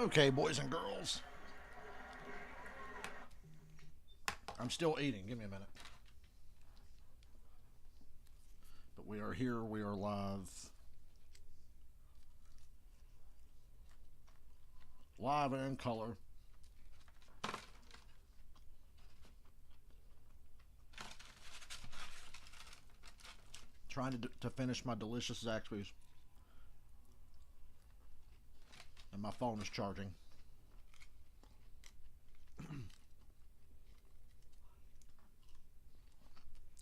Okay, boys and girls. I'm still eating. Give me a minute. But we are here. We are live. Live and in color. Trying to finish my delicious Zaxby's. And my phone is charging.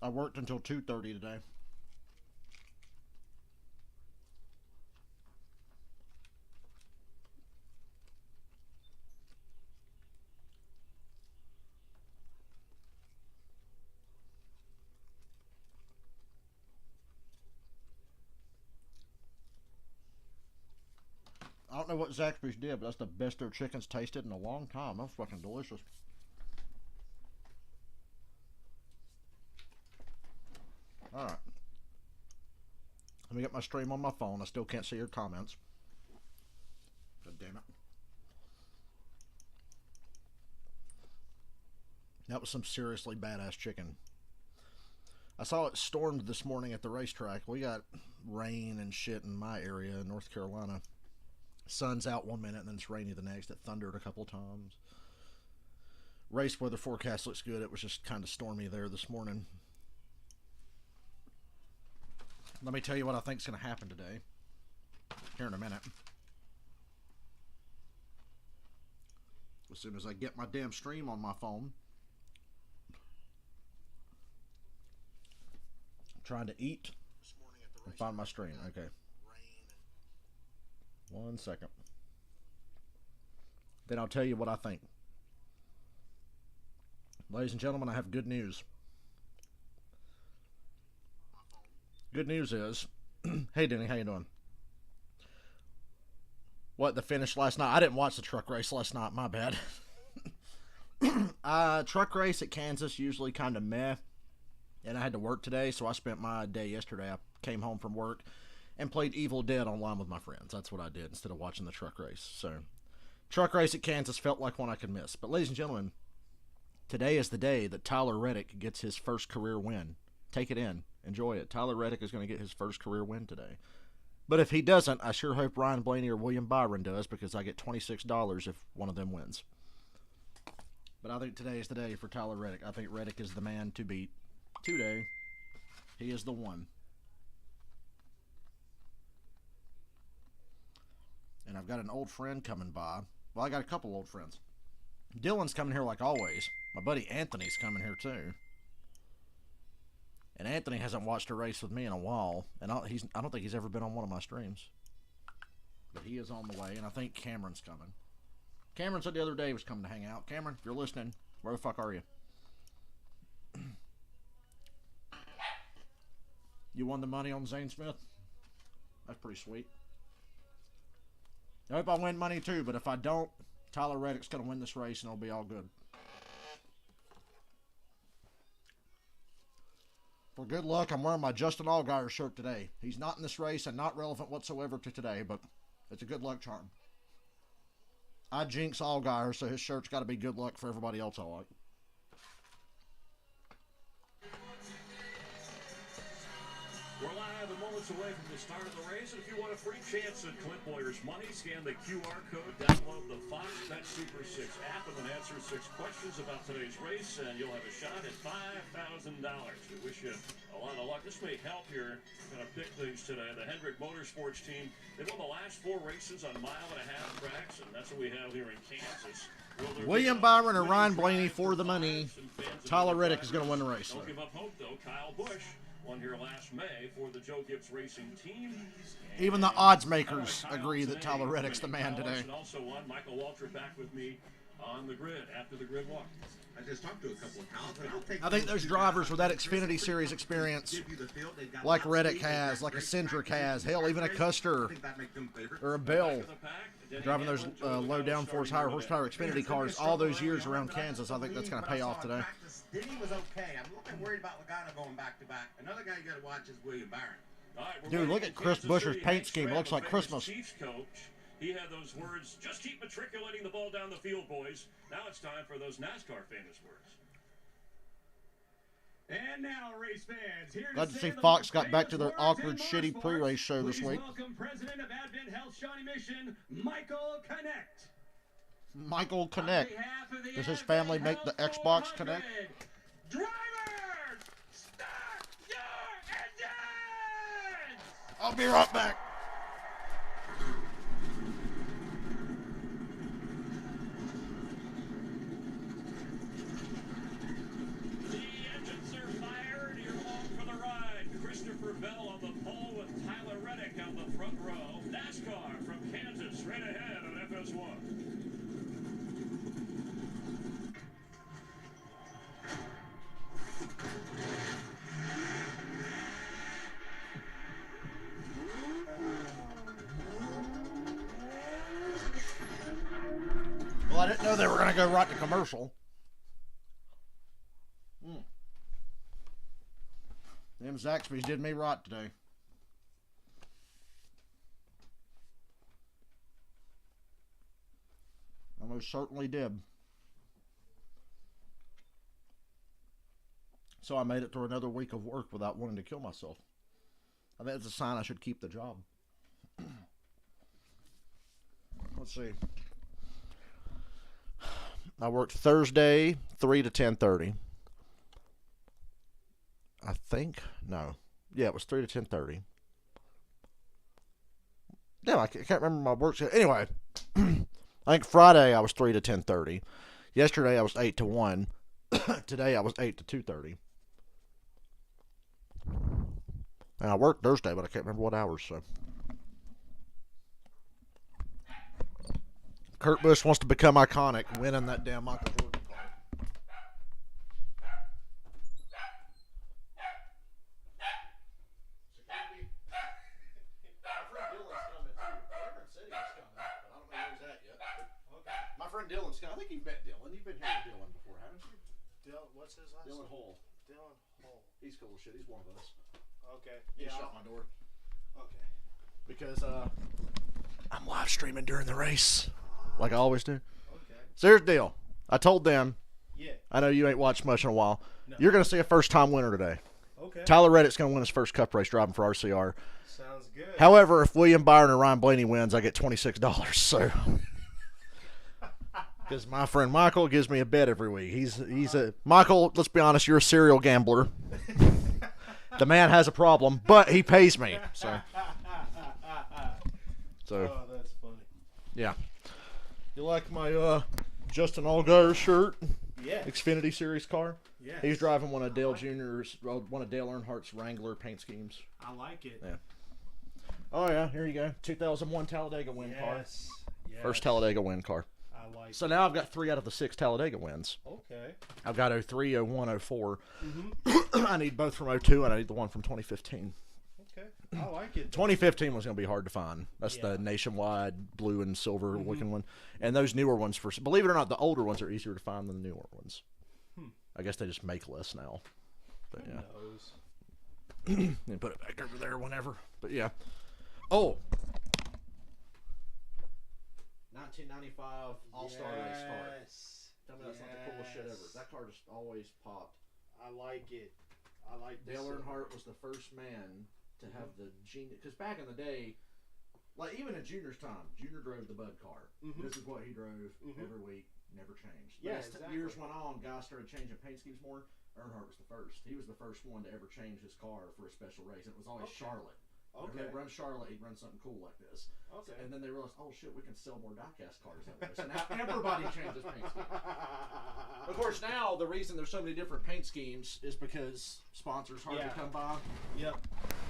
I worked until 2:30 today. I don't know what Zaxby's did, but that's the best their chicken's tasted in a long time. That's fucking delicious. Alright. Let me get my stream on my phone. I still can't see your comments. God damn it. That was some seriously badass chicken. I saw it stormed this morning at the racetrack. We got rain and shit in my area in North Carolina. Sun's out one minute and then it's rainy the next. It thundered a couple times. Race weather forecast looks good. It was just kind of stormy there this morning. Let me tell you what I think is going to happen today. Here in a minute. As soon as I get my damn stream on my phone. I'm trying to eat and find my stream. Okay. 1 second. Then I'll tell you what I think. Ladies and gentlemen, I have good news. Good news is, hey Denny, how you doing? What, the finish last night? I didn't watch the truck race last night, my bad. Truck race at Kansas, usually kind of meh. And I had to work today, so I spent my day yesterday. I came home from work and played Evil Dead online with my friends. That's what I did instead of watching the truck race. So, truck race at Kansas felt like one I could miss. But ladies and gentlemen, today is the day that Tyler Reddick gets his first career win. Take it in. Enjoy it. Tyler Reddick is going to get his first career win today. But if he doesn't, I sure hope Ryan Blaney or William Byron does, because I get $26 if one of them wins. But I think today is the day for Tyler Reddick. I think Reddick is the man to beat today. He is the one. And I've got an old friend coming by. Well, I got a couple old friends. Dylan's coming here like always. My buddy Anthony's coming here too. And Anthony hasn't watched a race with me in a while. And I don't think he's ever been on one of my streams. But he is on the way. And I think Cameron's coming. Cameron said the other day he was coming to hang out. Cameron, if you're listening, where the fuck are you? You won the money on Zane Smith? That's pretty sweet. I hope I win money too, but if I don't, Tyler Reddick's going to win this race and it'll be all good. For good luck, I'm wearing my Justin Allgaier shirt today. He's not in this race and not relevant whatsoever to today, but it's a good luck charm. I jinx Allgaier, so his shirt's got to be good luck for everybody else I like. We're live and moments away from the start of the race. And if you want a free chance at Clint Boyer's money, scan the QR code, download the Fox Bet Super 6 app, and then answer 6 questions about today's race, and you'll have a shot at $5,000. We wish you a lot of luck. This may help your kind of pick things today. The Hendrick Motorsports team, they won the last 4 races on 1.5-mile tracks, and that's what we have here in Kansas. William Byron or Ryan Blaney for the money. Tyler Reddick is going to win the race. Don't give up hope, though. Kyle Busch won here last May for the Joe Gibbs Racing team. Even the odds makers agree that Tyler Reddick's the man today. Larson also won. Michael Waltrip back with me on the grid after the grid walk. I just talked to a couple of pals, but I'll take I think those drivers with that Xfinity Series experience, like Reddick has, like a Cindric has, hell, even a Custer or a Bell, driving those low downforce, higher horsepower Xfinity cars all those years around Kansas, I think that's going to pay off today. Denny was okay. I'm a little bit worried about Logano going back to back. Another guy you got to watch is William Byron. Dude, look at Chris Buescher's paint scheme. It looks like Christmas. Chiefs coach He had those words, just keep matriculating the ball down the field, boys. Now it's time for those NASCAR famous words. And now, race fans, here Glad to see Fox got back to their awkward, shitty pre-race show this week. Welcome President of Advent Health Shawnee Mission, Michael Connect. Michael Connect. Does his family make the Xbox Connect? Drivers, start your engines! I'll be right back. The engines are fired. You're along for the ride. Christopher Bell on the pole with Tyler Reddick on the front row. NASCAR from Kansas right ahead on FS1. Well, I didn't know they were going to go right to commercial. Them Zaxby's did me right today. I most certainly did. So I made it through another week of work without wanting to kill myself. I think it's a sign I should keep the job. Let's see. I worked Thursday, 3 to 10:30. I think. No. Yeah, it was 3 to 10:30. Yeah, I can't remember my work schedule. Anyway, I think Friday I was 3 to 10:30. Yesterday I was 8 to 1. Today I was 8 to 2:30. And I worked Thursday, but I can't remember what hours, so. Kurt Busch wants to become iconic, winning that damn Michael Jordan car. Security. My friend Dylan's coming too. Cameron said he was coming, but I don't know where he's at yet. Okay. My friend Dylan's coming. I think you've met Dylan. You've been here with Dylan before, haven't you? Dylan, what's his last name? Dylan Hall. Dylan Hall. He's cool as shit. He's one of us. Okay. He Yeah. shut my door. Okay. Because I'm live streaming during the race, like I always do. Okay. So here's the deal. I told them, Yeah. I know you ain't watched much in a while. No. You're going to see a first-time winner today. Okay. Tyler Reddick's going to win his first Cup race driving for RCR. Sounds good. However, if William Byron and Ryan Blaney wins, I get $26. So, because my friend Michael gives me a bet every week. He's a Michael. Let's be honest, you're a serial gambler. The man has a problem, but he pays me. So Oh, that's funny. yeah. You like my Justin Allgaier shirt? Yeah. Xfinity Series car. Yeah. He's driving one of Dale Earnhardt's Wrangler paint schemes. I like it. Yeah. Oh yeah, here you go. 2001 Talladega win car. Yes. First Talladega win car. I like So now I've got 3 out of the 6 Talladega wins. Okay. I've got 03, 01, 04. Mm-hmm. I need both from 02, and I need the one from 2015. Okay. I like it. 2015 was going to be hard to find. That's Yeah. the nationwide blue and silver looking one. And those newer ones, believe it or not, the older ones are easier to find than the newer ones. I guess they just make less now. But Who yeah. knows? And put it back over there whenever. But yeah. Oh. 1995 All-Star race car. Tell me that's not the coolest shit ever. That car just always popped. I like it. I like this. Dale Earnhardt was the first man to have the genius. Because back in the day, like even in Junior's time, Junior drove the Bud car. This is what he drove every week, never changed. But Yeah, as exactly. years went on, guys started changing paint schemes more. Earnhardt was the first. He was the first one to ever change his car for a special race. It was always Charlotte. When Okay. they run Charlotte, he'd run something cool like this. Okay. And then they realized, oh shit, we can sell more diecast cars that way. So now everybody changes paint schemes. Of course, now the reason there's so many different paint schemes is because sponsors hard to come by. Yep.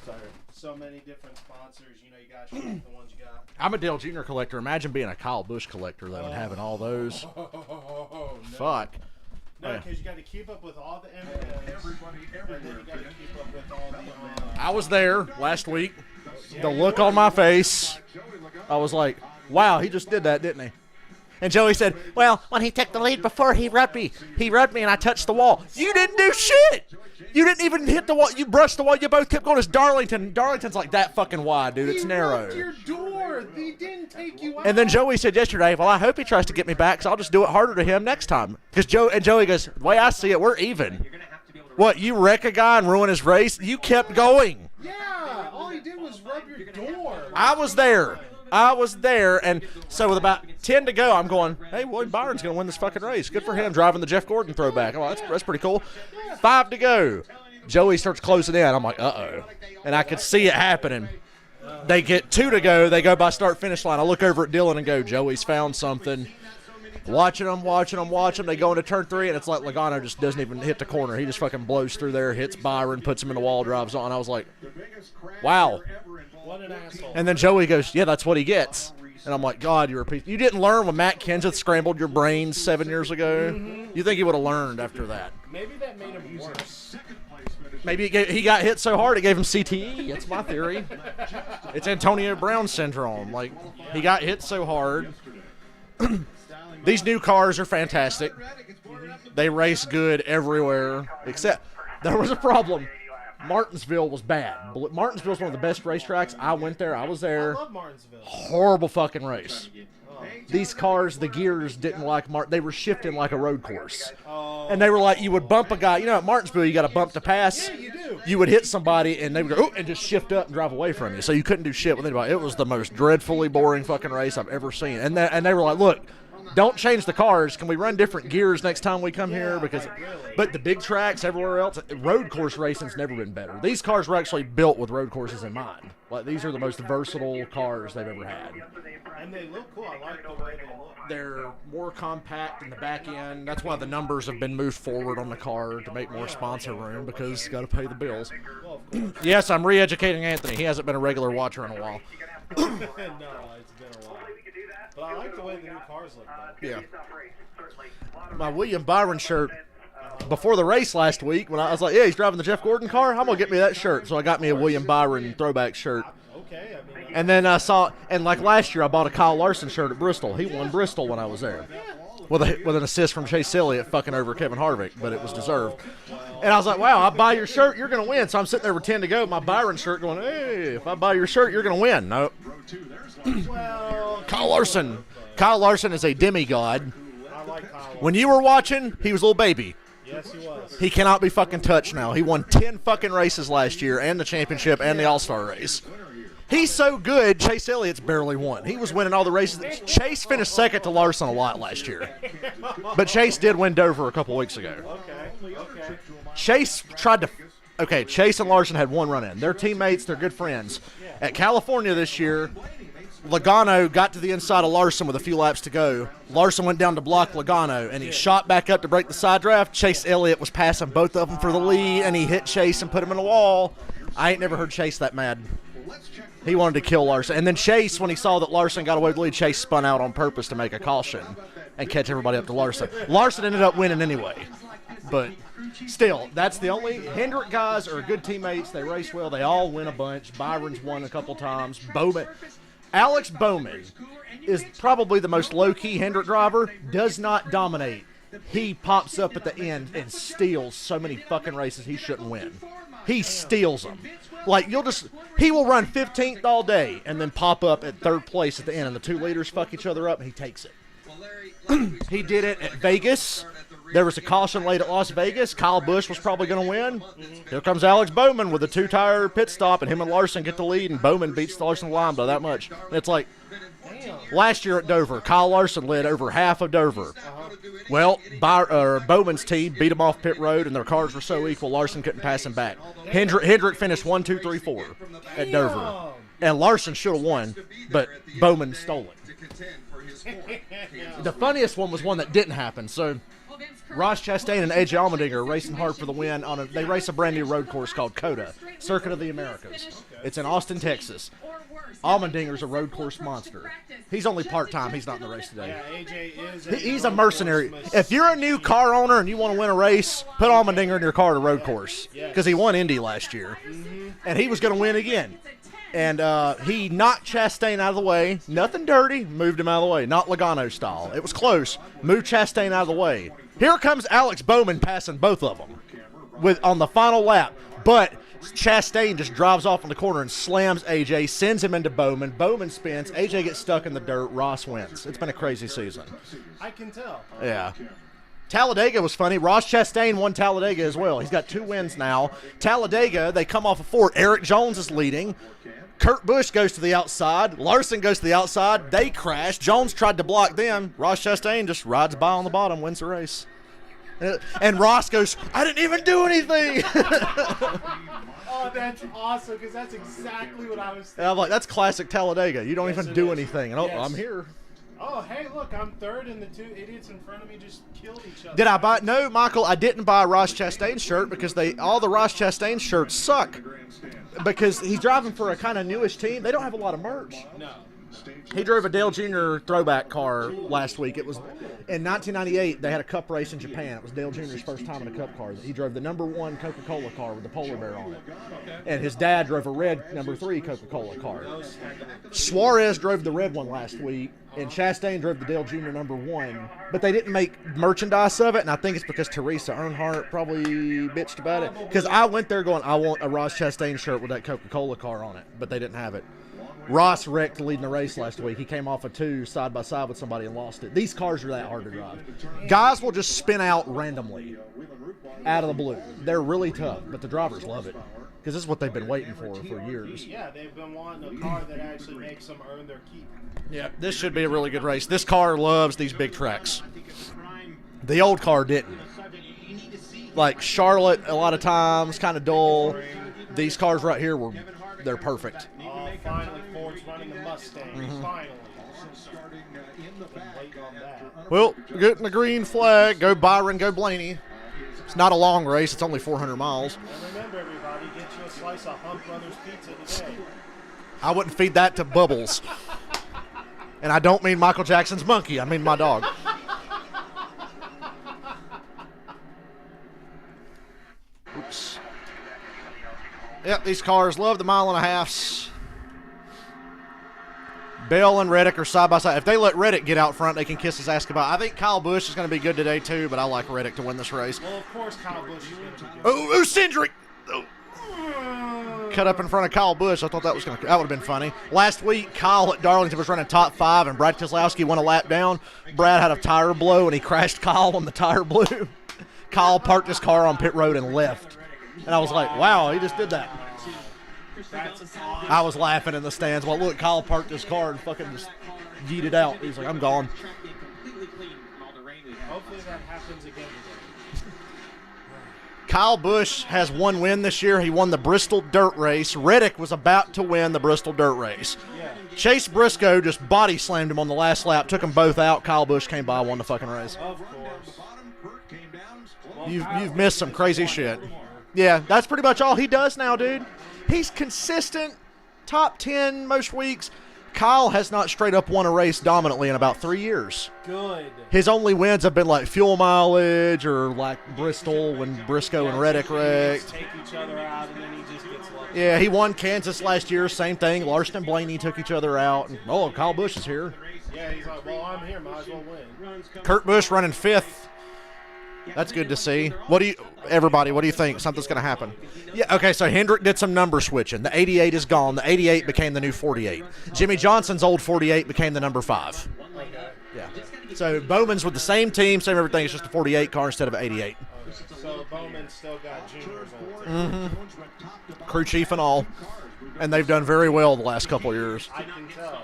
So So many different sponsors. You know, you got to shoot the ones you got. I'm a Dale Jr. collector. Imagine being a Kyle Busch collector though, and having all those. Oh, no. Fuck. No, Yeah. because you got to keep up with all the M&Ms. Everybody, And then you got to keep up with all the. I was there last week. The look on my face, I was like, wow, he just did that, didn't he? And Joey said, well, when he took the lead before, he rubbed me. He rubbed me, and I touched the wall. You didn't do shit. You didn't even hit the wall. You brushed the wall. You both kept going. It's Darlington. Darlington's like that fucking wide, dude. It's narrow. Your door. He didn't take you out. And then Joey said yesterday, well, I hope he tries to get me back, so I'll just do it harder to him next time. Because Joey goes, the way I see it, we're even. What, you wreck a guy and ruin his race? You kept going. Yeah, all he did was rub your door. I was there, and so with about 10 to go, I'm going, hey, William Byron's going to win this fucking race. Good for him, driving the Jeff Gordon throwback. Oh, that's pretty cool. 5 to go. Joey starts closing in. I'm like, uh-oh. And I could see it happening. They get 2 to go. They go by start-finish line. I look over at Dylan and go, Joey's found something. Watching them. They go into turn 3, and it's like Logano just doesn't even hit the corner. He just fucking blows through there, hits Byron, puts him in the wall, drives on. I was like, wow. What an asshole. And then Joey goes, yeah, that's what he gets. And I'm like, God, you're a piece. You didn't learn when Matt Kenseth scrambled your brains 7 years ago? You think he would have learned after that? Maybe that made him worse. Maybe he got hit so hard it gave him CTE. That's my theory. It's Antonio Brown syndrome. Like, he got hit so hard. These new cars are fantastic. They race good everywhere, except there was a problem. Martinsville was bad. Martinsville's one of the best racetracks. I went there. I was there. I love Martinsville. Horrible fucking race. These cars, the gears didn't like they were shifting like a road course. And they were like, you would bump a guy. You know, at Martinsville, you got to bump to pass. Yeah, you do. You would hit somebody, and they would go, oh, and just shift up and drive away from you. So you couldn't do shit with anybody. It was the most dreadfully boring fucking race I've ever seen. And they were like, look, don't change the cars. Can we run different gears next time we come here? But the big tracks everywhere else, road course racing's never been better. These cars were actually built with road courses in mind. Like, these are the most versatile cars they've ever had. And they look cool. I like the way they look. They're more compact in the back end. That's why the numbers have been moved forward on the car to make more sponsor room, because you got to pay the bills. Yes, I'm re-educating Anthony. He hasn't been a regular watcher in a while. No, it's been a while. But I like the way the new cars look, though. Yeah. My William Byron shirt, before the race last week, when I was like, yeah, he's driving the Jeff Gordon car, I'm going to get me that shirt. So I got me a William Byron throwback shirt. Okay, I mean, And then I saw, and like last year, I bought a Kyle Larson shirt at Bristol. He won Bristol when I was there. With an assist from Chase Elliott fucking over Kevin Harvick, but it was deserved. And I was like, wow, I buy your shirt, you're going to win. So I'm sitting there with 10 to go, my Byron shirt going, hey, if I buy your shirt, you're going to win. Nope. well, Kyle Larson. Kyle Larson is a demigod. I like Kyle. When you were watching, he was a little baby. Yes, he was. He cannot be fucking touched now. He won 10 fucking races last year, and the championship, and the All-Star race. He's so good, Chase Elliott's barely won. He was winning all the races. Chase finished second to Larson a lot last year. But Chase did win Dover a couple weeks ago. Okay. Chase tried to... Okay, Chase and Larson had one run-in. They're teammates. They're good friends. At California this year, Logano got to the inside of Larson with a few laps to go. Larson went down to block Logano, and he shot back up to break the side draft. Chase Elliott was passing both of them for the lead, and he hit Chase and put him in the wall. I ain't never heard Chase that mad. He wanted to kill Larson. And then Chase, when he saw that Larson got away with the lead, Chase spun out on purpose to make a caution and catch everybody up to Larson. Larson ended up winning anyway. But still, that's the only... Hendrick guys are good teammates. They race well. They all win a bunch. Byron's won a couple times. Alex Bowman is probably the most low-key Hendrick driver. Does not dominate. He pops up at the end and steals so many fucking races he shouldn't win. He steals them. Like, he will run 15th all day and then pop up at third place at the end, and the two leaders fuck each other up, and he takes it. He did it at Vegas. There was a caution late at Las Vegas. Kyle Busch was probably going to win. Here comes Alex Bowman with a two-tire pit stop, and him and Larson get the lead, and Bowman beats Larson line by that much. And it's like, last year at Dover, Kyle Larson led over half of Dover. Well, Bowman's team beat him off pit road, and their cars were so equal, Larson couldn't pass him back. Hendrick finished 1, 2, 3, 4 at Dover. And Larson should have won, but Bowman stole it. The funniest one was one that didn't happen. So Ross Chastain and AJ Allmendinger are racing hard for the win. They race a brand new road course called COTA, Circuit of the Americas. It's in Austin, Texas. Allmendinger's a road course monster. He's only part-time. He's not in the race today. Yeah, AJ is He's a mercenary. If you're a new car owner and you want to win a race, put Allmendinger in your car at a road course, because he won Indy last year. And he was going to win again. And he knocked Chastain out of the way. Nothing dirty. Moved him out of the way. Not Logano style. It was close. Moved Chastain out of the way. Here comes Alex Bowman passing both of them on the final lap. But Chastain just drives off in the corner and slams AJ, sends him into Bowman. Bowman spins. AJ gets stuck in the dirt. Ross wins. It's been a crazy season. I can tell. Yeah. Talladega was funny. Ross Chastain won Talladega as well. He's got 2 wins now. Talladega, they come off a 4. Eric Jones is leading. Kurt Busch goes to the outside. Larson goes to the outside. They crash. Jones tried to block them. Ross Chastain just rides by on the bottom, wins the race. And Ross goes, I didn't even do anything. Oh, that's awesome, because that's exactly what I was thinking. And I'm like, that's classic Talladega. You don't even do anything. And Yes. I'm here. Oh, hey, look, I'm third, and the 2 idiots in front of me just killed each other. Did I buy? No, Michael, I didn't buy a Ross Chastain shirt because all the Ross Chastain shirts suck. Because he's driving for a kind of newish team. They don't have a lot of merch. No. He drove a Dale Jr. throwback car last week. It was in 1998. They had a Cup race in Japan. It was Dale Jr.'s first time in a Cup car. He drove the #1 Coca-Cola car with the polar bear on it. And his dad drove a red #3 Coca-Cola car. Suarez drove the red one last week, and Chastain drove the Dale Jr. #1. But they didn't make merchandise of it, and I think it's because Teresa Earnhardt probably bitched about it. Because I went there going, I want a Ross Chastain shirt with that Coca-Cola car on it, but they didn't have it. Ross wrecked leading the race last week. He came off a 2 side by side with somebody and lost it. These cars are that hard to drive. Guys will just spin out randomly out of the blue. They're really tough, but the drivers love it because this is what they've been waiting for years. Yeah, they've been wanting a car that actually makes them earn their keep. Yeah, this should be a really good race. This car loves these big tracks. The old car didn't. Like Charlotte, a lot of times, kind of dull. These cars right here they're perfect. Oh, finally, Ford's running the Mustang. Finally. Well, we're getting the green flag. Go Byron, go Blaney. It's not a long race. It's only 400 miles. And remember, everybody, get you a slice of Hump Brothers pizza today. I wouldn't feed that to Bubbles. And I don't mean Michael Jackson's monkey. I mean my dog. Oops. Yep, these cars love the 1.5 miles. Bell and Reddick are side by side. If they let Reddick get out front, they can kiss his ass goodbye. I think Kyle Busch is going to be good today too, but I like Reddick to win this race. Well, of course, Kyle Busch is going to be good. Oh, Cindric! Oh. Cut up in front of Kyle Busch. I thought that would have been funny. Last week, Kyle at Darlington was running top 5, and Brad Keselowski went a lap down. Brad had a tire blow, and he crashed Kyle when the tire blew. Kyle parked his car on pit road and left. And I was like, wow, he just did that. I was laughing in the stands. Well, look, Kyle parked his car and fucking just yeeted out. He's like, I'm gone. Hopefully that happens again today. Kyle Busch has 1 win this year. He won the Bristol Dirt Race. Reddick was about to win the Bristol Dirt Race. Yeah. Chase Briscoe just body slammed him on the last lap, took them both out. Kyle Busch came by, won the fucking race. Of course. Well, You've missed some crazy shit. Yeah, that's pretty much all he does now, dude. He's consistent, top 10 most weeks. Kyle has not straight up won a race dominantly in about 3 years. Good. His only wins have been like fuel mileage or like Bristol when Briscoe and Reddick wrecked. Take each other out, and then he just gets lucky. Yeah, he won Kansas last year, same thing. Larson and Blaney took each other out. And, oh, Kyle Busch is here. Yeah, he's like, well, I'm here, might as well win. Kurt Busch running 5th. That's good to see. What do you think? Something's going to happen. Yeah, okay, so Hendrick did some number switching. The 88 is gone. The 88 became the new 48. Jimmy Johnson's old 48 became the number 5. Yeah. So Bowman's with the same team, same everything. It's just a 48 car instead of an 88. So Bowman still got juniors on. Mm-hmm. Crew chief and all. And they've done very well the last couple of years. I can tell.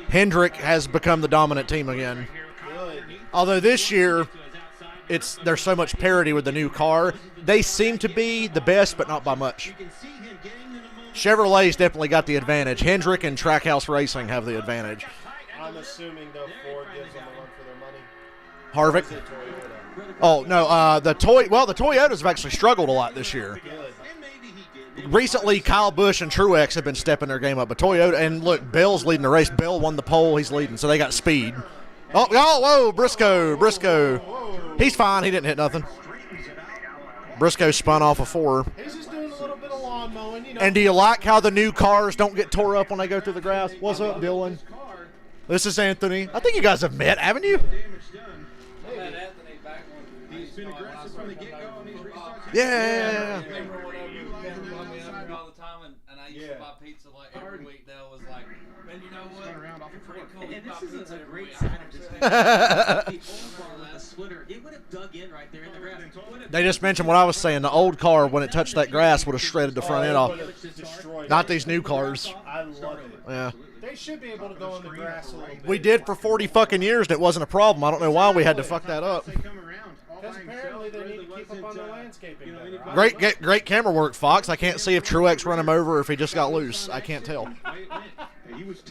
Hendrick has become the dominant team again. Good. Although this year, there's so much parity with the new car. They seem to be the best, but not by much. Chevrolet's definitely got the advantage. Hendrick and Trackhouse Racing have the advantage. I'm assuming, though, Ford gives them a run for their money. Harvick? Oh, no. The Toyotas have actually struggled a lot this year. Recently, Kyle Busch and Truex have been stepping their game up. But Toyota, and look, Bell's leading the race. Bell won the pole. He's leading, so they got speed. Oh, whoa, Briscoe. He's fine. He didn't hit nothing. Briscoe spun off a 4. He's just doing a little bit of lawn lawn mowing, you know. And do you like how the new cars don't get tore up when they go through the grass? What's up, Dylan? This is Anthony. I think you guys have met, haven't you? I met Anthony back when He's been aggressive from the get-go on these restarts. Yeah. Remember whenever you came to me up here all the time, and I used to buy pizza like every week. Dale was like, man, you know what? You're pretty cool. And this is a great week. sign of this thing. The old car with the splitter, it would have dug in right there in the grass. They just mentioned what I was saying. The old car, when it touched that grass, would have shredded the front end off. Not these new cars. I love it. Yeah. They should be able to go in the grass a little bit. We did for 40 fucking years, and it wasn't a problem. I don't know why we had to fuck that up. Because apparently they need to keep up on the landscaping better. Great camera work, Fox. I can't see if Truex run him over or if he just got loose. I can't tell.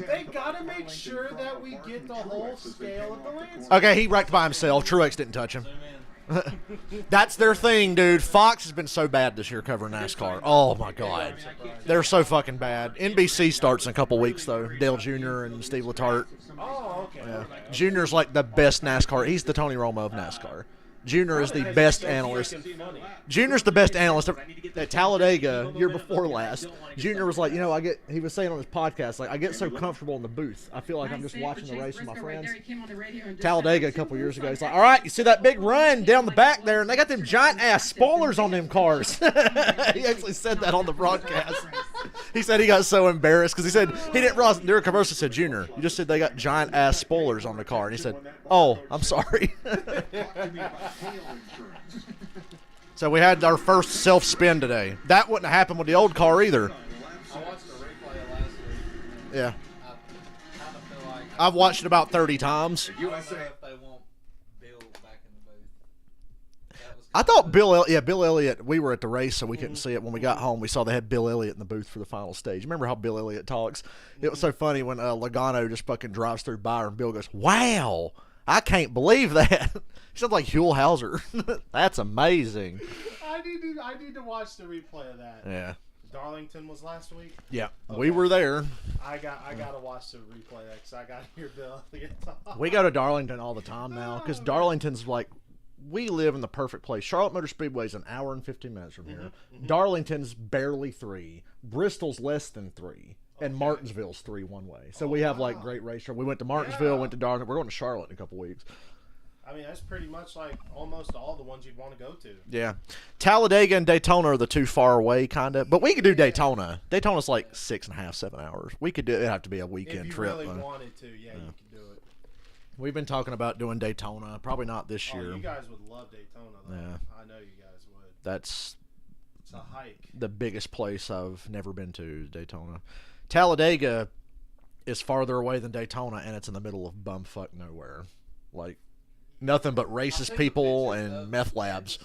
They gotta make sure that we get the whole scale of the landscape. Okay, he wrecked by himself. Truex didn't touch him. That's their thing, dude. Fox has been so bad this year covering NASCAR. Oh, my God. They're so fucking bad. NBC starts in a couple weeks, though. Dale Jr. and Steve Letarte. Oh, okay. Yeah. Junior's like the best NASCAR. He's the Tony Romo of NASCAR. Junior is the best analyst. Junior's the best analyst at Talladega year before last. Junior was like, he was saying on his podcast, like, I get so comfortable in the booth. I feel like I'm just watching the race with my friends. Talladega a couple years ago, he's like, all right, you see that big run down the back there, and they got them giant ass spoilers on them cars. He actually said that on the broadcast. He said he got so embarrassed because he said he didn't realize during commercial. Said, Junior, you just said they got giant ass spoilers on the car, and he said, oh, I'm sorry. So we had our first self-spin today. That wouldn't have happened with the old car either. I watched the replay of last week. Yeah. I kind of feel like I've watched it about 30 times. I don't know if they want Bill back in the booth. That was I thought Bill Elliott, we were at the race, so we couldn't see it. When we got home, we saw they had Bill Elliott in the booth for the final stage. Remember how Bill Elliott talks? It was so funny when Logano just fucking drives through Byron. Bill goes, wow, I can't believe that. He sounds like Huell Hauser. That's amazing. I need to watch the replay of that. Yeah. Darlington was last week. Yeah, Okay. we were there. I gotta watch the replay of that because I gotta hear Bill Elliott talk. We go to Darlington all the time now because Darlington's like, we live in the perfect place. Charlotte Motor Speedway is an hour and 15 minutes from here. Darlington's barely 3. Bristol's less than 3. And Martinsville's 3 one way. So we have like great race. We went to Martinsville, went to Darlington. We're going to Charlotte in a couple weeks. I mean, that's pretty much like almost all the ones you'd want to go to. Yeah. Talladega and Daytona are the too far away, kind of. But we could do Daytona. Daytona's like 6.5, 7 hours. We could do it. It'd have to be a weekend If you trip. really wanted to, yeah, you could do it. We've been talking about doing Daytona. Probably not this year. You guys would love Daytona, though. Yeah. I know you guys would. That's It's a hike. the biggest place I've never been to, is Daytona. Talladega is farther away than Daytona, and it's in the middle of bumfuck nowhere. Like, nothing but racist people and meth labs.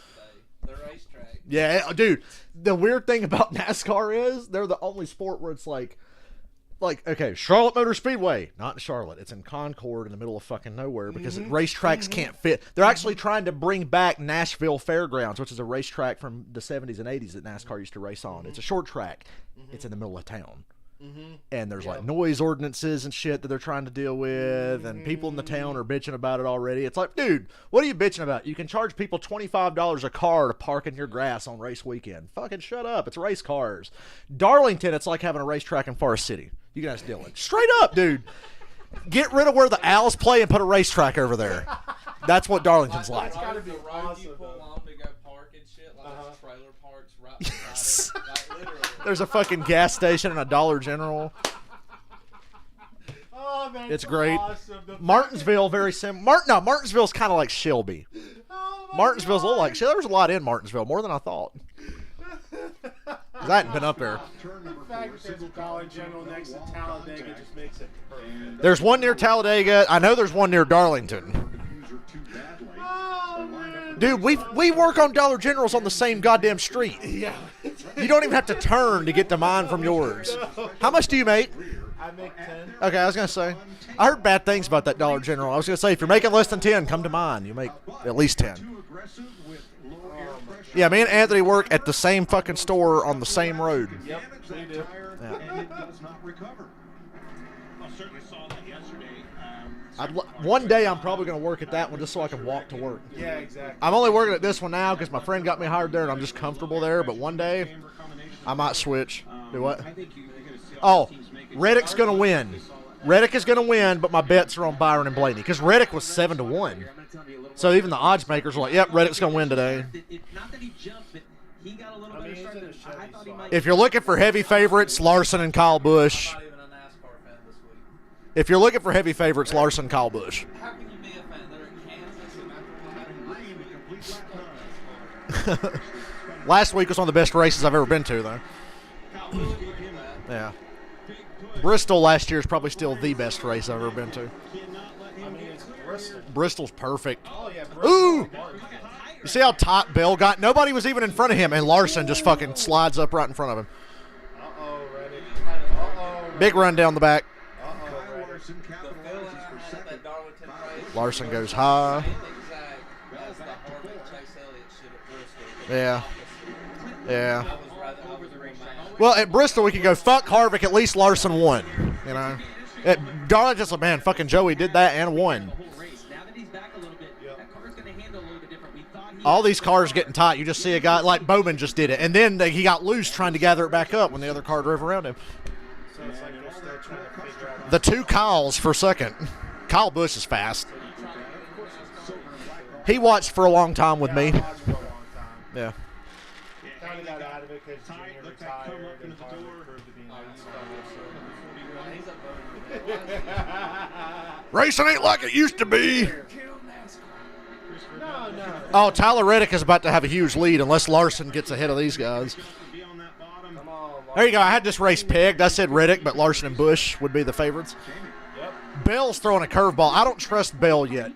the racetrack. Yeah, dude, the weird thing about NASCAR is they're the only sport where it's like, okay, Charlotte Motor Speedway, not in Charlotte. It's in Concord in the middle of fucking nowhere because racetracks can't fit. They're actually trying to bring back Nashville Fairgrounds, which is a racetrack from the 70s and 80s that NASCAR used to race on. It's a short track. It's in the middle of town. And there's like noise ordinances and shit that they're trying to deal with, and people in the town are bitching about it already. It's like, dude, what are you bitching about? You can charge people $25 a car to park in your grass on race weekend. Fucking shut up. It's race cars. Darlington, it's like having a racetrack in Forest City. You can ask Dylan. Straight up, dude. Get rid of where the Owls play and put a racetrack over there. That's what Darlington's like. It's gotta be be the road awesome, you pull though. on to go park and shit, like those trailer parks right beside it. Like, literally. There's a fucking gas station and a Dollar General. Oh, man, It's great. Awesome. Martinsville, very similar. Martinsville's kind of like Shelby. Oh, my Martinsville's a little like God. Shelby. There's a lot in Martinsville, more than I thought. 'Cause I hadn't been up there. The fact that there's a Dollar General next to Talladega just makes it perfect. There's one near Talladega. I know there's one near Darlington. Oh, man. Dude, we work on Dollar Generals on the same goddamn street. Yeah. You don't even have to turn to get to mine from yours. How much do you make? I make 10. Okay, I was going to say. I heard bad things about that Dollar General. I was going to say, if you're making less than 10, come to mine. You make at least 10. Yeah, me and Anthony work at the same fucking store on the same road. Yep, we do. And it does not recover. I certainly saw that yesterday. One day I'm probably going to work at that one just so I can walk to work. Yeah, exactly. I'm only working at this one now because my friend got me hired there and I'm just comfortable there. But one day, I might switch. Do what? Oh, Reddick's going to win. Reddick is going to win, but my bets are on Byron and Blaney because Reddick was 7-1. So even the odds makers are like, yep, Reddick's going to win today. If you're looking for heavy favorites, Larson and Kyle Busch. If you're looking for heavy favorites, Larson, Kyle Busch. How can you be a fan? They're in Kansas. Last week was one of the best races I've ever been to, though. Yeah. Bristol last year is probably still the best race I've ever been to. I mean, it's Bristol. Bristol's perfect. Oh, yeah. Ooh! You see how tight Bell got? Nobody was even in front of him, and Larson just fucking slides up right in front of him. Uh-oh, Reddick. Uh-oh. Big run down the back. Uh-oh, Larson goes high. Yeah. Yeah. Well, at Bristol, we could go, fuck Harvick, at least Larson won. You know? Darling just like, man, fucking Joey did that and won. All these cars getting tight. You just see a guy like Bowman just did it. And then he got loose trying to gather it back up when the other car drove around him. So it's like they're still trying to figure out. The two Kyles for second. Kyle Busch is fast. He watched for a long time with me. Yeah. Kind of got out of it because Junior retired and Harvick proved to be nice. Racing ain't like it used to be. No. Oh, Tyler Reddick is about to have a huge lead unless Larson gets ahead of these guys. There you go. I had this race pegged. I said Reddick, but Larson and Busch would be the favorites. Yep. Bell's throwing a curveball. I don't trust Bell yet.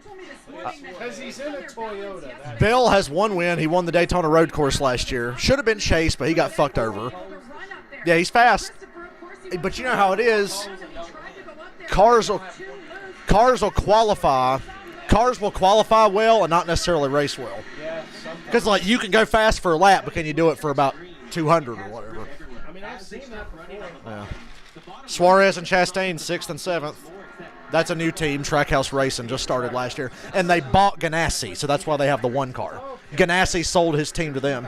Because he's in a Toyota. Bell has one win. He won the Daytona Road Course last year. Should have been Chase, but he got fucked over. Yeah, he's fast. But you know how it is. Cars will qualify. Cars will qualify well and not necessarily race well. Because, like, you can go fast for a lap, but can you do it for about 200 or whatever? I mean, I've seen that before. Yeah. Suarez and Chastain, 6th and 7th. That's a new team. Trackhouse Racing just started last year. And they bought Ganassi, so that's why they have the one car. Ganassi sold his team to them.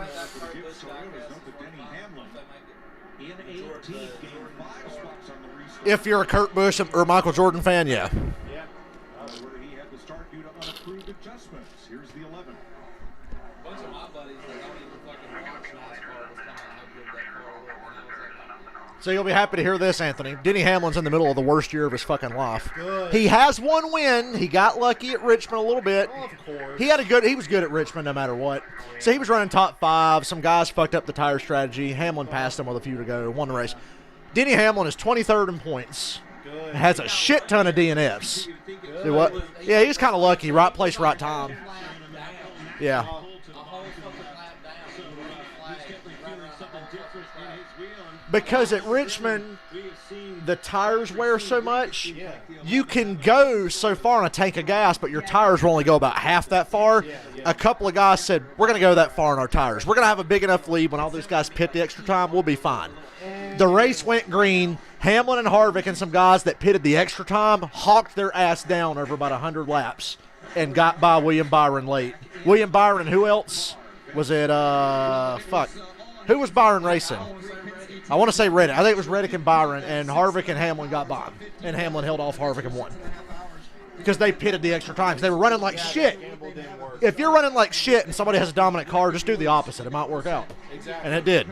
If you're a Kurt Busch or Michael Jordan fan, yeah. He had to start due to unapproved adjustments. Here's the 11. A bunch of my buddies that don't even fucking watch NASCAR was telling how good that car looked, and I was like, So you'll be happy to hear this, Anthony. Denny Hamlin's in the middle of the worst year of his fucking life. Good. He has one win. He got lucky at Richmond a little bit. Oh, of course. He was good at Richmond no matter what. So he was running top 5. Some guys fucked up the tire strategy. Hamlin passed him with a few to go. Won the race. Denny Hamlin is 23rd in points. Good. Has a shit ton of DNFs. Do what? Yeah, he was kind of lucky. Right place, right time. Yeah. Because at Richmond, the tires wear so much, you can go so far in a tank of gas, but your tires will only go about half that far. A couple of guys said, we're going to go that far in our tires. We're going to have a big enough lead when all those guys pit the extra time. We'll be fine. The race went green. Hamlin and Harvick and some guys that pitted the extra time hawked their ass down over about 100 laps and got by William Byron late. William Byron and who else? Was it, Who was Byron racing? I want to say Reddick. I think it was Reddick and Byron, and Harvick and Hamlin got by. And Hamlin held off Harvick and won. Because they pitted the extra times. They were running like shit. If you're running like shit and somebody has a dominant car, just do the opposite. It might work out. And it did.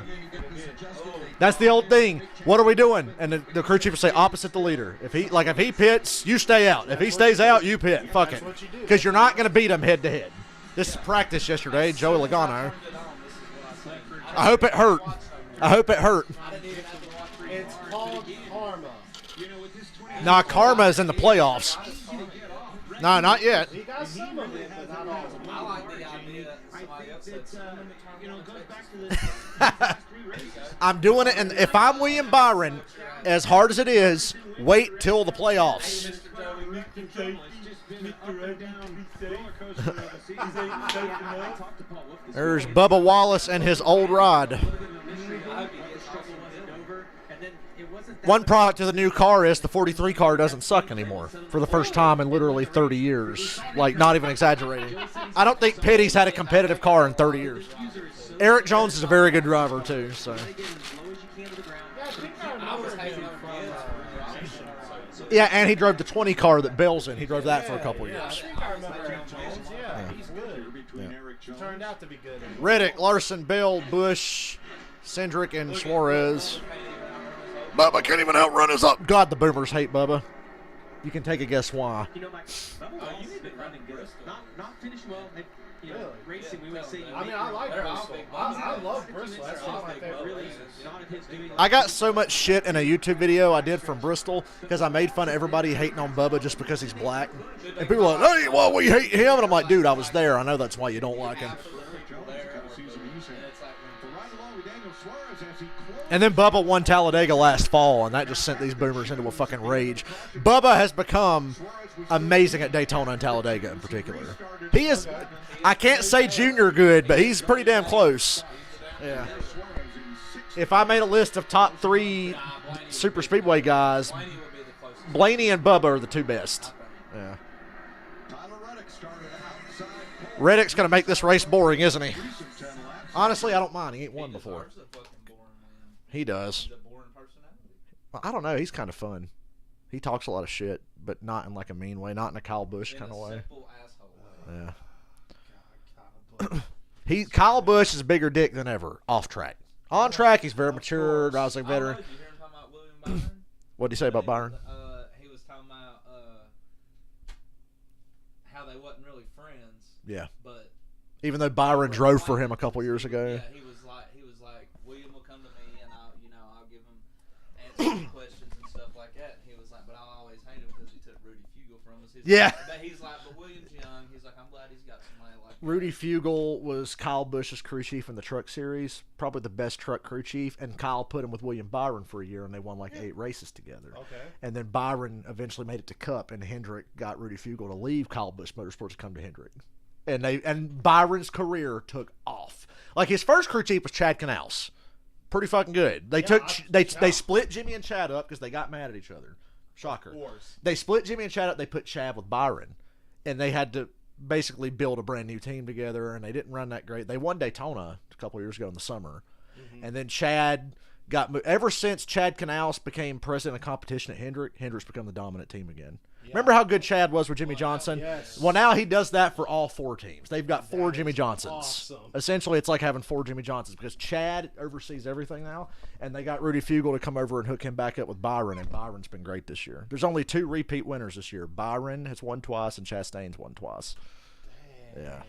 That's the old thing. What are we doing? And the crew chief will say opposite the leader. If he pits, you stay out. If he stays out, you pit. Fuck it. Because you're not going to beat him head to head. This is practice yesterday. Joey Logano. I hope it hurt. It's called karma. Nah, karma is in the playoffs. No, not yet. He got some of it, but not all of it. I like the idea that somebody else said something. It goes back to the last 3 races. I'm doing it, and if I'm William Byron, as hard as it is, wait till the playoffs. There's Bubba Wallace and his old rod. And then it wasn't One product of the new car is the 43 car doesn't suck anymore for the first time in literally 30 years. Like, not even exaggerating. I don't think Petty's had a competitive car in 30 years. Eric Jones is a very good driver, too. So. Yeah, and he drove the 20 car that Bell's in. He drove that for a couple years. I think I remember Eric Jones. Yeah, he's good. Yeah. Turned out to be good. Reddick, Larson, Bell, Busch, Cindric, and Suarez. Bubba can't even outrun his up. God, the boomers hate Bubba. You can take a guess why. You know, Mike, you've been running good. Not finished well. You know, racing, we would say. I mean, I like Bristol. I love Bristol. That's one of my favorite races. I got so much shit in a YouTube video I did from Bristol because I made fun of everybody hating on Bubba just because he's black. And people are like, hey, well, we hate him. And I'm like, dude, I was there. I know that's why you don't like him. And then Bubba won Talladega last fall, and that just sent these boomers into a fucking rage. Bubba has become amazing at Daytona and Talladega in particular. He is, I can't say junior good, but he's pretty damn close. Yeah. If I made a list of top 3 super speedway guys, Blaney and Bubba are the 2 best. Yeah. Reddick's going to make this race boring, isn't he? Honestly, I don't mind. He ain't won before. He does. Well, I don't know. He's kind of fun. He talks a lot of shit, but not in like a mean way, not in a Kyle Busch kind of way. Yeah. Kyle Busch is a bigger dick than ever off track. On track, he's very mature, rising veteran. What did he say about Byron? He was talking about how they wasn't really friends. Yeah. But even though Byron drove for him a couple years ago. Yeah, he was like, William will come to me and I'll give him answers to questions and stuff like that. And he was like, but I'll always hate him because he took Rudy Fugle from us. But he's like, but William's young. He's like, I'm glad he's got somebody like that. Rudy Fugle was Kyle Busch's crew chief in the truck series, probably the best truck crew chief, and Kyle put him with William Byron for a year, and they won like 8 races together. Okay. And then Byron eventually made it to Cup, and Hendrick got Rudy Fugle to leave Kyle Busch Motorsports to come to Hendrick. And Byron's career took off. Like his first crew chief was Chad Canals. Pretty fucking good. They split Jimmy and Chad up because they got mad at each other. Shocker. They split Jimmy and Chad up. They put Chad with Byron, and they had to basically build a brand new team together. And they didn't run that great. They won Daytona a couple of years ago in the summer, and then Chad got moved. Ever since Chad Canals became president of competition at Hendrick's become the dominant team again. Yeah. Remember how good Chad was with Jimmy Johnson? Yes. Well, now he does that for all 4 teams. They've got 4 Jimmy Johnsons. Awesome. Essentially, it's like having 4 Jimmy Johnsons because Chad oversees everything now, and they got Rudy Fugle to come over and hook him back up with Byron, and Byron's been great this year. There's only 2 repeat winners this year. Byron has won twice, and Chastain's won twice. Dang. Yeah.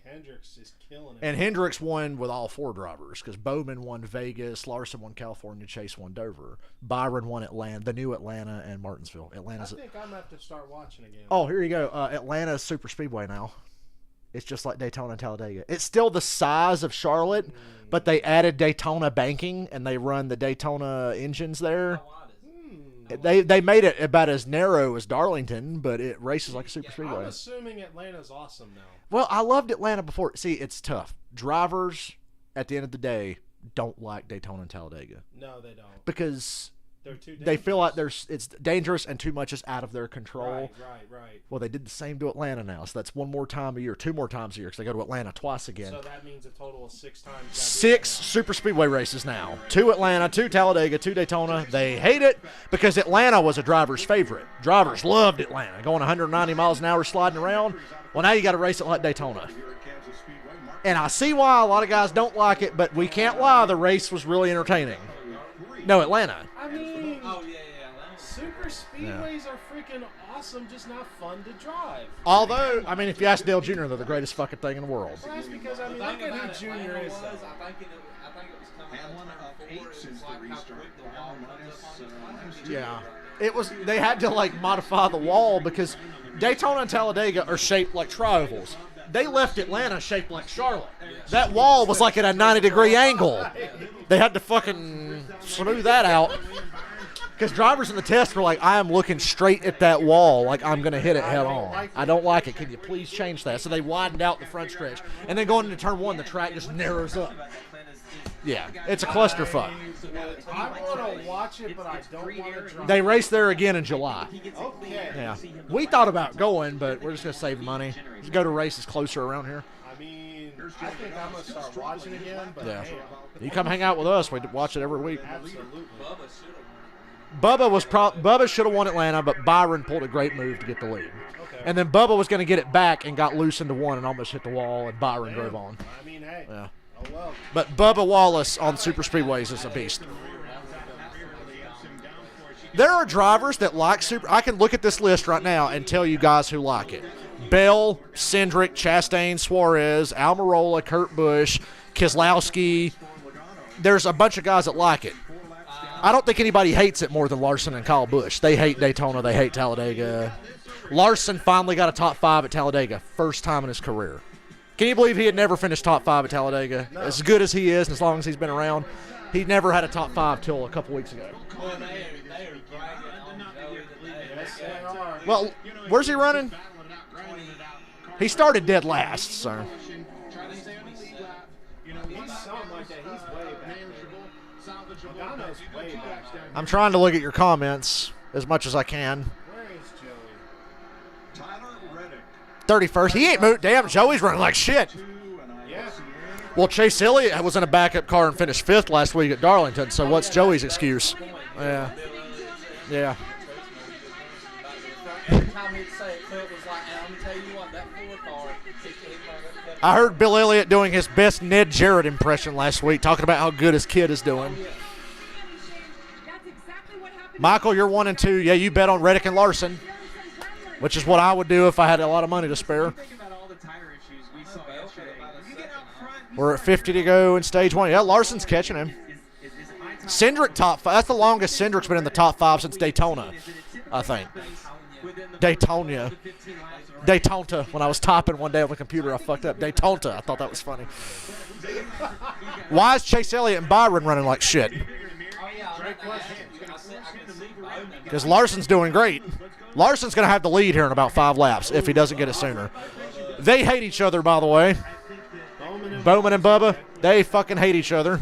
Hendrick's is killing it. And Hendrick's won with all 4 drivers because Bowman won Vegas, Larson won California, Chase won Dover. Byron won Atlanta, the new Atlanta, and Martinsville. I think I'm going to have to start watching again. Oh, here you go. Atlanta's super speedway now. It's just like Daytona and Talladega. It's still the size of Charlotte, but they added Daytona banking, and they run the Daytona engines there. They made it about as narrow as Darlington, but it races like a super speedway. I'm assuming Atlanta's awesome now. Well, I loved Atlanta before. See, it's tough. Drivers, at the end of the day, don't like Daytona and Talladega. No, they don't. Because they're too dangerous. They feel like it's dangerous and too much is out of their control. Right. Well, they did the same to Atlanta now, so that's 1 more time a year, 2 more times a year, because they go to Atlanta twice again. So that means a total of 6 times. 6 super speedway races now. 2 Atlanta, 2 Talladega, 2 Daytona. They hate it because Atlanta was a driver's favorite. Drivers loved Atlanta, going 190 miles an hour sliding around. Well, now you got to race it like Daytona. And I see why a lot of guys don't like it, but we can't lie, the race was really entertaining. No, Atlanta. I mean, super speedways are freaking awesome, just not fun to drive. Although, I mean, if you ask Dale Jr., they're the greatest fucking thing in the world. Well, that's because, I mean, look at who Junior is. I think it was coming Hamlin up 8 since the restart. Yeah. It was, they had to like modify the wall because Daytona and Talladega are shaped like tri-ovals. They left Atlanta shaped like Charlotte. That wall was like at a 90-degree angle. They had to fucking smooth that out. Because drivers in the test were like, I am looking straight at that wall like I'm going to hit it head on. I don't like it. Can you please change that? So they widened out the front stretch. And then going into turn 1, the track just narrows up. Yeah, it's a clusterfuck. I want to watch it, but I don't want to drive. They race there again in July. Okay. Yeah. We thought about going, but we're just going to save money. Just go to races closer around here. I mean, I think I'm going to start watching again, but Yeah. man, You come hang out with us. We watch it every week. absolutely. Bubba should have won Atlanta, but Byron pulled a great move to get the lead. Okay. And then Bubba was going to get it back and got loose into one and almost hit the wall, and Byron drove on. I mean, hey. Yeah. Oh, well. But Bubba Wallace on super speedways is a beast. There are drivers that like super. I can look at this list right now and tell you guys who like it. Bell, Cindric, Chastain, Suarez, Almirola, Kurt Busch, Keselowski. There's a bunch of guys that like it. I don't think anybody hates it more than Larson and Kyle Busch. They hate Daytona. They hate Talladega. Larson finally got a top 5 at Talladega, first time in his career. Can you believe he had never finished top 5 at Talladega? No. As good as he is and as long as he's been around, he never had a top 5 till a couple weeks ago. Well, where's he running? He started dead last, so. I'm trying to look at your comments as much as I can. Where is Joey? 31st. He ain't moved. Damn, Joey's running like shit. Yeah. Well, Chase Elliott was in a backup car and finished 5th last week at Darlington, so what's Joey's excuse? Yeah. Yeah. Every time he'd say it, Clint was like, I'm going to tell you what, that 4 car, I heard Bill Elliott doing his best Ned Jarrett impression last week, talking about how good his kid is doing. Michael, you're 1 and 2. Yeah, you bet on Reddick and Larson, which is what I would do if I had a lot of money to spare. We're at 50 to go in stage 1. Yeah, Larson's catching him. Cindric top 5. That's the longest Cindric's been in the top 5 since Daytona, I think. Daytona. When I was typing one day on the computer, I fucked up. Daytona. I thought that was funny. Why is Chase Elliott and Byron running like shit? Because Larson's doing great. Larson's going to have the lead here in about 5 laps if he doesn't get it sooner. They hate each other, by the way. Bowman and Bubba, they fucking hate each other.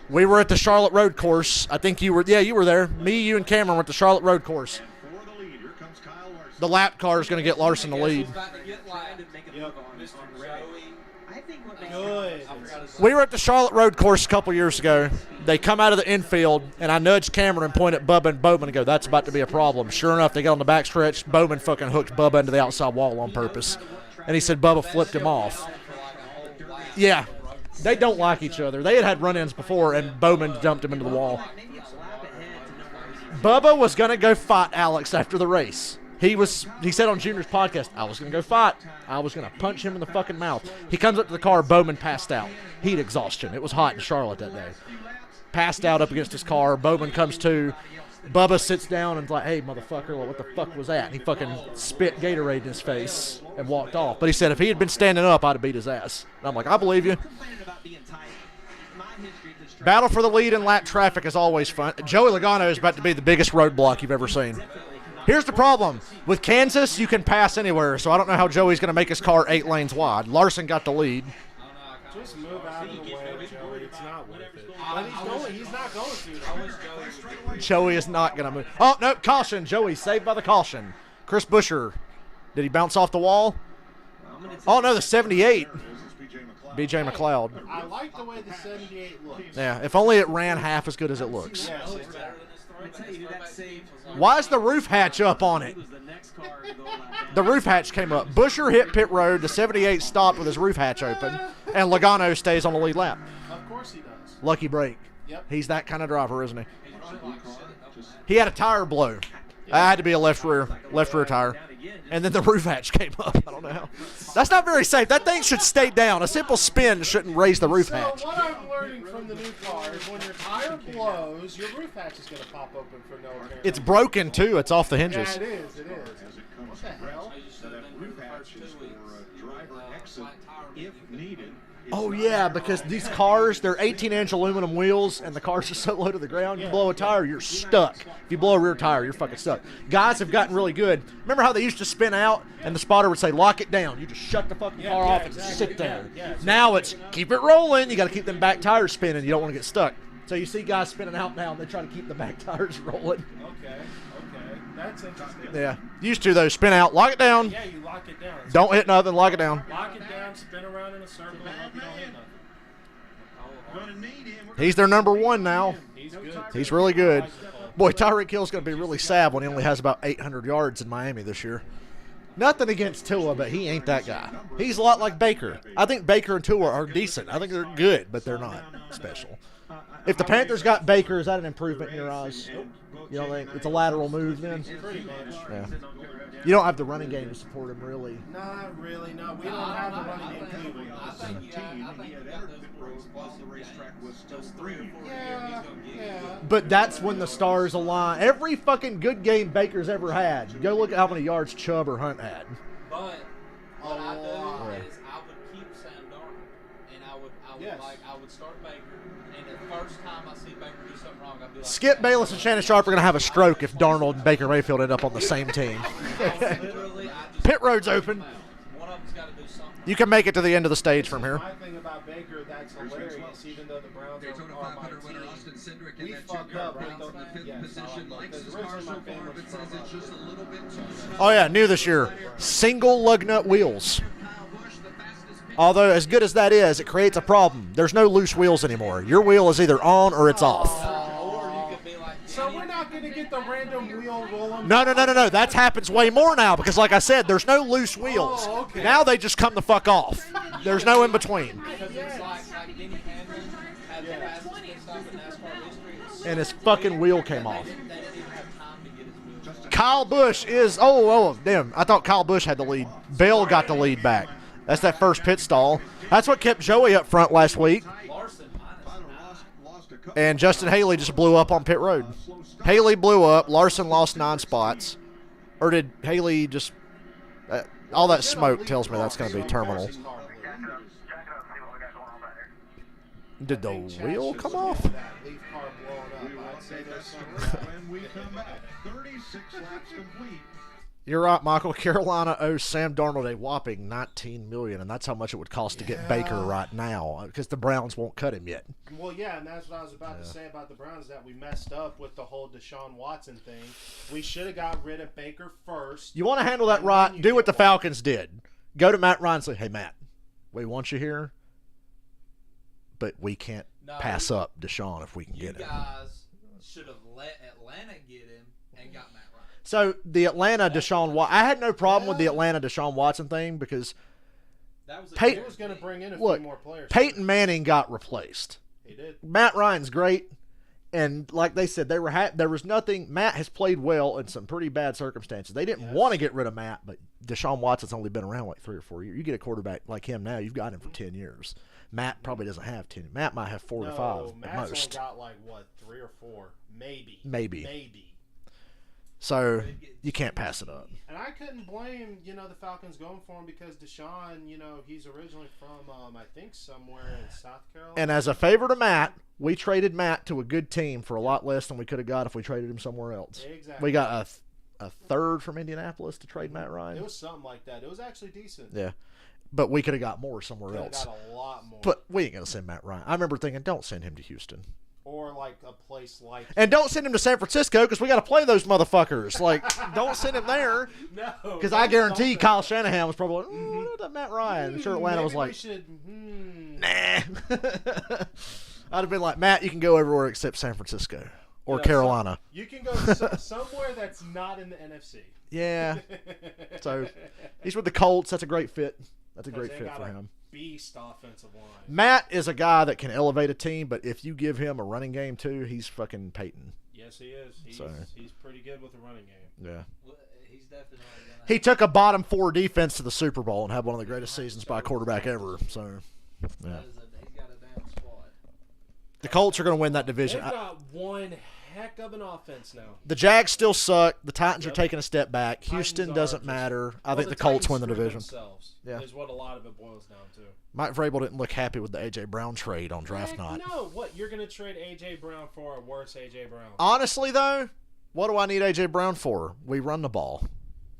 We were at the Charlotte Road Course. I think you were. Yeah, you were there. Me, you, and Cameron were at the Charlotte Road Course. The lap car is going to get Larson the lead. Good. We were at the Charlotte Road Course a couple years ago. They come out of the infield, and I nudged Cameron and point at Bubba and Bowman and go, that's about to be a problem. Sure enough, they get on the backstretch. Bowman fucking hooked Bubba into the outside wall on purpose. And he said Bubba flipped him off. Yeah, they don't like each other. They had run-ins before, and Bowman dumped him into the wall. Bubba was going to go fight Alex after the race. He said on Junior's podcast, I was going to go fight. I was going to punch him in the fucking mouth. He comes up to the car. Bowman passed out. Heat exhaustion. It was hot in Charlotte that day. Passed out up against his car. Bowman comes to. Bubba sits down and's like, hey, motherfucker, what the fuck was that? And he fucking spit Gatorade in his face and walked off. But he said if he had been standing up, I'd have beat his ass. And I'm like, I believe you. Battle for the lead in lap traffic is always fun. Joey Logano is about to be the biggest roadblock you've ever seen. Here's the problem. With Kansas, you can pass anywhere, so I don't know how Joey's going to make his car 8 lanes wide. Larson got the lead. Just move out of the way, Joey. It's not worth it. But he's not going to. Joey is not going to move. Oh, no, caution. Joey saved by the caution. Chris Buescher. Did he bounce off the wall? Oh, no, the 78. BJ McLeod. I like the way the 78 looks. Yeah, if only it ran half as good as it looks. Yes, Why is the roof hatch up on it? The roof hatch came up. Buescher hit pit road. The 78 stopped with his roof hatch open. And Logano stays on the lead lap. Of course he does. Lucky break. Yep. He's that kind of driver, isn't he? He had a tire blow. That had to be a left rear tire. And then the roof hatch came up. I don't know how. That's not very safe. That thing should stay down. A simple spin shouldn't raise the roof hatch. So what I'm learning from the new car is when your tire blows, your roof hatch is going to pop open for no apparent It's broken, too. It's off the hinges. Yeah, it is. It is. What the hell? Roof hatch is for driver exit if needed. Oh, yeah, because these cars, they're 18-inch aluminum wheels, and the cars are so low to the ground, you blow a tire, you're stuck. If you blow a rear tire, you're fucking stuck. Guys have gotten really good. Remember how they used to spin out, and the spotter would say, lock it down. You just shut the fucking car off and sit there. Now it's keep it rolling. You got to keep them back tires spinning. You don't want to get stuck. So you see guys spinning out now, and they try to keep the back tires rolling. Okay. That's interesting. Yeah. Used to, though. Spin out, lock it down. Yeah, you lock it down. Don't hit nothing, lock it down. Lock it down, spin around in a circle, and hope you don't hit nothing. He's their number one now. He's good. He's really good. Boy, Tyreek Hill's going to be really sad when he only has about 800 yards in Miami this year. Nothing against Tua, but he ain't that guy. He's a lot like Baker. I think Baker and Tua are decent. I think they're good, but they're not special. If the Panthers got Baker, is that an improvement in your eyes? You don't think it's a lateral move then? Pretty much. Yeah. You don't have the running game to support him, really. Not really, no. We don't have the running game Cleveland. Yeah. But that's when the stars align. Every fucking good game Baker's ever had. Go look at how many yards Chubb or Hunt had. But what I do is I would keep Sam Darnold, and I would start Baker. And the first time I see Baker do something wrong, I'd be like, Skip Bayless and Shannon Sharp are going to have a stroke if Darnold and Baker Mayfield end up on the same team. Pit road's open. One of them's got to do something. You can make it to the end of the stage from here. My thing about Baker, that's hilarious, even though the Browns are my team. We fucked up with the position. Because originally my family was from Oh, yeah, new this year. Single lug nut wheels. Although, as good as that is, it creates a problem. There's no loose wheels anymore. Your wheel is either on or it's off. So we're not going to get the random wheel rolling? No. That happens way more now because, like I said, there's no loose wheels. Oh, okay. Now they just come the fuck off. There's no in between. Because it's like Denny Hamlin had the fastest pit stop in NASCAR history. And his fucking wheel came off. They didn't even have time to get his wheel. Kyle Busch is... Oh, damn. I thought Kyle Busch had the lead. Bell got the lead back. That's that first pit stall. That's what kept Joey up front last week. Larson And Justin Haley just blew up on pit road. Haley blew up. Larson lost 9 spots. Or did Haley just... all that smoke tells me that's going to be terminal. Did the wheel come off? You're right, Michael. Carolina owes Sam Darnold a whopping $19 million, and that's how much it would cost to get Baker right now, because the Browns won't cut him yet. Well, yeah, and that's what I was about to say about the Browns, that we messed up with the whole Deshaun Watson thing. We should have got rid of Baker first. You want to handle that right, do what the Falcons did. Go to Matt Ryan and say, hey, Matt, we want you here, but we can't pass up Deshaun if we can get him. You guys should have let Atlanta get him and got Matt Ryan. So the Atlanta Deshaun Watson, I had no problem with the Atlanta Deshaun Watson thing because he was going to bring in a few more players. Peyton Manning got replaced. He did. Matt Ryan's great, and like they said, there was nothing. Matt has played well in some pretty bad circumstances. They didn't want to get rid of Matt, but Deshaun Watson's only been around like 3 or 4 years. You get a quarterback like him now, you've got him for 10 years. Matt probably doesn't have 10. Matt might have 4 to 5 at Matt's most. only got like, what, 3 or 4? Maybe. So you can't pass it up. And I couldn't blame, the Falcons going for him because Deshaun, he's originally from, I think, somewhere in South Carolina. And as a favor to Matt, we traded Matt to a good team for a lot less than we could have got if we traded him somewhere else. Exactly. We got a third from Indianapolis to trade Matt Ryan. It was something like that. It was actually decent. Yeah. But we could have got more somewhere else. Got a lot more. But we ain't going to send Matt Ryan. I remember thinking, don't send him to Houston. Or like a place like... And don't send him to San Francisco because we got to play those motherfuckers. Like, don't send him there. No. Because I guarantee Kyle Shanahan was probably like, what about Matt Ryan? I'm sure Atlanta was like, nah. I'd have been like, Matt, you can go everywhere except San Francisco or Carolina. You can go somewhere that's not in the NFC. Yeah. So he's with the Colts. That's a great fit. That's a great fit for him. Beast offensive line. Matt is a guy that can elevate a team, but if you give him a running game too, he's fucking Peyton. Yes, he is. He's pretty good with the running game. Yeah. Well, he's definitely he took a bottom 4 defense to the Super Bowl and had one of the greatest seasons by a quarterback ever. So, yeah. He's got a damn squad. The Colts are going to win that division. They've got one heck heck of an offense now. The Jags still suck. The Titans are taking a step back. Houston doesn't matter. I think the Colts win the division. Yeah, is what a lot of it boils down to. Mike Vrabel didn't look happy with the A.J. Brown trade on draft night. No, what? You're going to trade A.J. Brown for a worse A.J. Brown? Honestly, though, what do I need A.J. Brown for? We run the ball.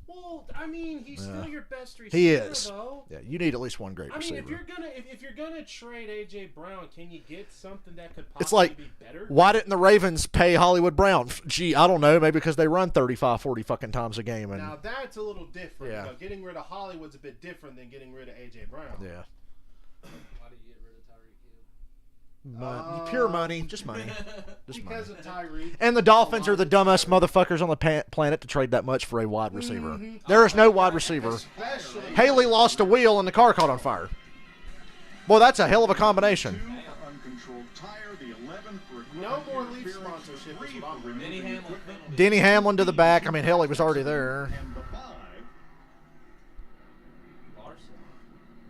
Well, I mean, he's still your best receiver, He is. though. Yeah, you need at least one great receiver. I mean, if you're gonna trade A.J. Brown, can you get something that could possibly It's like, be better? why didn't the Ravens pay Hollywood Brown? Gee, I don't know. Maybe because they run 35, 40 fucking times a game. And Now, that's a little different. Yeah. You know, getting rid of Hollywood's a bit different than getting rid of A.J. Brown. yeah. Why do you get rid of Tyreek Hill? Pure money. Just money. Because of Tyreek. And the Dolphins are the dumbest motherfuckers on the planet to trade that much for a wide receiver. There is no wide receiver. Haley lost a wheel and the car caught on fire. Boy, that's a hell of a combination. No more Leaf sponsorship. Denny Hamlin. Denny Hamlin to the back. I mean, hell, he was already there. Larson.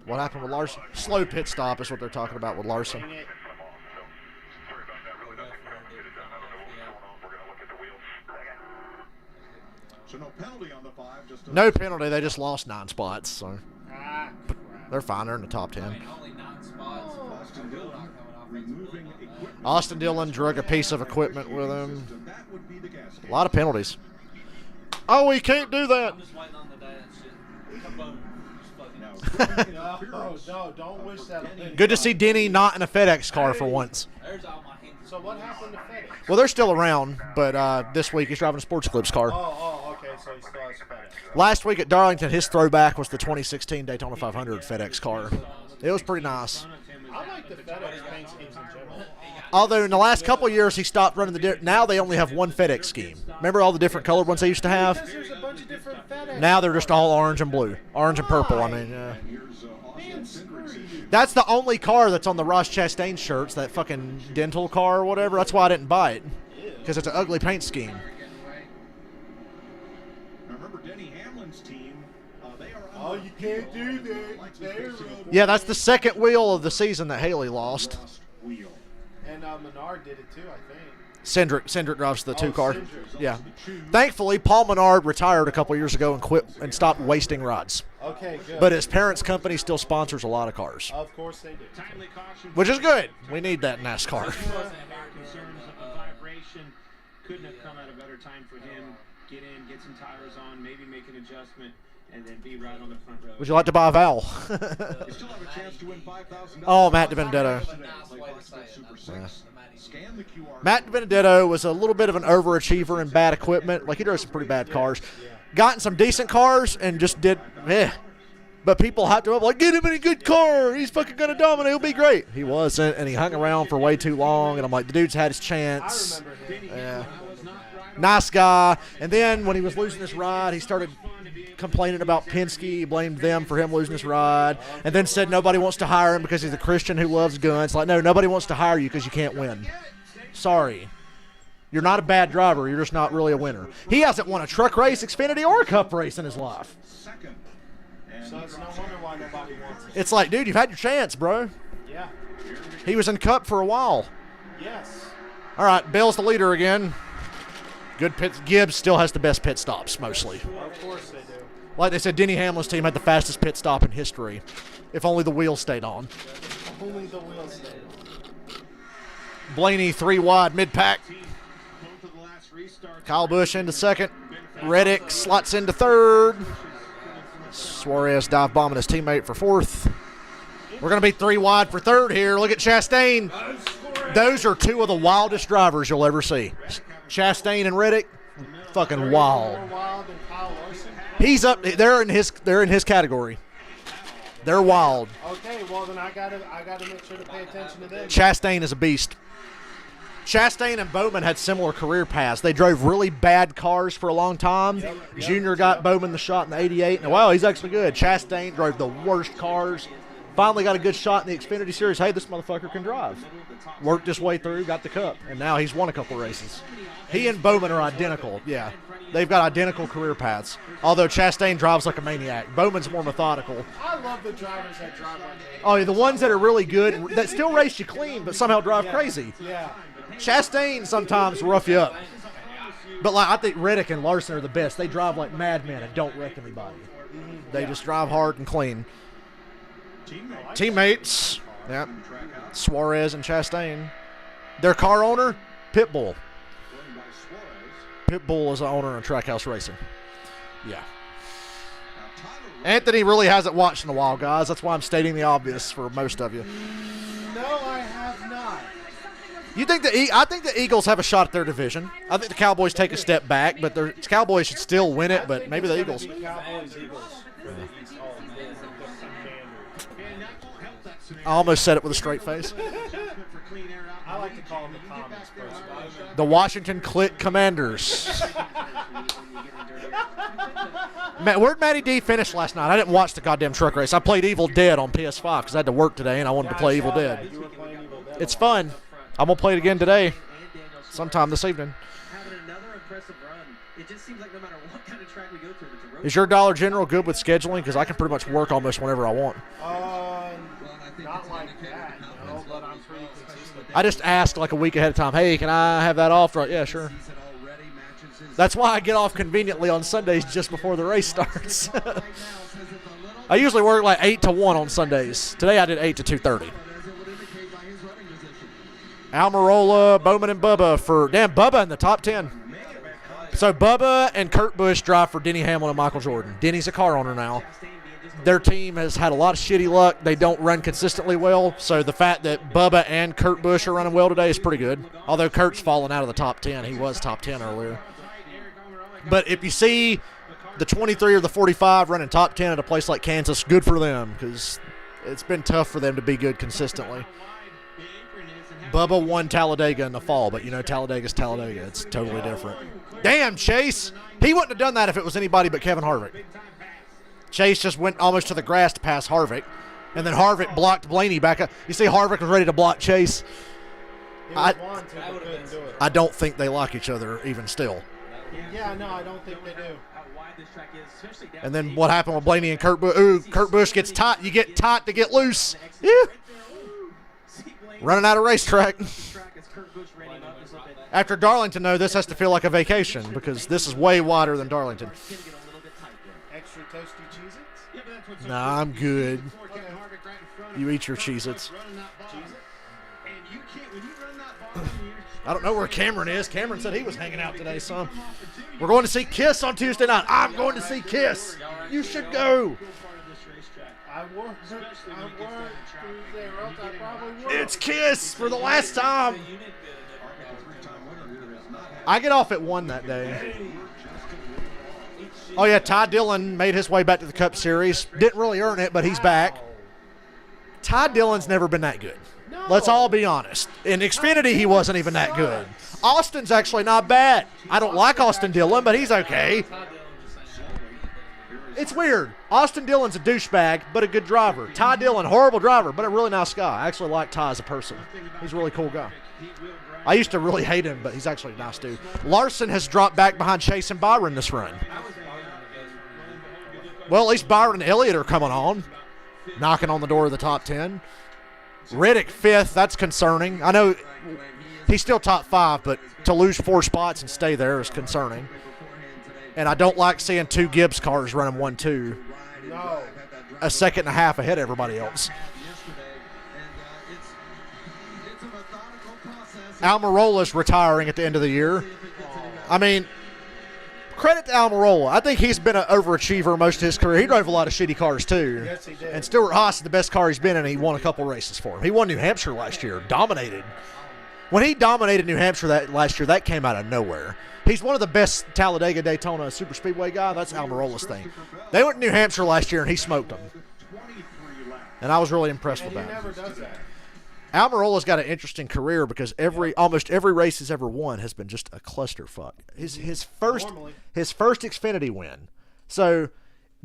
What happened with Larson? Slow pit stop is what they're talking about with Larson. So no penalty on the 5. Just No penalty. They just lost 9 spots. So they're fine. They're in the top 10. I mean, only 9 spots. Austin Dillon removing equipment. Austin Dillon drug a piece of equipment with him. That would be the gas A lot of penalties. Oh, we can't do that. I'm just waiting on the day that shit. Boom. Just fucking No, don't wish that on him. Good to see Denny not in a FedEx car for once. There's all my hints. So what happened to FedEx? Well, they're still around, but this week he's driving a Sports Clips car. Okay, so he still has FedEx. Last week at Darlington, his throwback was the 2016 Daytona 500 FedEx car. It was pretty nice. I like the FedEx paint schemes in general. Although in the last couple of years he stopped running now they only have one FedEx scheme. Remember all the different colored ones they used to have? Because there's a bunch of different FedEx. Now they're just all orange and blue. Orange and purple, I mean, yeah. That's the only car that's on the Ross Chastain shirts, that fucking dental car or whatever. That's why I didn't buy it. Because it's an ugly paint scheme. Now remember Denny Hamlin's team, they are Oh, you can't do that. Yeah, that's the second wheel of the season that Haley lost. wheel. And Menard did it too, I think. Cindric drives the 2 car. Cindric. Yeah. Thankfully, Paul Menard retired a couple years ago and quit and stopped wasting rides. Okay, good. But his parents' company still sponsors a lot of cars, Of course they do. Timely caution. which is good. We need that in NASCAR. Concerns of a vibration. Couldn't have come at a better time for him. Get in, get some tires on, maybe make an adjustment, and then be right on the front row. Would you like to buy a vowel? You still have a chance to win $5,000. Oh, Matt DiBenedetto. Scan the QR. Matt DiBenedetto was a little bit of an overachiever in bad equipment. Like, he drove some pretty bad cars. Got in some decent cars and just did, But people hyped him up like, get him in a good car. He's fucking going to dominate. He'll be great. He wasn't, and he hung around for way too long. And I'm like, the dude's had his chance. I remember him. Yeah. Nice guy. And then when he was losing his ride, he started complaining about Penske. He blamed them for him losing his ride. And then said nobody wants to hire him because he's a Christian who loves guns. Like, no, nobody wants to hire you because you can't win. Sorry. You're not a bad driver. You're just not really a winner. He hasn't won a truck race, Xfinity, or a Cup race in his life. Second. So it's no wonder why nobody wants it. It's like, dude, you've had your chance, bro. Yeah. He was in Cup for a while. Yes. All right, Bell's the leader again. Good pit. Gibbs still has the best pit stops, mostly. Of course they do. Like they said, Denny Hamlin's team had the fastest pit stop in history. If only the wheels stayed on. Only the wheels stay. Blaney 3 wide mid-pack. Kyle Busch into second. Reddick slots into third. Suarez dive bombing his teammate for fourth. We're going to be 3 wide for third here. Look at Chastain. Those are 2 of the wildest drivers you'll ever see. Chastain and Reddick, fucking wild. More wild than Kyle Larson. He's up. They're in his category. They're wild. Okay, well then I gotta make sure to pay attention to them. Chastain is a beast. Chastain and Bowman had similar career paths. They drove really bad cars for a long time. Junior got Bowman the shot in the 88. And wow, he's actually good. Chastain drove the worst cars. Finally got a good shot in the Xfinity Series. Hey, this motherfucker can drive. Worked his way through, got the Cup, and now he's won a couple races. He and Bowman are identical. Yeah, they've got identical career paths. Although Chastain drives like a maniac. Bowman's more methodical. I love the drivers that drive like that. Oh, yeah, the ones that are really good, that still race you clean, but somehow drive crazy. Yeah. Chastain sometimes rough you up. But like I think Reddick and Larson are the best. They drive like madmen and don't wreck anybody. They just drive hard and clean. Teammates. Yep. Suarez and Chastain. Their car owner, Pitbull. Pitbull is the owner of Trackhouse Racing. Yeah. Anthony really hasn't watched in a while, guys. That's why I'm stating the obvious for most of you. No, I have not. You think I think the Eagles have a shot at their division. I think the Cowboys take a step back, but the Cowboys should still win it, but maybe the Eagles. I almost said it with a straight face. I like to call them the Commons first. The Washington Click Commanders. Where'd Matty D finish last night? I didn't watch the goddamn truck race. I played Evil Dead on PS5 because I had to work today and I wanted to play Evil Dead. It's fun. I'm going to play it again today, sometime this evening. Is your Dollar General good with scheduling? Because I can pretty much work almost whenever I want. Not like that, no, but I'm pretty consistent. I just ask like a week ahead of time, hey, can I have that off? Right? Yeah, sure. That's why I get off conveniently on Sundays just before the race starts. I usually work like 8 to 1 on Sundays. Today I did 8 to 2:30. Almirola, Bowman, and Bubba for – damn, Bubba in the top 10. So Bubba and Kurt Busch drive for Denny Hamlin and Michael Jordan. Denny's a car owner now. Their team has had a lot of shitty luck. They don't run consistently well. So the fact that Bubba and Kurt Busch are running well today is pretty good. Although Kurt's fallen out of the top 10. He was top 10 earlier. But if you see the 23 or the 45 running top 10 at a place like Kansas, good for them because it's been tough for them to be good consistently. Bubba won Talladega in the fall, but you know Talladega's Talladega. It's totally different. Damn, Chase. He wouldn't have done that if it was anybody but Kevin Harvick. Chase just went almost to the grass to pass Harvick, and then Harvick blocked Blaney back up. You see Harvick was ready to block Chase. I don't think they like each other even still. Yeah, no, I don't think they do. And then what happened with Blaney and Kurt Busch? Ooh, Kurt Busch gets tight. You get tight to get loose. Yeah. Running out of racetrack. After Darlington, though, this has to feel like a vacation because this is way wider than Darlington. Extra toasty Cheez-Its? Nah, I'm good. You eat your Cheez-Its. I don't know where Cameron is. Cameron said he was hanging out today, son. We're going to see Kiss on Tuesday night. I'm going to see Kiss. You should go. I work Tuesday, or else I probably would. It's Kiss for the last time. I get off at 1 that day. Oh, yeah, Ty Dillon made his way back to the Cup Series. Didn't really earn it, but he's back. Ty Dillon's never been that good. No. Let's all be honest. In Xfinity, he wasn't even that good. Austin's actually not bad. I don't like Austin Dillon, but he's okay. It's weird. Austin Dillon's a douchebag, but a good driver. Ty Dillon, horrible driver, but a really nice guy. I actually like Ty as a person. He's a really cool guy. I used to really hate him, but he's actually a nice dude. Larson has dropped back behind Chase and Byron this run. Well, at least Byron and Elliott are coming on, knocking on the door of the top 10. Reddick 5th, that's concerning. I know he's still top 5, but to lose 4 spots and stay there is concerning. And I don't like seeing 2 Gibbs cars running 1-2. No. A second and a half ahead of everybody else. Almirola's retiring at the end of the year. I mean, credit to Almirola. I think he's been an overachiever most of his career. He drove a lot of shitty cars, too. Yes, he did. And Stuart Haas is the best car he's been in, and he won a couple races for him. He won New Hampshire last year, dominated. When he dominated New Hampshire last year, that came out of nowhere. He's one of the best Talladega Daytona super speedway guy. That's Almirola's thing. They went to New Hampshire last year, and he smoked them. And I was really impressed with that. He never does that. Almirola's got an interesting career because almost every race he's ever won has been just a clusterfuck. His first Xfinity win. So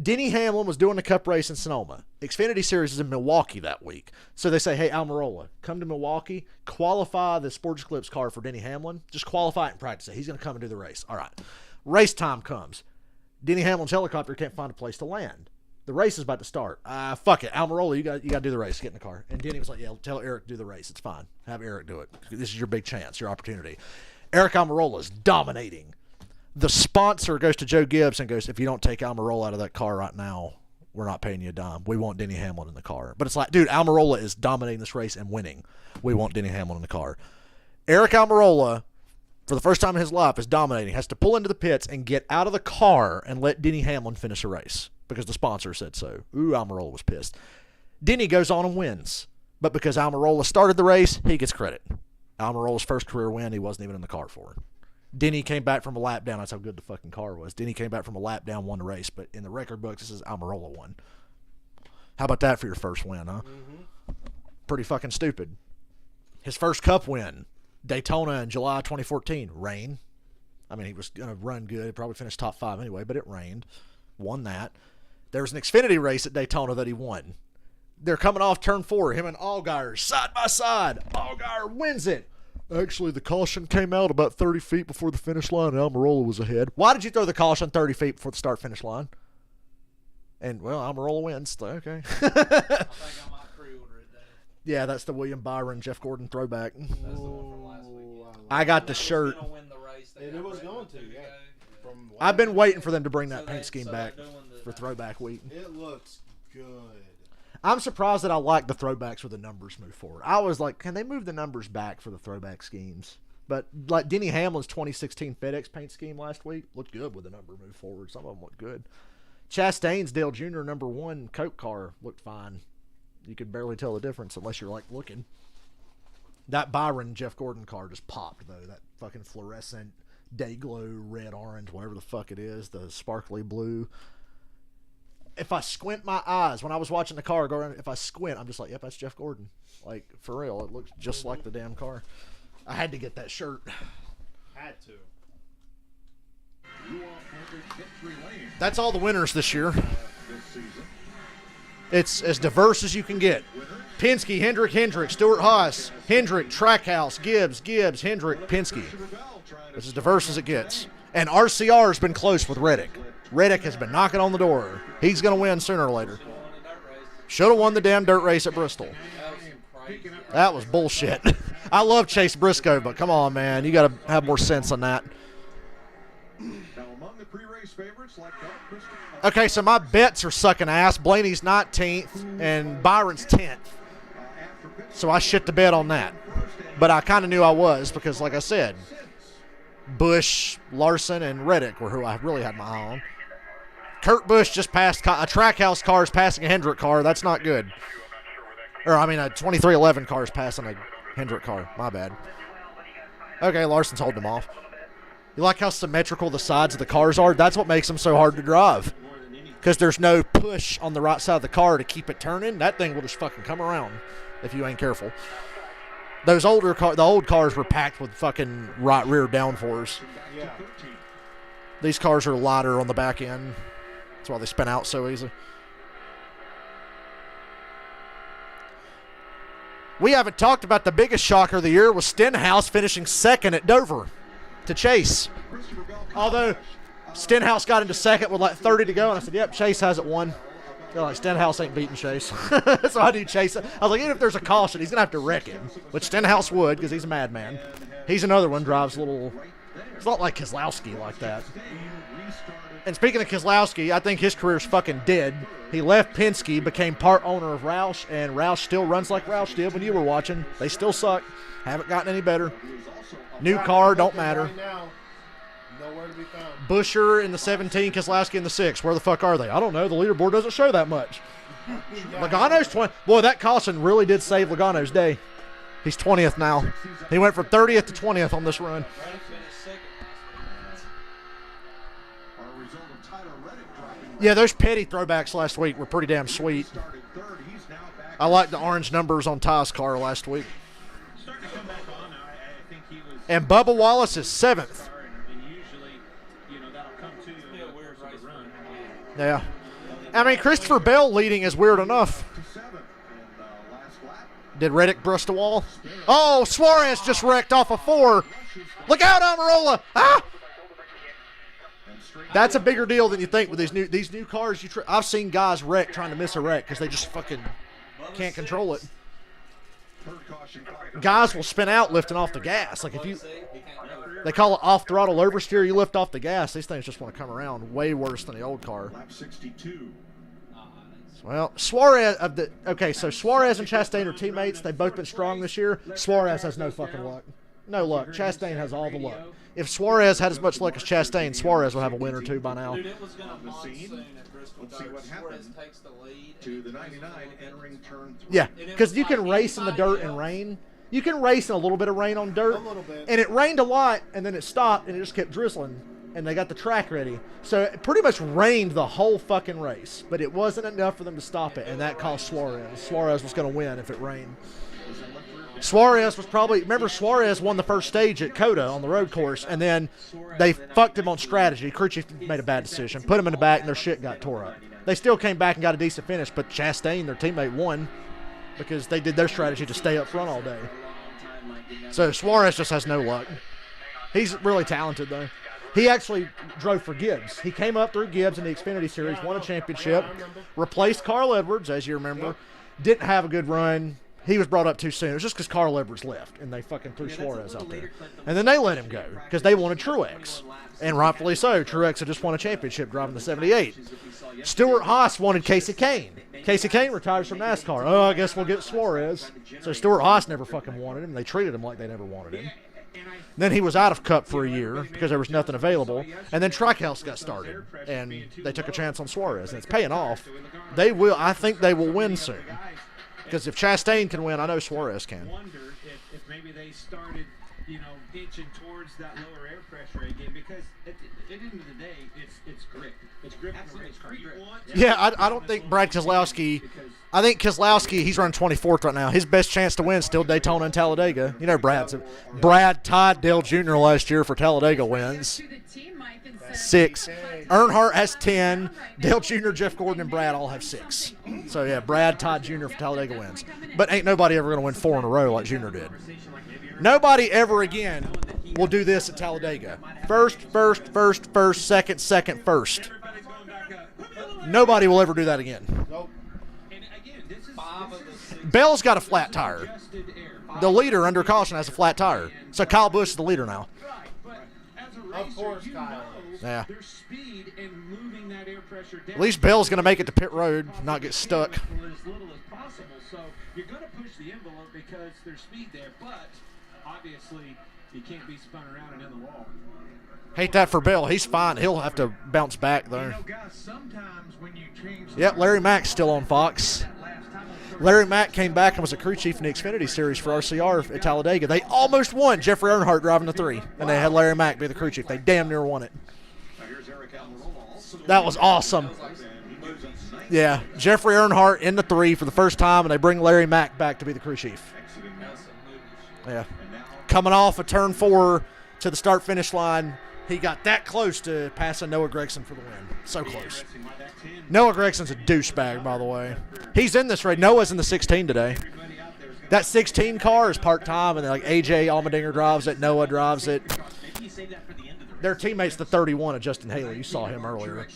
Denny Hamlin was doing the Cup race in Sonoma. Xfinity Series is in Milwaukee that week. So they say, hey, Almirola, come to Milwaukee, qualify the Sports Eclipse car for Denny Hamlin. Just qualify it and practice it. He's going to come and do the race. All right. Race time comes. Denny Hamlin's helicopter can't find a place to land. The race is about to start. Fuck it. Almirola, you got to do the race. Get in the car. And Denny was like, yeah, tell Eric to do the race. It's fine. Have Eric do it. This is your big chance, your opportunity. Eric Almirola is dominating. The sponsor goes to Joe Gibbs and goes, if you don't take Almirola out of that car right now, we're not paying you a dime. We want Denny Hamlin in the car. But it's like, dude, Almirola is dominating this race and winning. We want Denny Hamlin in the car. Eric Almirola, for the first time in his life, is dominating. Has to pull into the pits and get out of the car and let Denny Hamlin finish a race because the sponsor said so. Ooh, Almirola was pissed. Denny goes on and wins. But because Almirola started the race, he gets credit. Almirola's first career win, he wasn't even in the car for. Denny came back from a lap down. That's how good the fucking car was. Denny came back from a lap down, won the race. But in the record books, this is Almirola won. How about that for your first win, huh? Mm-hmm. Pretty fucking stupid. His first Cup win, Daytona in July 2014, rain. I mean, he was going to run good, probably finish top 5 anyway, but it rained. Won that. There was an Xfinity race at Daytona that he won. They're coming off turn 4, him and Allgaier side by side. Allgaier wins it. Actually, the caution came out about 30 feet before the finish line, and Almirola was ahead. Why did you throw the caution 30 feet before the start-finish line? And, well, Almirola wins, so okay. I think I might pre-order it, Dave. Yeah, that's the William Byron, Jeff Gordon throwback. That's the one from last week. I got the shirt. It was going to, yeah. I've been waiting for them to bring that paint scheme so back they're doing the- for throwback week. It looks good. I'm surprised that I like the throwbacks where the numbers move forward. I was like, can they move the numbers back for the throwback schemes? But like Denny Hamlin's 2016 FedEx paint scheme last week looked good with the number moved forward. Some of them looked good. Chastain's Dale Jr. number 1 Coke car looked fine. You could barely tell the difference unless you're like looking. That Byron Jeff Gordon car just popped though. That fucking fluorescent day glow red orange, whatever the fuck it is, the sparkly blue. If I squint my eyes when I was watching the car go around, if I squint, I'm just like, yep, that's Jeff Gordon. Like for real, it looks just like the damn car. I had to get that shirt. Had to. That's all the winners this year. It's as diverse as you can get. Penske, Hendrick, Stewart Haas, Hendrick, Trackhouse, Gibbs, Hendrick, Penske. It's as diverse as it gets. And RCR has been close with Reddick. Reddick has been knocking on the door. He's going to win sooner or later. Should have won the damn dirt race at Bristol. That was bullshit. I love Chase Briscoe, but come on, man. You got to have more sense on that. Okay, so my bets are sucking ass. Blaney's 19th and Byron's 10th. So I shit the bet on that. But I kind of knew I was because, like I said, Busch, Larson, and Reddick were who I really had my eye on. Kurt Busch just passed a Trackhouse car is passing a Hendrick car. That's not good. Or, I mean, a 2311 car is passing a Hendrick car. My bad. Okay, Larson's holding him off. You like how symmetrical the sides of the cars are? That's what makes them so hard to drive. Because there's no push on the right side of the car to keep it turning. That thing will just fucking come around if you ain't careful. Those the old cars were packed with fucking right rear downforce. Yeah. These cars are lighter on the back end. That's why they spin out so easy. We haven't talked about the biggest shocker of the year was Stenhouse finishing second at Dover to Chase. Although Stenhouse got into second with like 30 to go, and I said, yep, Chase has it won. They're like, Stenhouse ain't beating Chase. So I do Chase. I was like, even if there's a caution, he's going to have to wreck him, which Stenhouse would because he's a madman. He's another one, drives a little – it's not like Keselowski like that. And speaking of Keselowski, I think his career's fucking dead. He left Penske, became part owner of Roush, and Roush still runs like Roush did when you were watching. They still suck. Haven't gotten any better. New car, don't matter. Right now, nowhere to be found. Buscher in the 17, Keselowski in the 6. Where the fuck are they? I don't know. The leaderboard doesn't show that much. Logano's 20. Boy, that caution really did save Logano's day. He's 20th now. He went from 30th to 20th on this run. Yeah, those petty throwbacks last week were pretty damn sweet. I liked the orange numbers on Ty's car last week. And Bubba Wallace is 7th. Yeah. I mean, Christopher Bell leading is weird enough. Did Reddick brush the wall? Oh, Suarez just wrecked off a 4. Look out, Almirola. Ah! That's a bigger deal than you think with these new cars. I've seen guys wreck trying to miss a wreck because they just fucking can't control it. Guys will spin out lifting off the gas. Like they call it off throttle oversteer. You lift off the gas, these things just want to come around way worse than the old car. Lap 62. Well, Suarez so Suarez and Chastain are teammates. They've both been strong this year. Suarez has no fucking luck. No luck. Chastain has all the luck. If Suarez had as much luck as Chastain, Suarez would have a win or two by now. Dude, it was going to monsoon at Bristol Let's see Dirt. what Suarez happened takes the lead. To the 99 entering turn 3. Yeah, because you can race in the dirt and rain. You can race in a little bit of rain on dirt. A little bit. And it rained a lot, and then it stopped, and it just kept drizzling. And they got the track ready. So it pretty much rained the whole fucking race. But it wasn't enough for them to stop it, and that cost Suarez. Suarez was going to win if it rained. Suarez was probably – remember, Suarez won the first stage at Coda on the road course, and then they fucked him on strategy. Crew chief made a bad decision. Put him in the back, and their shit got tore up. They still came back and got a decent finish, but Chastain, their teammate, won because they did their strategy to stay up front all day. So Suarez just has no luck. He's really talented, though. He actually drove for Gibbs. He came up through Gibbs in the Xfinity Series, won a championship, replaced Carl Edwards, as you remember. Didn't have a good run. He was brought up too soon. It was just because Carl Edwards left, and they fucking threw Suarez out there. And then they let him go because they wanted Truex. And rightfully so. Truex had just won a championship driving the 78. Stuart Haas wanted Casey Kane. Casey Kane retires from NASCAR. Oh, I guess we'll get Suarez. So Stuart Haas never fucking wanted him. They treated him like they never wanted him. Then he was out of Cup for a year because there was nothing available. And then Trackhouse got started, and they took a chance on Suarez. And it's paying off. I think they will win soon. Because if Chastain can win, I know Suarez can. Wonder if maybe they started, inching towards that lower air pressure again, because at the end of the day, it's grip. It's grip in the race car. Yeah, I don't think Brad Keselowski. I think Keselowski, he's running 24th right now. His best chance to win is still Daytona and Talladega. You know, Brad tied Dale Jr. last year for Talladega wins. 6. Earnhardt has 10. Dale Jr., Jeff Gordon, and Brad all have 6. So, yeah, Brad, Todd Jr. for Talladega wins. But ain't nobody ever going to win 4 in a row like Jr. did. Nobody ever again will do this at Talladega. First, second, first. Nobody will ever do that again. Bell's got a flat tire. The leader under caution has a flat tire. So Kyle Busch is the leader now. Of course, Kyle. Yeah. Their speed in moving that air pressure down. At least Bell's going to make it to pit road, not get stuck. As little as possible. So you're going to push the envelope because there's speed there, but obviously you can't be spun around and in the wall. Hate that for Bell. He's fine. He'll have to bounce back there. Guys, sometimes when you change Yep, Larry Mack's still on Fox. Larry Mack came back and was a crew chief in the Xfinity Series for RCR at Talladega. They almost won. Jeffrey Earnhardt driving the 3, and they had Larry Mack be the crew chief. They damn near won it. That was awesome. Yeah, Jeffrey Earnhardt in the 3 for the first time, and they bring Larry Mack back to be the crew chief. Yeah. Coming off of turn 4 to the start-finish line, he got that close to passing Noah Gragson for the win. So close. Noah Gregson's a douchebag, by the way. He's in this race. Noah's in the 16 today. That 16 car is part-time, and like AJ Allmendinger drives it, Noah drives it. Their teammate's the 31 of Justin Haley. You saw him earlier.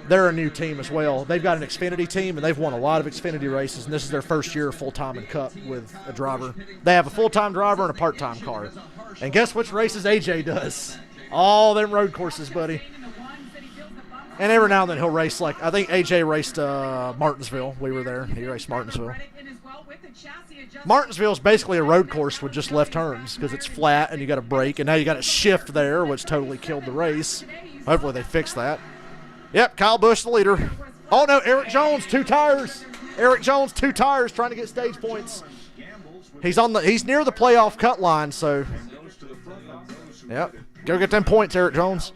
They're a new team as well. They've got an Xfinity team, and they've won a lot of Xfinity races, and this is their first year full-time in Cup with a driver. They have a full-time driver and a part-time car. And guess which races AJ does? All them road courses, buddy. And every now and then he'll race, like, I think AJ raced Martinsville. We were there. He raced Martinsville. Martinsville is basically a road course with just left turns because it's flat and you got to brake, and now you got to shift there, which totally killed the race. Hopefully they fix that. Yep, Kyle Busch the leader. Oh no, Eric Jones 2 tires. Eric Jones 2 tires trying to get stage points. He's near the playoff cut line, so yep, go get them points, Eric Jones.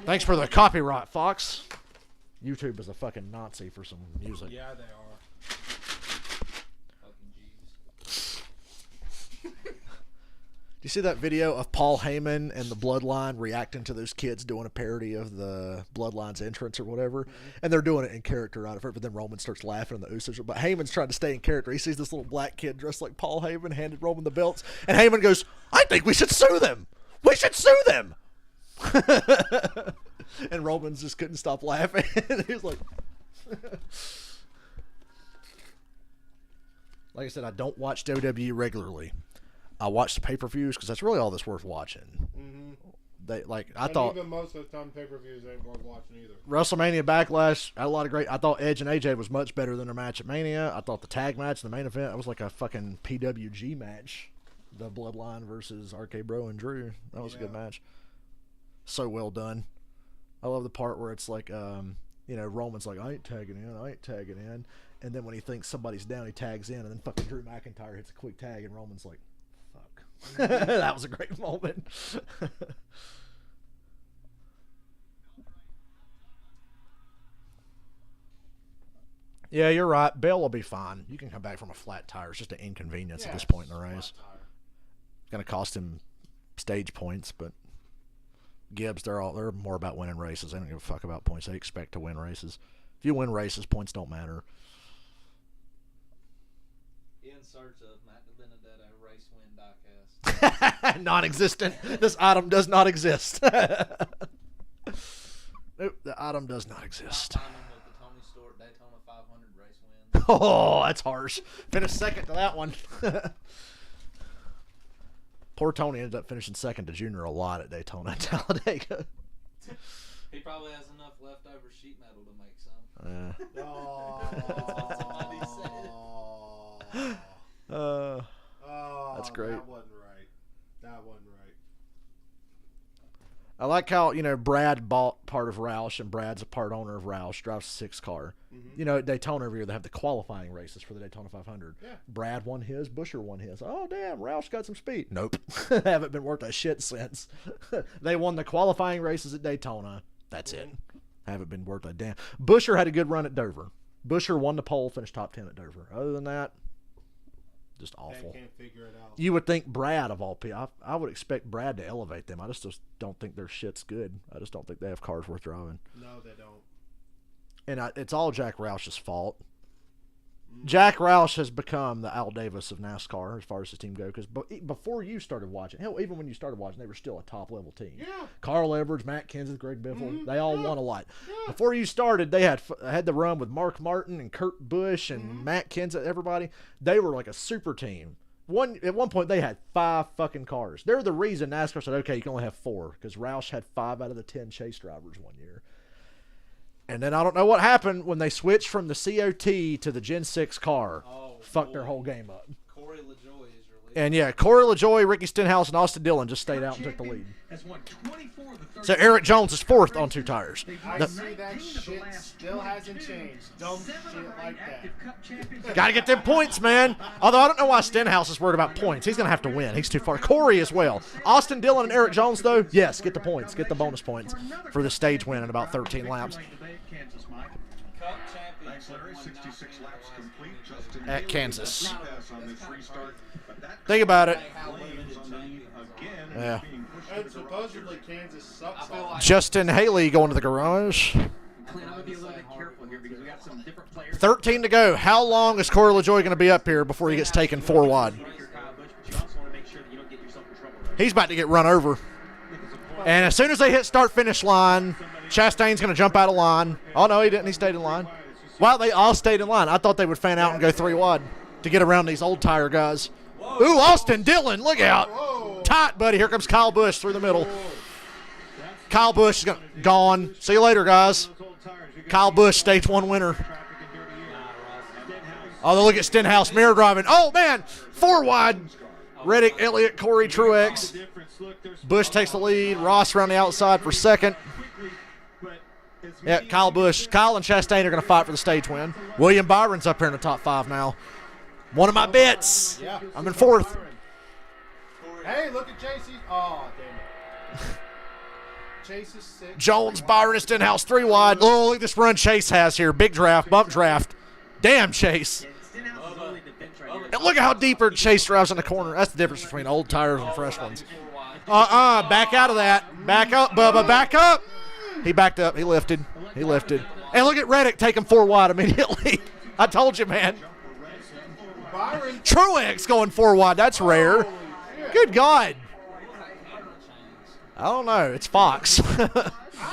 Thanks for the copyright, Fox. YouTube is a fucking Nazi for some music. Yeah, they are. Do you see that video of Paul Heyman and the Bloodline reacting to those kids doing a parody of the Bloodline's entrance or whatever? And they're doing it in character out of it, but then Roman starts laughing and the Usos. But Heyman's trying to stay in character. He sees this little black kid dressed like Paul Heyman, handed Roman the belts, and Heyman goes, "Ain't think we should sue them. We should sue them. And Roman's just couldn't stop laughing. He was like, like I said, I don't watch WWE regularly. I watch the pay-per-views because that's really all that's worth watching. I thought even most of the time pay-per-views ain't worth watching either. WrestleMania Backlash had a lot of great. I thought Edge and AJ was much better than their match at Mania. I thought the tag match in the main event, it was like a fucking PWG match. The Bloodline versus RK Bro and Drew. That was a good match. So well done. I love the part where it's like, Roman's like, I ain't tagging in. And then when he thinks somebody's down, he tags in, and then fucking Drew McIntyre hits a quick tag, and Roman's like, fuck. That was a great moment. Yeah, you're right. Bell will be fine. You can come back from a flat tire. It's just an inconvenience at this point in the race. It's going to cost him stage points, but Gibbs, they're more about winning races. They don't give a fuck about points. They expect to win races. If you win races, points don't matter. In search of Matt Benedetto race win diecast. Non-existent. This item does not exist. Nope, the item does not exist. Daytona 500 race win. Oh, that's harsh. Finished second to that one. Poor Tony ended up finishing second to Junior a lot at Daytona and Talladega. He probably has enough leftover sheet metal to make some. That's what somebody said. That's great. That wasn't right. I like how, Brad bought part of Roush, and Brad's a part owner of Roush, drives a 6 car. At Daytona every year they have the qualifying races for the Daytona 500. Yeah. Brad won his, Buescher won his. Oh, damn, Roush got some speed. Nope. Haven't been worth a shit since. They won the qualifying races at Daytona. That's it. Haven't been worth a damn. Buescher had a good run at Dover. Buescher won the pole, finished top 10 at Dover. Other than that, just awful. They can't figure it out. You would think Brad, of all people, I would expect Brad to elevate them. I just don't think their shit's good. I just don't think they have cars worth driving. No, they don't. And it's all Jack Roush's fault. Jack Roush has become the Al Davis of NASCAR as far as his team goes. Because before you started watching, hell, even when you started watching, they were still a top-level team. Yeah. Carl Edwards, Matt Kenseth, Greg Biffle, they all won a lot. Yeah. Before you started, they had the run with Mark Martin and Kurt Busch and Matt Kenseth, everybody. They were like a super team. At one point, they had 5 fucking cars. They're the reason NASCAR said, okay, you can only have 4, because Roush had 5 out of the 10 chase drivers one year. And then I don't know what happened when they switched from the COT to the Gen 6 car. Fucked their whole game up. Corey LaJoy is your lead. And yeah, Corey LaJoy, Ricky Stenhouse, and Austin Dillon just stayed out and took the lead. So Eric Jones is 4th on 2 tires. I see that shit still hasn't changed. Dumb shit like that. Got to get them points, man. Although I don't know why Stenhouse is worried about points. He's going to have to win. He's too far. Corey as well. Austin Dillon and Eric Jones, though, yes, get the points. Get the bonus points for the stage win in about 13 laps. Cup champion. Thanks, Larry. 66 laps complete. At Kansas. Think about it. Yeah. And supposedly Kansas sucks. Justin Haley going to the garage. Clint, I'm going to be a little bit careful here because we got some different players. 13 to go. How long is Corey LaJoy going to be up here before he gets taken 4 wide? He's about to get run over. And as soon as they hit start-finish line, Chastain's going to jump out of line. Oh, no, he didn't. He stayed in line. Wow, they all stayed in line. I thought they would fan out and go 3 wide to get around these old tire guys. Ooh, Austin Dillon, look out. Tight, buddy. Here comes Kyle Busch through the middle. Kyle Busch is gone. See you later, guys. Kyle Busch, stage 1 winner. Oh, look at Stenhouse mirror driving. Oh, man, 4 wide. Reddick, Elliott, Corey, Truex. Busch takes the lead. Ross around the outside for second. Yeah, Kyle Busch. Kyle and Chastain are going to fight for the stage win. William Byron's up here in the top 5 now. One of my bets. Yeah. I'm in 4th. Hey, look at JC. Oh, damn it. Chase is 6. Jones, Byron, and Stenhouse 3 wide. Oh, look at this run Chase has here. Big draft, bump draft. Damn, Chase. And look at how deeper Chase drives in the corner. That's the difference between old tires and fresh ones. Back out of that. Back up, Bubba. Back up. He backed up. He lifted. He lifted. And look at Reddick taking 4 wide immediately. I told you, man. Truex going 4 wide. That's rare. Good God. I don't know. It's Fox. I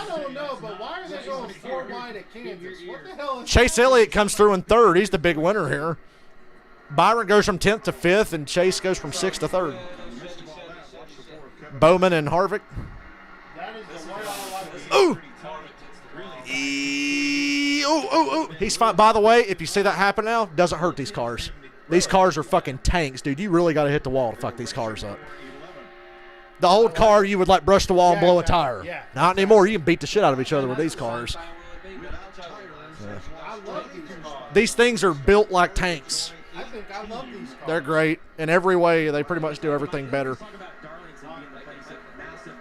don't know, but why are they going 4 wide at Kansas? What the hell is Chase Elliott comes through in 3rd. He's the big winner here. Byron goes from 10th to 5th, and Chase goes from 6th to 3rd. Bowman and Harvick. That is the one I like. Ooh! Ooh. He's fine. By the way, if you see that happen now, doesn't hurt these cars. These cars are fucking tanks, dude. You really got to hit the wall to fuck these cars up. The old car, you would like brush the wall and blow a tire. Yeah. Not anymore. You can beat the shit out of each other with these cars. I love these cars. These things are built like tanks. I think I love these cars. They're great. In every way, they pretty much do everything better.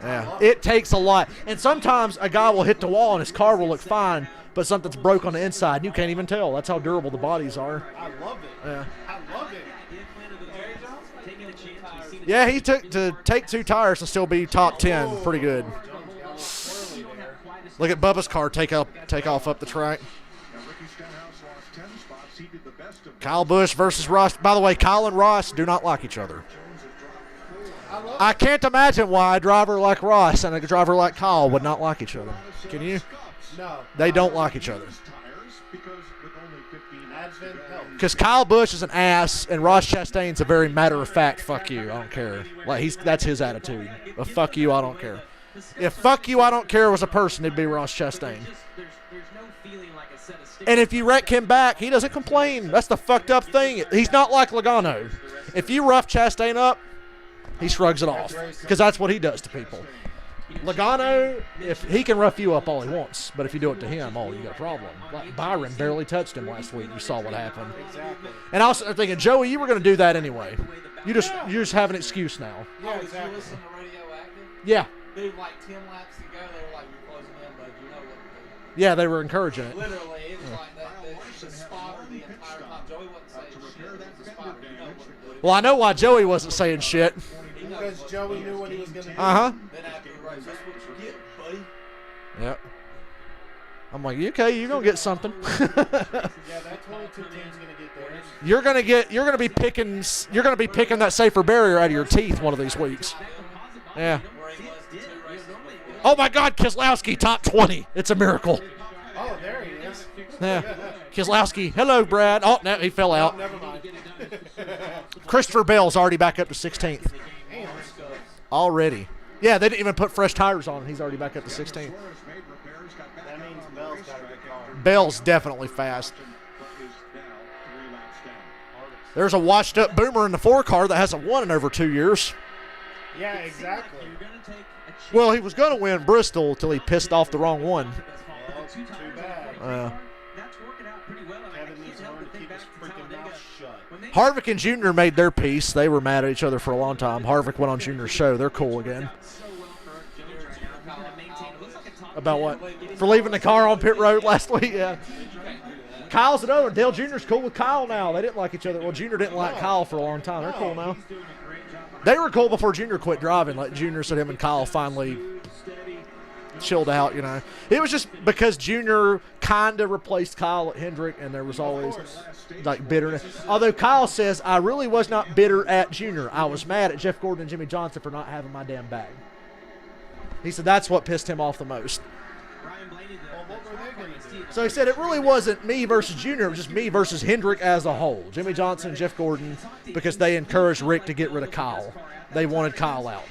Yeah, it takes a lot. And sometimes a guy will hit the wall and his car will look fine, but something's broke on the inside and you can't even tell. That's how durable the bodies are. I love it. Yeah. I love it. Yeah, he took to take 2 tires and still be top 10. Pretty good. Look at Bubba's car take off up the track. Kyle Busch versus Ross. By the way, Kyle and Ross do not like each other. I can't imagine why a driver like Ross and a driver like Kyle would not like each other. Can you? No. They don't like each other. Advent help. Because Kyle Busch is an ass and Ross Chastain's a very matter-of-fact fuck you, I don't care. Like that's his attitude. A fuck you, I don't care. If fuck you, I don't care was a person, it'd be Ross Chastain. And if you wreck him back, he doesn't complain. That's the fucked up thing. He's not like Logano. If you rough Chastain up, he shrugs it off. Because that's what he does to people. Logano, if he can rough you up all he wants, but if you do it to him, you got a problem. Like Byron barely touched him last week. You saw what happened. Exactly. And I was thinking, Joey, you were going to do that anyway. You just have an excuse now. Yeah, You exactly. listen to Radioactive? Yeah. Dude, like 10 laps to go, they were like, you're closing in, bud. You know what to do. Yeah, they were encouraging it. Literally, it was like that. The spotter the entire time. Joey wasn't saying shit. It was the spotter. You know what to do. Well, I know why Joey wasn't saying shit. Because Joey knew what he was going to do. Uh-huh. Then after the race, that's what you get, buddy. Yep. I'm like, okay, you're going to get something. Yeah, that 22 team's going to get theirs. You're going to be picking that safer barrier out of your teeth one of these weeks. Yeah. Where he was 2 races before. Oh my God, Keselowski top 20. It's a miracle. Oh, there he is. Yeah. Keselowski, hello, Brad. Oh, no, he fell out. Never mind. Christopher Bell's already back up to 16th. Damn. Already. Yeah, they didn't even put fresh tires on. He's already back up to 16th. That means Bell's got a good car. Bell's definitely fast. There's a washed-up boomer in the 4 car that hasn't won in over 2 years. Yeah, exactly. Well, he was going to win Bristol till he pissed off the wrong one. Well, too bad. That's working out pretty well. Kevin needs to learn to keep his freaking mouth shut. Harvick and Junior made their peace. They were mad at each other for a long time. Harvick went on Junior's show. They're cool again. About what? For leaving the car on pit road last week? Yeah. Kyle's another one. Dale Jr.'s cool with Kyle now. They didn't like each other. Well, Junior didn't like Kyle for a long time. They're cool now. They were cool before Junior quit driving. Like Junior said, him and Kyle finally chilled out, you know. It was just because Junior kind of replaced Kyle at Hendrick, and there was always like bitterness. Although Kyle says, I really was not bitter at Junior. I was mad at Jeff Gordon and Jimmy Johnson for not having my damn bag. He said that's what pissed him off the most. So he said it really wasn't me versus Junior. It was just me versus Hendrick as a whole. Jimmy Johnson and Jeff Gordon, because they encouraged Rick to get rid of Kyle. They wanted Kyle out.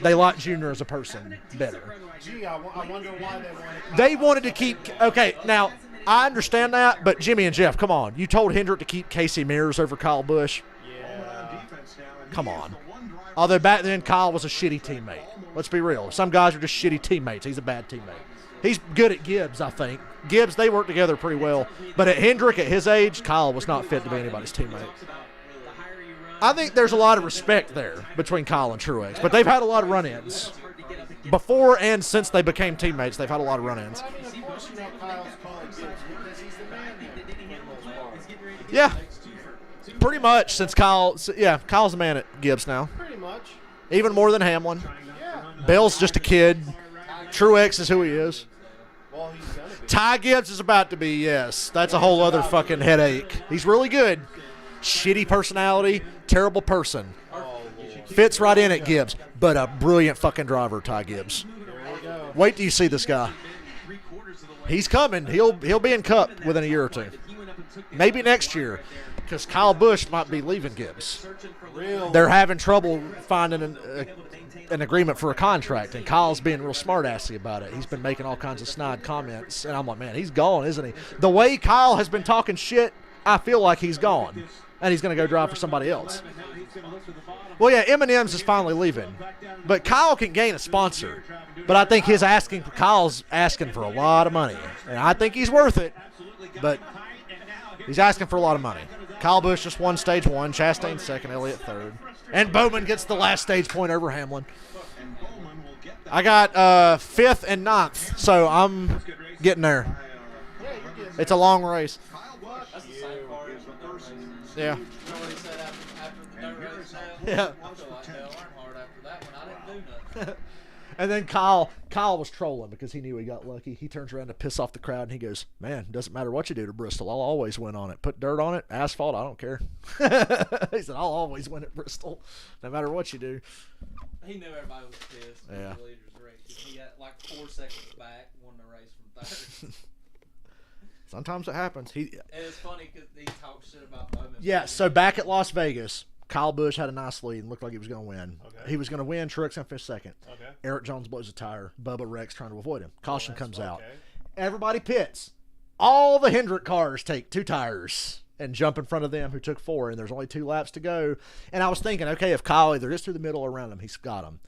They liked Junior as a person better. Gee, I wonder why they wanted Kyle. They wanted to keep – okay, now, I understand that, but Jimmy and Jeff, come on. You told Hendrick to keep Casey Mears over Kyle Busch. Yeah. Come on. Although back then Kyle was a shitty teammate. Let's be real. Some guys are just shitty teammates. He's a bad teammate. He's good at Gibbs, I think. Gibbs, they work together pretty well. But at Hendrick, at his age, Kyle was not fit to be anybody's teammate. I think there's a lot of respect there between Kyle and Truex. But they've had a lot of run-ins. Before and since they became teammates, they've had a lot of run-ins. I mean, of course you know Kyle's calling Gibbs because he's the man there. Yeah. Pretty much since Kyle – yeah, Kyle's the man at Gibbs now. Pretty much. Even more than Hamlin. Yeah. Bell's just a kid. Truex is who he is. Well, he's going to be. Ty Gibbs is about to be, yes. That's a whole other fucking headache. He's really good. Shitty personality, terrible person. Fits right in at Gibbs, but a brilliant fucking driver, Ty Gibbs. Wait till you see this guy. He's coming. He'll be in Cup within a year or two. Maybe next year, because Kyle Busch might be leaving Gibbs. They're having trouble finding an agreement for a contract, and Kyle's being real smart-assy about it. He's been making all kinds of snide comments, and I'm like, man, he's gone, isn't he? The way Kyle has been talking shit, I feel like he's gone, and he's going to go drive for somebody else. Well, yeah, M&M's is finally leaving, but Kyle can gain a sponsor. But I think Kyle's asking for a lot of money, and I think he's worth it, but he's asking for a lot of money. Kyle Busch just won stage 1, Chastain second, Elliott third, and Bowman gets the last stage point over Hamlin. I got 5th and 9th, so I'm getting there. It's a long race. That's the same car as the dirt race. Yeah. You know what he said after the dirt race? Yeah. I feel like Dale Earnhardt after that one. I didn't do nothing. And then Kyle was trolling because he knew he got lucky. He turns around to piss off the crowd, and he goes, man, doesn't matter what you do to Bristol. I'll always win on it. Put dirt on it, asphalt, I don't care. He said, I'll always win at Bristol, no matter what you do. He knew everybody was pissed. Yeah. The leaders race. He got like 4 seconds back, won the race from third. Sometimes it happens. And it's funny because he talks shit about Bowman. Yeah, so back at Las Vegas, Kyle Busch had a nice lead and looked like he was going to win. Okay. He was going to win. Truex going to finish second. Okay. Eric Jones blows a tire. Bubba wrecks trying to avoid him. Caution comes out. Okay. Everybody pits. All the Hendrick cars take 2 tires and jump in front of them who took 4, and there's only 2 laps to go. And I was thinking, okay, if Kyle either gets through the middle or around him, he's got him.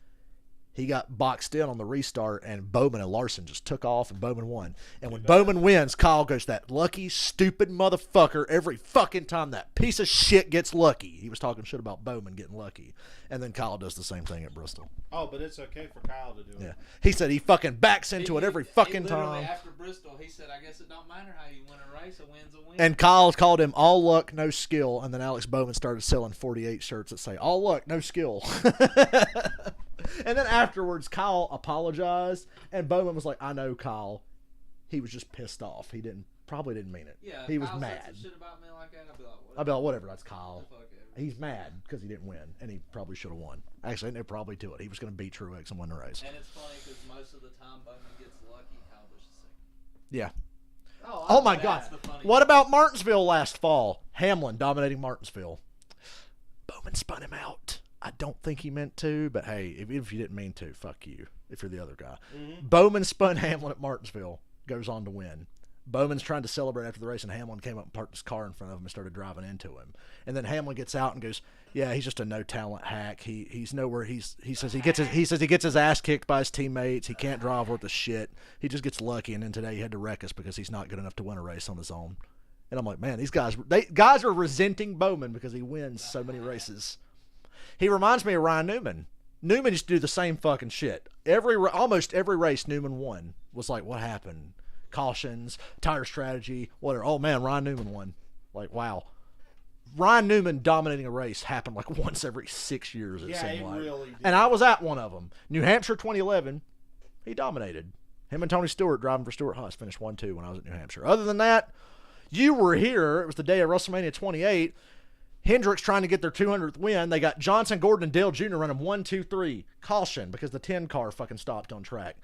He got boxed in on the restart, and Bowman and Larson just took off, and Bowman won. And when Bowman wins, Kyle goes, that lucky, stupid motherfucker, every fucking time that piece of shit gets lucky. He was talking shit about Bowman getting lucky. And then Kyle does the same thing at Bristol. Oh, but it's okay for Kyle to do it. Yeah. He said he fucking backs into it every fucking time. After Bristol, he said, I guess it don't matter how you win a race, a win's a win. And Kyle called him all luck, no skill. And then Alex Bowman started selling 48 shirts that say, all luck, no skill. And then afterwards, Kyle apologized, and Bowman was like, I know, Kyle. He was just pissed off. He probably didn't mean it. Yeah, he was Kyle mad. said some shit about me like that, I'd be like, whatever, that's Kyle. Fuck it. He's mad because he didn't win, and he probably should have won. Actually, they probably do it. He was going to beat Truex and win the race. And it's funny because most of the time Bowman gets lucky, Kyle Busch is second. Yeah. Oh my God. What about Martinsville last fall? Hamlin dominating Martinsville. Bowman spun him out. I don't think he meant to, but hey, if you didn't mean to, fuck you if you're the other guy. Mm-hmm. Bowman spun Hamlin at Martinsville, goes on to win. Bowman's trying to celebrate after the race, and Hamlin came up and parked his car in front of him and started driving into him. And then Hamlin gets out and goes, yeah, he's just a no-talent hack. He's nowhere. He says he gets his ass kicked by his teammates. He can't drive worth a shit. He just gets lucky, and then today he had to wreck us because he's not good enough to win a race on his own. And I'm like, man, these guys are resenting Bowman because he wins so many races. He reminds me of Ryan Newman. Newman used to do the same fucking shit. Almost every race Newman won was like, what happened? Cautions, tire strategy, whatever. Oh, man, Ryan Newman won. Like, wow. Ryan Newman dominating a race happened like once every 6 years, it seemed like. Really did. And I was at one of them. New Hampshire 2011, he dominated. Him and Tony Stewart driving for Stewart Haas finished 1-2 when I was at New Hampshire. Other than that, you were here. It was the day of WrestleMania 28. Hendrick's trying to get their 200th win. They got Johnson, Gordon, and Dale Jr. running 1, 2, 3. Caution, because the 10 car fucking stopped on track.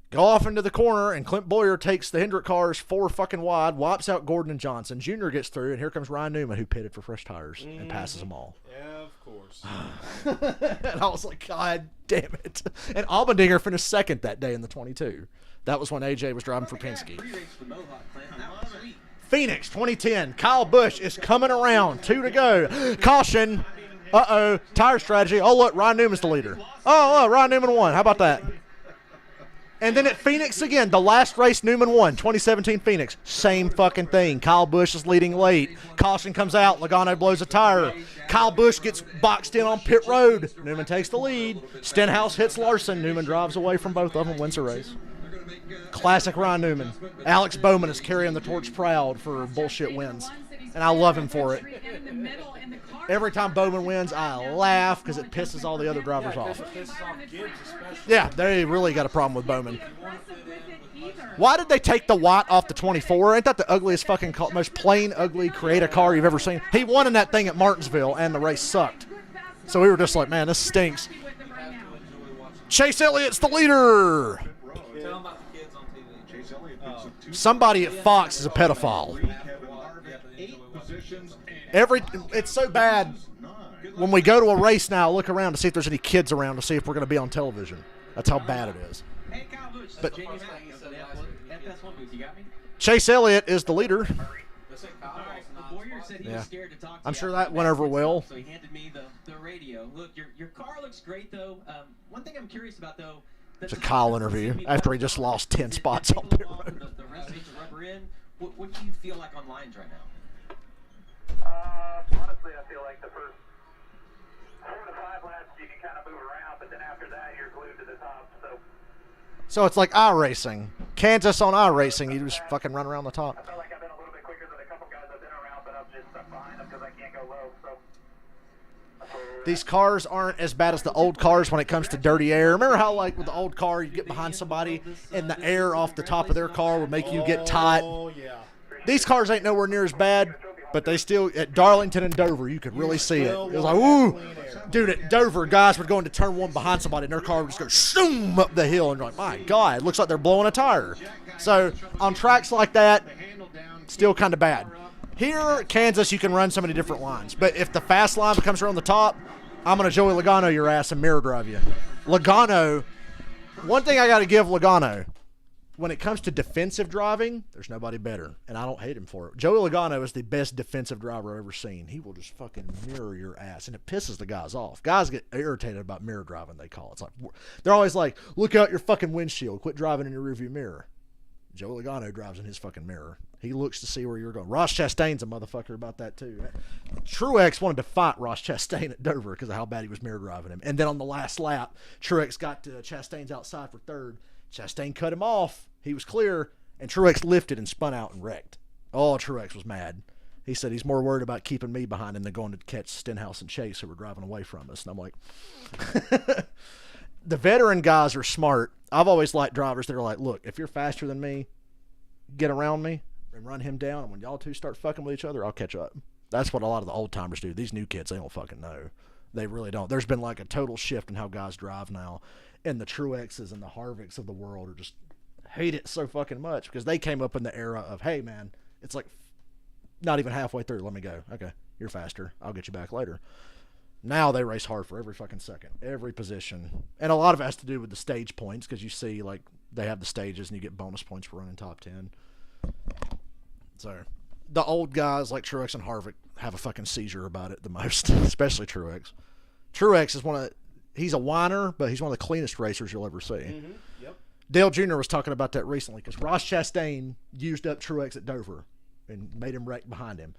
Go off into the corner, and Clint Boyer takes the Hendrick cars 4 fucking wide, wipes out Gordon and Johnson. Jr. gets through, and here comes Ryan Newman, who pitted for fresh tires and passes them all. Yeah, of course. And I was like, God damn it. And Allmendinger finished second that day in the 22. That was when AJ was driving for Penske. Phoenix 2010. Kyle Busch is coming around. 2 to go. Caution. Uh-oh. Tire strategy. Oh, look. Ryan Newman's the leader. Oh, look. Ryan Newman won. How about that? And then at Phoenix again, the last race Newman won, 2017 Phoenix. Same fucking thing. Kyle Busch is leading late. Caution comes out. Logano blows a tire. Kyle Busch gets boxed in on pit road. Newman takes the lead. Stenhouse hits Larson. Newman drives away from both of them, wins the race. Classic Ryan Newman. Alex Bowman is carrying the torch proud for bullshit wins, and I love him for it. Every time Bowman wins, I laugh because it pisses all the other drivers off. Yeah, they really got a problem with Bowman. Why did they take the white off the 24? Ain't that the ugliest fucking most plain ugly create a car you've ever seen? He won in that thing at Martinsville, and the race sucked. So we were just like, man, this stinks. Chase Elliott's the leader. Tell them about the kids on TV. Somebody at Fox is a pedophile. It's so bad. When we go to a race now, look around to see if there's any kids around to see if we're going to be on television. That's how bad it is. But Chase Elliott is the leader. Yeah. I'm sure that went over well. So he handed me the radio. Look, your car looks great, though. One thing I'm curious about, though. It's a Kyle interview after he just lost 10 spots on pit road. The rest needs to rubber in. What do you feel like on lines right now? Honestly, I feel like the first 4 to 5 laps you can kind of move around, but then after that you're glued to the top. So it's like iRacing. Kansas on iRacing, you just fucking run around the top. I feel like I've been a little bit quicker than a couple guys I've been around, but I'm behind them because I can't go low. These cars aren't as bad as the old cars when it comes to dirty air. Remember how, like, with the old car, you get behind somebody and the air off the top of their car would make you get tight? Oh, yeah. These cars ain't nowhere near as bad, but they still, at Darlington and Dover, you could really see it. It was like, ooh. Dude, at Dover, guys would go into turn 1 behind somebody and their car would just go zoom up the hill and you're like, my God, it looks like they're blowing a tire. So on tracks like that, still kind of bad. Here at Kansas, you can run so many different lines. But if the fast line becomes around the top, I'm going to Joey Logano your ass and mirror drive you. Logano, one thing I got to give Logano, when it comes to defensive driving, there's nobody better. And I don't hate him for it. Joey Logano is the best defensive driver I've ever seen. He will just fucking mirror your ass. And it pisses the guys off. Guys get irritated about mirror driving, they call it. It's like, they're always like, look out your fucking windshield. Quit driving in your rearview mirror. Joey Logano drives in his fucking mirror. He looks to see where you're going. Ross Chastain's a motherfucker about that too. Truex wanted to fight Ross Chastain at Dover because of how bad he was mirror driving him. And then on the last lap, Truex got to Chastain's outside for third. Chastain cut him off. He was clear, and Truex lifted and spun out and wrecked. Oh, Truex was mad. He said he's more worried about keeping me behind him than going to catch Stenhouse and Chase who were driving away from us. And I'm like, the veteran guys are smart. I've always liked drivers that are like, look, if you're faster than me, get around me and run him down. And when y'all two start fucking with each other, I'll catch up. That's what a lot of the old timers do. These new kids, they don't fucking know. They really don't. There's been like a total shift in how guys drive now. And the Truexes and the Harvicks of the world are just hate it so fucking much because they came up in the era of, hey, man, it's like not even halfway through. Let me go. Okay, you're faster. I'll get you back later. Now they race hard for every fucking second, every position. And a lot of it has to do with the stage points because you see, like, they have the stages and you get bonus points for running top 10. So the old guys like Truex and Harvick have a fucking seizure about it the most, especially Truex. Truex is he's a whiner, but he's one of the cleanest racers you'll ever see. Mm-hmm. Yep. Dale Jr. was talking about that recently because Ross Chastain used up Truex at Dover and made him wreck behind him.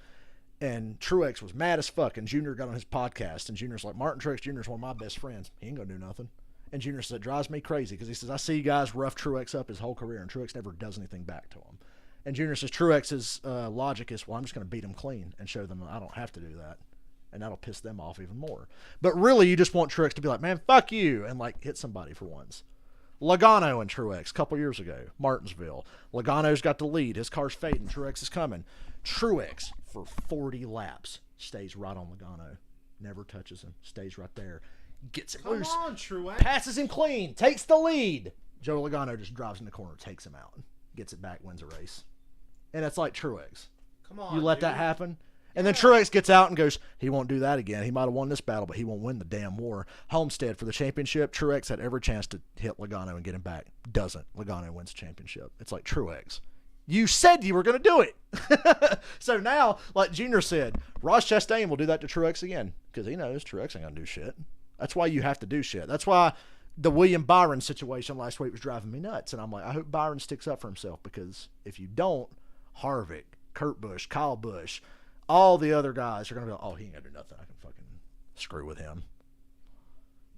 And Truex was mad as fuck, and Junior got on his podcast, and Junior's like, Martin Truex Jr. is one of my best friends. He ain't going to do nothing. And Junior said, it drives me crazy because he says, I see guys rough Truex up his whole career, and Truex never does anything back to him. And Junior says, Truex's logic is, well, I'm just going to beat him clean and show them I don't have to do that. And that'll piss them off even more. But really, you just want Truex to be like, man, fuck you, and like hit somebody for once. Logano and Truex a couple years ago, Martinsville. Logano's got the lead. His car's fading. Truex is coming. Truex, for 40 laps, stays right on Logano. Never touches him. Stays right there. Gets it loose. Come on, Truex. Passes him clean. Takes the lead. Joe Logano just drives in the corner, takes him out. Gets it back, wins a race. And it's like Truex. Come on, you let dude. that happen? And then Truex gets out and goes, he won't do that again. He might have won this battle, but he won't win the damn war. Homestead for the championship. Truex had every chance to hit Logano and get him back. Doesn't. Logano wins the championship. It's like Truex. You said you were going to do it. So now, like Junior said, Ross Chastain will do that to Truex again because he knows Truex ain't going to do shit. That's why you have to do shit. That's why the William Byron situation last week was driving me nuts. And I'm like, I hope Byron sticks up for himself because if you don't, Harvick, Kurt Busch, Kyle Busch, all the other guys are going to be like, oh, he ain't going to do nothing. I can fucking screw with him.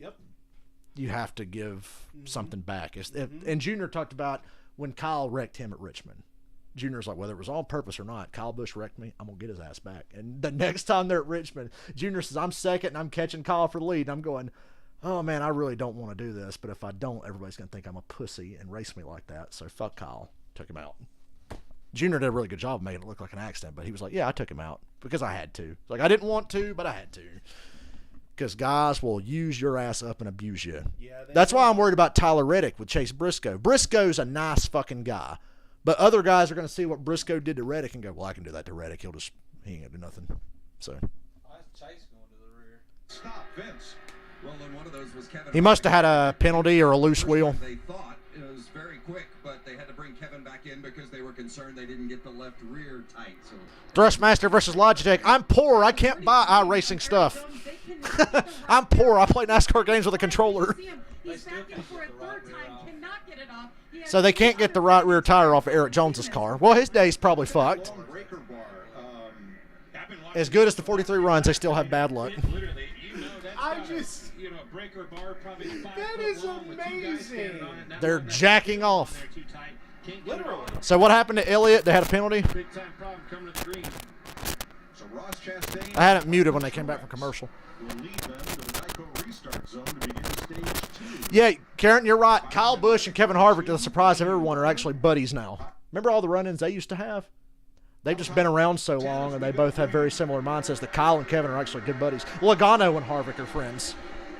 Yep. You have to give something back. And Junior talked about when Kyle wrecked him at Richmond. Junior's like, whether it was on purpose or not, Kyle Busch wrecked me, I'm going to get his ass back. And the next time they're at Richmond, Junior says, I'm second and I'm catching Kyle for the lead. And I'm going, oh, man, I really don't want to do this. But if I don't, everybody's going to think I'm a pussy and race me like that. So fuck Kyle. Took him out. Junior did a really good job of making it look like an accident. But he was like, yeah, I took him out because I had to. Like, I didn't want to, but I had to. because guys will use your ass up and abuse you. Yeah, That's why I'm worried about Tyler Reddick with Chase Briscoe. Briscoe's a nice fucking guy, but other guys are going to see what Briscoe did to Reddick and go, well, I can do that to Reddick. He ain't going to do nothing. So Chase going to the rear. Stop, Vince. Well, and one of those was Kevin. he must have had a penalty or a loose wheel. They thought it was very quick, but they had to bring Kevin back in because they were concerned they didn't get the left rear tight. So Thrustmaster versus Logitech. I'm poor. I can't buy iRacing stuff. I'm poor. I play NASCAR games with a controller. So they can't get the right rear tire off of Eric Jones's car. Well, his day's probably fucked. As good as the 43 runs, they still have bad luck. Breaker bar probably 5 That foot is long with 2 guys standing on it. Now They're jacking off. they're too tight. Can't get it Literally. on. So what happened to Elliott? They had a penalty? Big time problem coming to the green. So Ross Chastain I had it muted when they came back from commercial. will lead them to the Geico restart zone to begin stage 2. Yeah, Karen, you're right. Kyle Busch and Kevin Harvick, to the surprise of everyone, are actually buddies now. Remember all the run-ins they used to have? They've just been around so long, and they both have very similar mindsets that Kyle and Kevin are actually good buddies. Logano and Harvick are friends.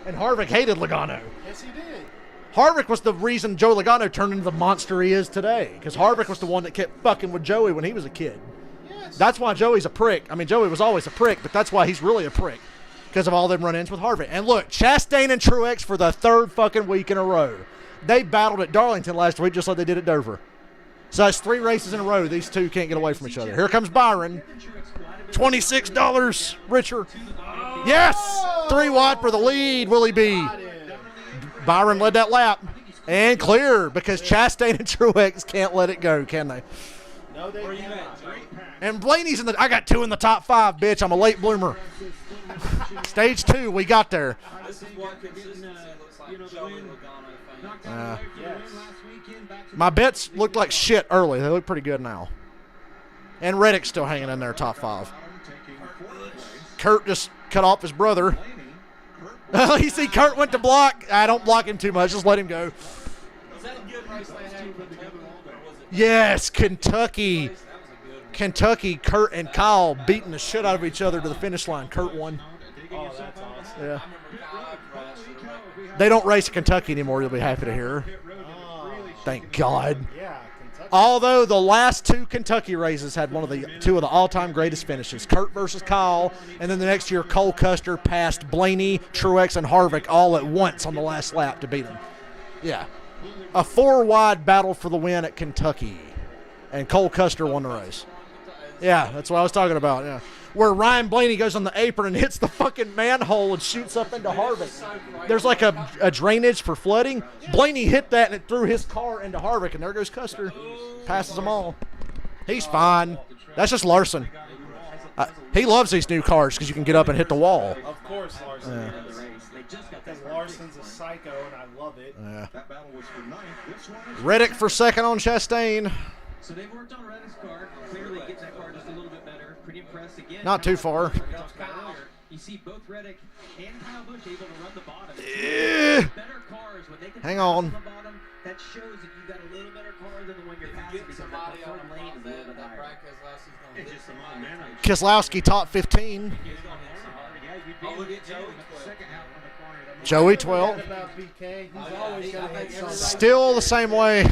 And Harvick hated Logano. Yes, he did. Harvick was the reason Joey Logano turned into the monster he is today. Because Harvick was the one that kept fucking with Joey when he was a kid. Yes. That's why Joey's a prick. I mean, Joey was always a prick, but that's why he's really a prick. Because of all them run-ins with Harvick. And look, Chastain and Truex for the 3rd fucking week in a row. They battled at Darlington last week just like they did at Dover. So that's 3 races in a row. These two can't get away from each other. Here comes Byron. $26 richer. Yes! 3 wide for the lead, Willie B. Byron led that lap. And clear because Chastain and Truex can't let it go, can they? No, they cannot. And Blaney's I got 2 in the top 5, bitch. I'm a late bloomer. Stage 2, we got there. This is what consistency looks like. Joey Logano fan. My bets looked like shit early. They look pretty good now. And Reddick's still hanging in there, top 5. Kurt just cut off his brother. You see, Kurt went to block. I don't block him too much. Just let him go. Was that a good race they had in Kentucky, or was it? Yes, Kentucky. Kentucky, Kurt and Kyle beating the shit out of each other to the finish line. Kurt won. Oh, that's awesome. Yeah. I remember Kyle crashed. They don't race at Kentucky anymore, you'll be happy to hear. Thank God. Yeah, Kentucky. Although the last 2 Kentucky races had 2 of the all-time greatest finishes. Kurt versus Kyle, and then the next year Cole Custer passed Blaney, Truex, and Harvick all at once on the last lap to beat them. Yeah. A 4-wide battle for the win at Kentucky. And Cole Custer won the race. Yeah, that's what I was talking about, yeah. Where Ryan Blaney goes on the apron and hits the fucking manhole and shoots up into Harvick. There's like a drainage for flooding. Blaney hit that and it threw his car into Harvick, and there goes Custer. Passes them all. He's fine. That's just Larson. He loves these new cars because you can get up and hit the wall. Of course, Larson. Because Larson's a psycho, and I love it. Yeah. That battle was for 9th. This one is Reddick for 2nd on Chastain. So they've worked on Reddick's car. Clearly getting that car just a little bit better. Pretty impressed again. Not too far. You see both Reddick and Kyle Busch able to run the bottom. Yeah. Better cars when they can Hang run on. the bottom, that shows that you've got a little better car than the one you're passing because that preferred lane is a little bit higher. It's just some momentum. Keselowski top 15. Oh, look at Joey. Joey 12. About BK, he's always going to hit somebody. Still the same way.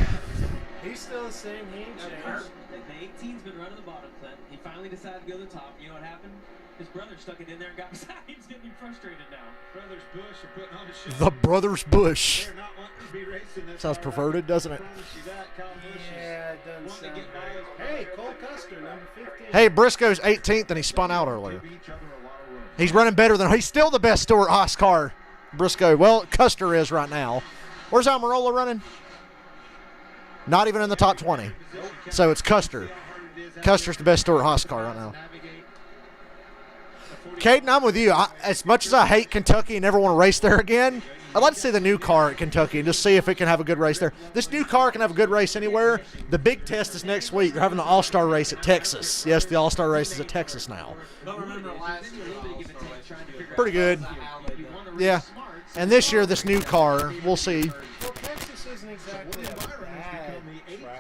He's still the same. He ain't changed. The 18's been running the bottom, Clint. He finally decided to go to the top. You know what happened? His brother stuck it in there and got beside him. He's getting frustrated now. Brothers Busch are putting on a show. The Brothers Busch. They're not wanting to be racing this Sounds far perverted, out. doesn't it? I promise you that. Kyle Busch is Yeah, it doesn't wanting to sound get by great. us. Hey, Cole Custer, number 15. Hey, Briscoe's 18th, and he spun out earlier. give each other a lot of room. He's running better than he's still the best Stewart Haas car. Briscoe. Well, Custer is right now. Where's Almirola running? Not even in the top 20. So it's Custer. Custer's the best Stewart Haas car right now. Caden, I'm with you. As much as I hate Kentucky and never want to race there again, I'd like to see the new car at Kentucky and just see if it can have a good race there. This new car can have a good race anywhere. The big test is next week. They're having the All-Star race at Texas. Yes, the All-Star race is at Texas now. Don't remember last year. Pretty good. Yeah. And this year, this new car, we'll see. Well, Texas isn't exactly a bad track.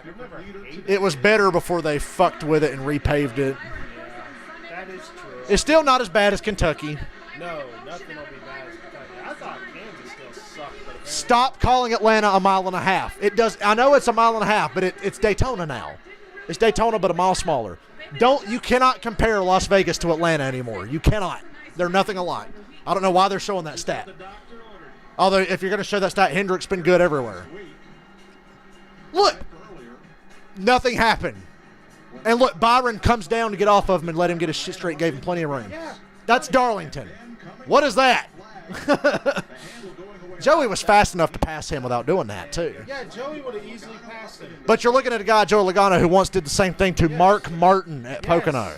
I've never hated It was better before they fucked with it and repaved it. That is true. It's still not as bad as Kentucky. No, nothing will be bad as Kentucky. I thought Kansas still sucked. But Stop calling Atlanta a mile and a half. It does. I know it's a mile and a half, but it's Daytona now. It's Daytona, but a mile smaller. You cannot compare Las Vegas to Atlanta anymore. You cannot. They're nothing alike. I don't know why they're showing that stat. Although, if you're going to show that stat, Hendrick's been good everywhere. Look. Nothing happened. And look, Byron comes down to get off of him and let him get his shit straight, gave him plenty of room. That's Darlington. What is that? Joey was fast enough to pass him without doing that, too. Yeah, Joey would have easily passed him. But you're looking at a guy, Joey Logano, who once did the same thing to Mark Martin at Pocono.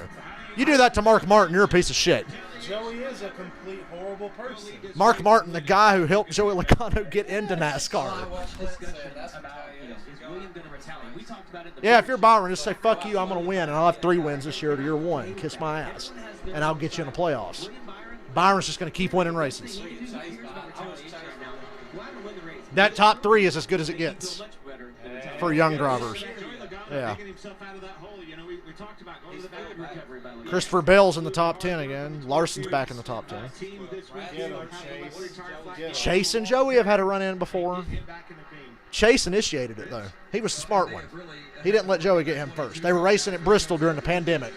You do that to Mark Martin, you're a piece of shit. Joey is a complete horrible person. Mark Martin, the guy who helped Joey Logano get into NASCAR. Yeah, if you're Byron, just say, fuck you, I'm going to win, and I'll have 3 wins this year to your 1. Kiss my ass. And I'll get you in the playoffs. Byron's just going to keep winning races. That top 3 is as good as it gets for young drivers. Yeah. Christopher Bell's in the top 10 again. Larson's back in the top 10. Chase and Joey have had a run-in before. Chase initiated it, though. He was the smart one. He didn't let Joey get him first. They were racing at Bristol during the pandemic.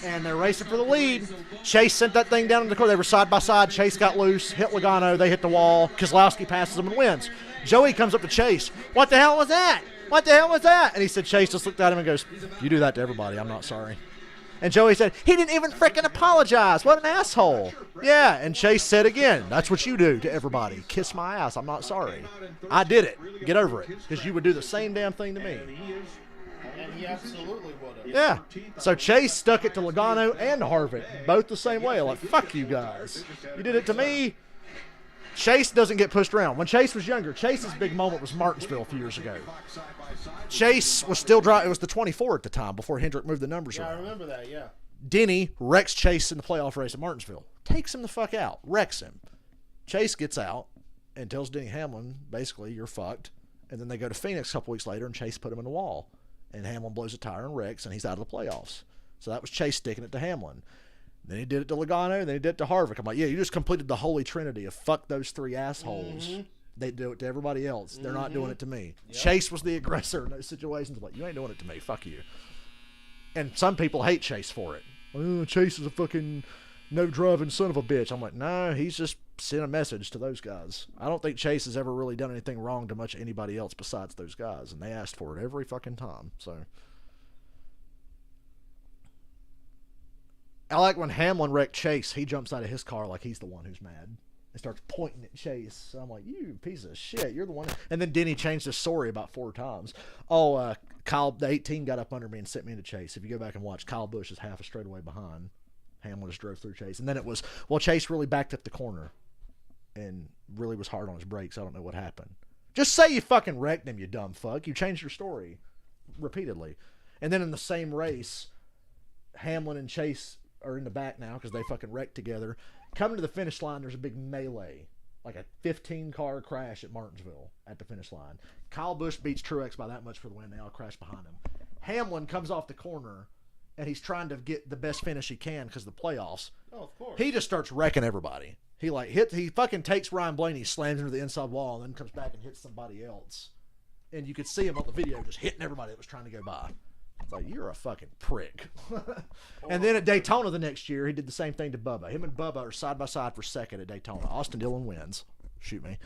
And they're racing for the lead. Chase sent that thing down in the corner. They were side by side. Chase got loose, hit Logano. They hit the wall. Keselowski passes them and wins. Joey comes up to Chase. What the hell was that? What the hell was that? And he said, Chase just looked at him and goes, you do that to everybody. I'm not sorry. And Joey said, he didn't even frickin' apologize. What an asshole. Yeah, and Chase said again, that's what you do to everybody. Kiss my ass. I'm not sorry. I did it. Get over it. Because you would do the same damn thing to me. And he absolutely would have. Yeah. So Chase stuck it to Logano and to Harvick. Both the same way. Like, fuck you guys. You did it to me. Chase doesn't get pushed around. When Chase was younger, Chase's big moment was Martinsville a few years ago. Chase was still driving. It was the 24 at the time before Hendrick moved the numbers around. I remember that, yeah. Denny wrecks Chase in the playoff race at Martinsville. Takes him the fuck out. Wrecks him. Chase gets out and tells Denny Hamlin, basically, you're fucked. And then they go to Phoenix a couple weeks later and Chase put him in the wall. And Hamlin blows a tire and wrecks, and he's out of the playoffs. So that was Chase sticking it to Hamlin. Then he did it to Logano, then he did it to Harvick. I'm like, yeah, you just completed the holy trinity of fuck those 3 assholes. Mm-hmm. They do it to everybody else. They're not doing it to me. Yep. Chase was the aggressor in those situations. I'm like, you ain't doing it to me. Fuck you. And some people hate Chase for it. Oh, Chase is a fucking no-driving son of a bitch. I'm like, no, he's just sent a message to those guys. I don't think Chase has ever really done anything wrong to much anybody else besides those guys, and they asked for it every fucking time. So I like when Hamlin wrecked Chase, he jumps out of his car like he's the one who's mad and starts pointing at Chase. So I'm like, you piece of shit, you're the one. And then Denny changed his story about 4 times. Oh, Kyle, the 18 got up under me and sent me into Chase. If you go back and watch, Kyle Busch is half a straightaway behind. Hamlin just drove through Chase. And then it was, well, Chase really backed up the corner and really was hard on his brakes. I don't know what happened. Just say you fucking wrecked him, you dumb fuck. You changed your story repeatedly. And then in the same race, Hamlin and Chase are in the back now because they fucking wrecked together. Coming to the finish line, there's a big melee, like a 15-car crash at Martinsville at the finish line. Kyle Busch beats Truex by that much for the win. They all crash behind him. Hamlin comes off the corner, and he's trying to get the best finish he can because of the playoffs. Oh, of course. He just starts wrecking everybody. He fucking takes Ryan Blaney, slams into the inside wall, and then comes back and hits somebody else. And you could see him on the video just hitting everybody that was trying to go by. It's like, you're a fucking prick. And then at Daytona the next year, he did the same thing to Bubba. Him and Bubba are side by side for second at Daytona. Austin Dillon wins. Shoot me.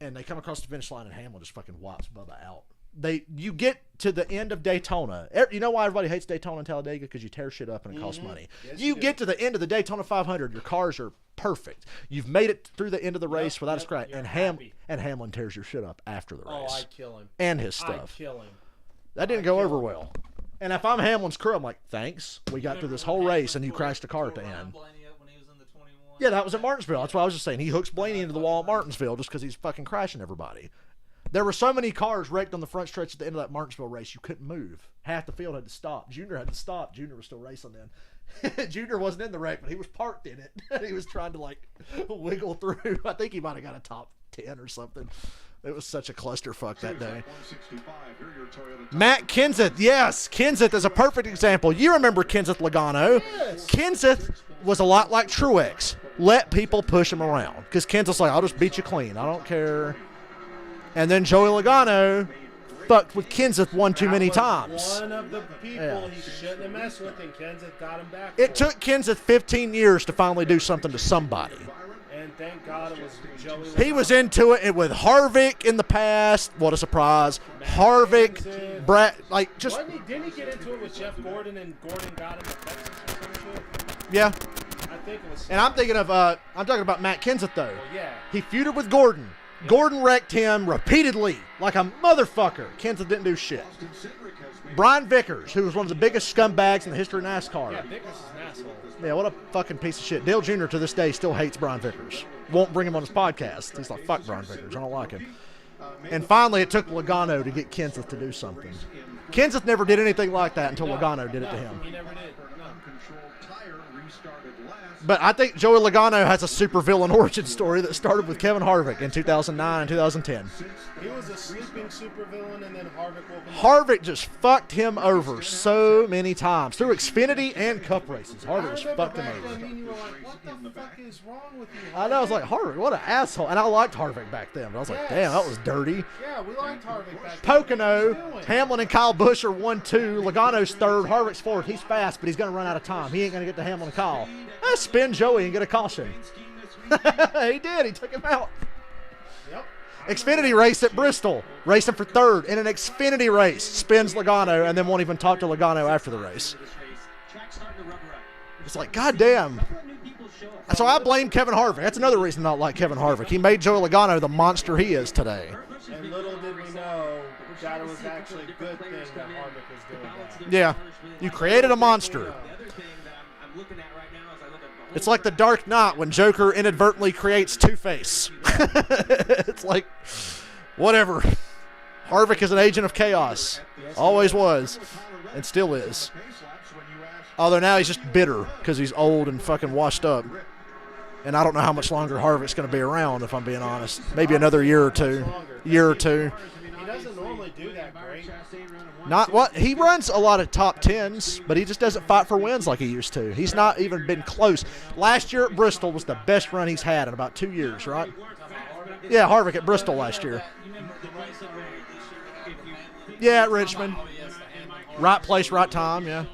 And they come across the finish line, and Hamlin just fucking wipes Bubba out. You get to the end of Daytona. You know why everybody hates Daytona and Talladega? Because you tear shit up and it costs money. Yes, you get to the end of the Daytona 500, your cars are perfect. You've made it through the end of the race without a scratch. And Hamlin tears your shit up after the race. Oh, I'd kill him. And his stuff. I'd kill him. That didn't go over well. And if I'm Hamlin's crew, I'm like, thanks. We got through this whole race, and you crashed the car at the end. Yeah, that was at Martinsville. That's what I was just saying. He hooks Blaney into the wall at Martinsville just because he's fucking crashing everybody. There were so many cars wrecked on the front stretch at the end of that Martinsville race, you couldn't move. Half the field had to stop. Junior had to stop. Junior was still racing then. Junior wasn't in the wreck, but he was parked in it. He was trying to, like, wiggle through. I think he might have got a top 10 or something. It was such a clusterfuck that day. Matt Kenseth, yes. Kenseth is a perfect example. You remember Kenseth Logano. Yes. Kenseth was a lot like Truex. let people push him around. Because Kenseth's like, I'll just beat you clean. I don't care. And then Joey Logano fucked with Kenseth one too many times. One of the people he shouldn't have messed with, and Kenseth got him back. It took Kenseth 15 years to finally do something to somebody. And thank God it was Joey Logano. He was into it with Harvick in the past. What a surprise. Harvick, Brad, like just. Didn't he get into it with Jeff Gordon, and Gordon got him at Texas or some shit? Yeah. I think it was. And I'm thinking of, I'm talking about Matt Kenseth, though. Well, yeah. He feuded with Gordon. Yep. Gordon wrecked him repeatedly like a motherfucker. Kenseth didn't do shit. Brian Vickers, who was one of the biggest scumbags in the history of NASCAR. Yeah, Vickers is an asshole. Yeah, what a fucking piece of shit. Dale Jr. to this day still hates Brian Vickers. Won't bring him on his podcast. He's like, fuck Brian Vickers. I don't like him. And finally, it took Logano to get Kenseth to do something. Kenseth never did anything like that until Logano did it to him. He never did. But I think Joey Logano has a supervillain origin story that started with Kevin Harvick in 2009 and 2010. He was a sleeping supervillain, and then Harvick woke him up. Harvick just fucked him over so many times through Xfinity and Cup races. Harvick just fucked him over. You were like, what the fuck is wrong with you? I know, I was like, Harvick, what an asshole. And I liked Harvick back then, but I was like, damn, that was dirty. Yeah, we liked Harvick back then. Pocono, Hamlin and Kyle Busch are 1-2. Logano's third, Harvick's fourth. He's fast, but he's going to run out of time. He ain't going to get to Hamlin and Kyle. Spin Joey and get a caution. He did. He took him out. Yep. Xfinity race at Bristol. Racing for third in an Xfinity race. Spins Logano and then won't even talk to Logano after the race. It's like, goddamn. So I blame Kevin Harvick. That's another reason not like Kevin Harvick. He made Joey Logano the monster he is today. And little did we know that it was actually a good thing that Harvick was doing that. Yeah. You created a monster. It's like the Dark Knight when Joker inadvertently creates Two-Face. It's like, whatever. Harvick is an agent of chaos. Always was. And still is. Although now he's just bitter because he's old and fucking washed up. And I don't know how much longer Harvick's going to be around, if I'm being honest. Maybe another year or two. He doesn't normally do that great. Not what he runs a lot of top tens, but he just doesn't fight for wins like he used to. He's not even been close. Last year at Bristol was the best run he's had in about 2 years, right? Yeah, Harvick at Bristol last year. Yeah, at Richmond. Right place, right time, yeah.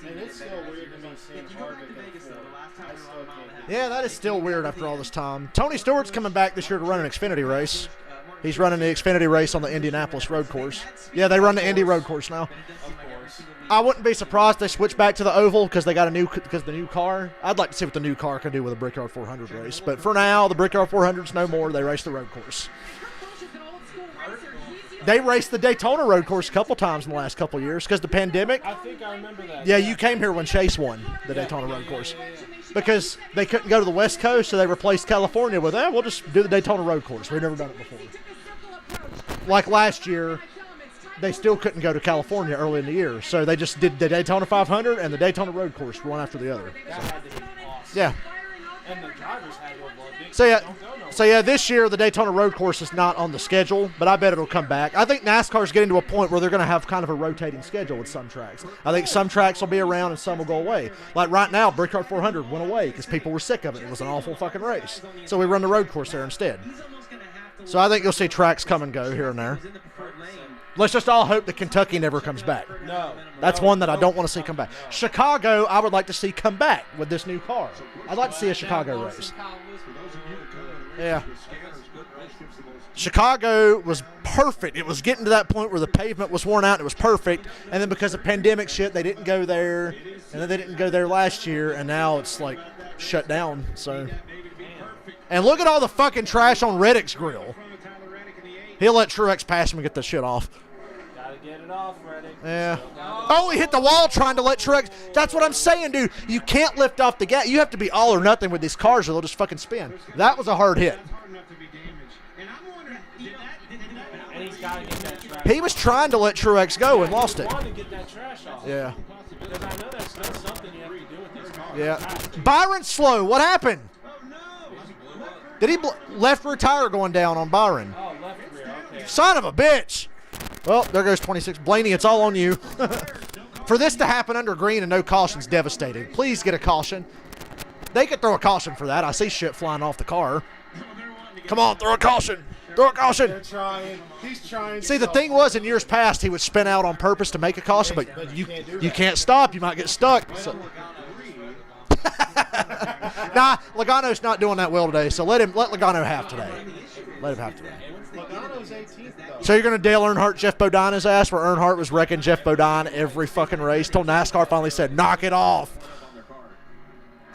And it's still weird to me seeing Harvick at Ford. I still can't. Yeah, that is still weird after all this time. Tony Stewart's coming back this year to run an Xfinity race. He's running the Xfinity race on the Indianapolis road course. Yeah, they run the Indy road course now. I wouldn't be surprised if they switch back to the oval because they got the new car. I'd like to see what the new car can do with a Brickyard 400 race. But for now, the Brickyard 400's no more. They race the road course. They raced the Daytona road course a couple times in the last couple years because the pandemic. I think I remember that. Yeah, you came here when Chase won the Daytona road course. Because they couldn't go to the West Coast, so they replaced California with, we'll just do the Daytona road course. We've never done it before. Like last year, they still couldn't go to California early in the year, so they just did the Daytona 500 and the Daytona road course one after the other. That had to be awesome. Yeah. And the drivers had to have So yeah, this year the Daytona road course is not on the schedule, but I bet it'll come back. I think NASCAR's getting to a point where they're going to have kind of a rotating schedule with some tracks. I think some tracks will be around and some will go away. Like right now, Brickyard 400 went away because people were sick of it. It was an awful fucking race. So we run the road course there instead. So I think you'll see tracks come and go here and there. Let's just all hope that Kentucky never comes back. No. That's one that I don't want to see come back. Chicago, I would like to see come back with this new car. I'd like to see a Chicago race. Yeah. Chicago was perfect. It was getting to that point where the pavement was worn out. It was perfect. And then because of pandemic shit, they didn't go there. And then they didn't go there last year. And now it's like shut down. So. And look at all the fucking trash on Reddick's grill. He'll let Truex pass him and get the shit off. Gotta get it off, Reddick. Yeah. Oh, he hit the wall trying to let Truex. That's what I'm saying, dude. You can't lift off the gas. You have to be all or nothing with these cars or they'll just fucking spin. That was a hard hit. And he's gotta get that trash. He was trying to let Truex go and lost it. He wanted to get that trash off. Yeah. Because I know that's something you have to do with these cars. Yeah. Byron's slow. What happened? Did he left rear tire going down on Byron? Oh, left rear. Okay. Son of a bitch. Well, there goes 26. Blaney, it's all on you. For this to happen under green and no caution's devastating. Please get a caution. They could throw a caution for that. I see shit flying off the car. Come on, throw a caution. Throw a caution. They're trying. He's trying. See, the thing was, in years past, he would spin out on purpose to make a caution, but you can't stop. You might get stuck. So. Nah, Logano's not doing that well today, so let Logano have today. Let him have today. Logano's 18th, though. So you're going to Dale Earnhardt Jeff Bodine his ass, where Earnhardt was wrecking Jeff Bodine every fucking race till NASCAR finally said, knock it off.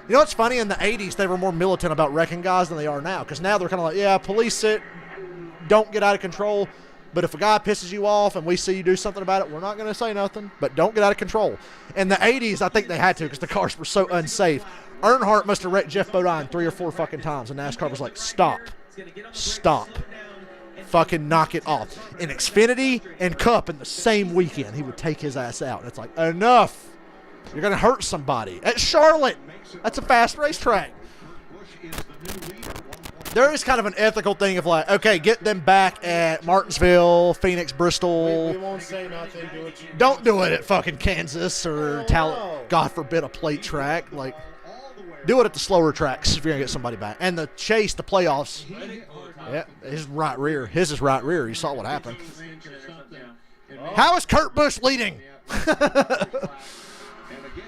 You know what's funny? In the 80s, they were more militant about wrecking guys than they are now, because now they're kind of like, yeah, police it, don't get out of control, but if a guy pisses you off and we see you do something about it, we're not going to say nothing, but don't get out of control. In the 80s, I think they had to because the cars were so unsafe. Earnhardt must have wrecked Jeff Bodine 3 or 4 fucking times, and NASCAR was like, stop. Stop. Fucking knock it off. In Xfinity and Cup in the same weekend, he would take his ass out. And it's like, enough. You're going to hurt somebody. At Charlotte, that's a fast racetrack. There is kind of an ethical thing of like, okay, get them back at Martinsville, Phoenix, Bristol. We won't say nothing. Do what you Don't do it at fucking Kansas or God forbid, a plate track. Like, do it at the slower tracks if you're going to get somebody back. And the chase, the playoffs. Yeah, his right rear. His is right rear. You saw what happened. How is Kurt Busch leading?